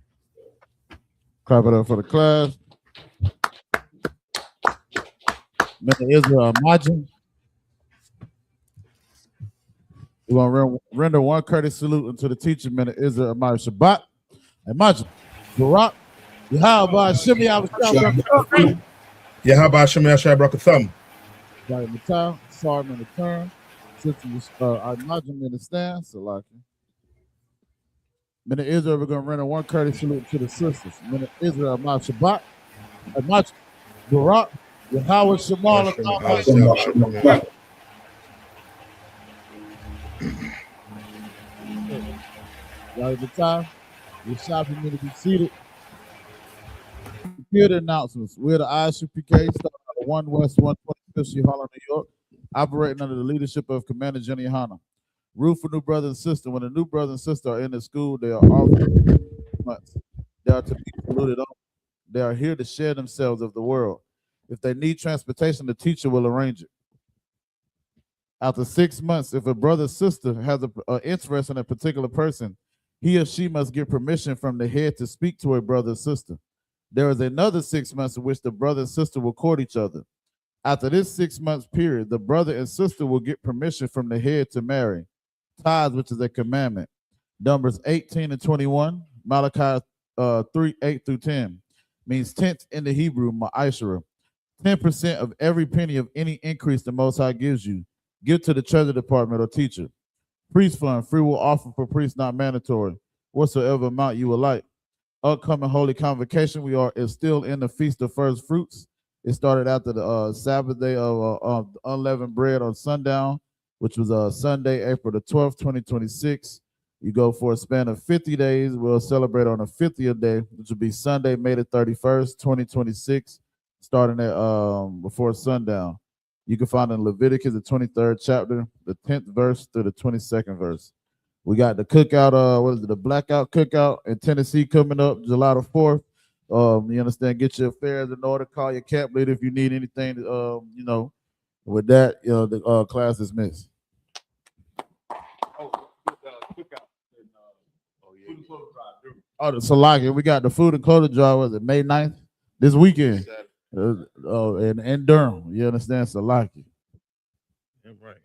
Clap it up for the class. Mr. Israel Imagine. We're going to render one courteous salute unto the teacher, Mr. Israel Imagine Shabbat. Imagine. Barak. YAHANNA. Yahaba Shemia Shabrakatham. Right, Matau. Sorry, in the turn. Since I imagine in the stand, Salaki. Mr. Israel, we're going to render one courteous salute to the sisters. Mr. Israel Imagine Shabbat. Imagine. Barak. Yahweh Shemal. Right, Matau. Your shopping to be seated. Here are the announcements. We're the I.S.U.P.K, starting out of 1 West 125th Street, Harlem, New York, operating under the leadership of Commander Jenny YAHANNA. Rule for new brother and sister. When the new brother and sister are in the school, they are offered months. They are to be saluted on. They are here to share themselves of the world. If they need transportation, the teacher will arrange it. After 6 months, if a brother or sister has an interest in a particular person, he or she must get permission from the head to speak to a brother or sister. There is another 6 months in which the brother and sister will court each other. After this 6 months period, the brother and sister will get permission from the head to marry. Tithes, which is a commandment. Numbers 18 and 21, Malachi 3, 8 through 10, means tenth in the Hebrew, ma'ashara. 10% of every penny of any increase the Most High gives you, give to the treasury department or teacher. Priest fund, free will offer for priests, not mandatory, whatsoever amount you would like. Upcoming Holy Convocation, is still in the Feast of First Fruits. It started after the Sabbath day of unleavened bread on sundown, which was Sunday, April the 12th, 2026. You go for a span of 50 days. We'll celebrate on the 50th day, which will be Sunday, May the 31st, 2026, starting at before sundown. You can find in Leviticus, the 23rd chapter, the 10th verse through the 22nd verse. We got the cookout, the blackout cookout in Tennessee coming up July the 4th. You understand, get your affairs in order, call your camp leader if you need anything, with that, the class is missed. Oh, the Salaki, we got the food and clothing drive, was it May 9th? This weekend. In Durham, you understand, Salaki. Yeah, right.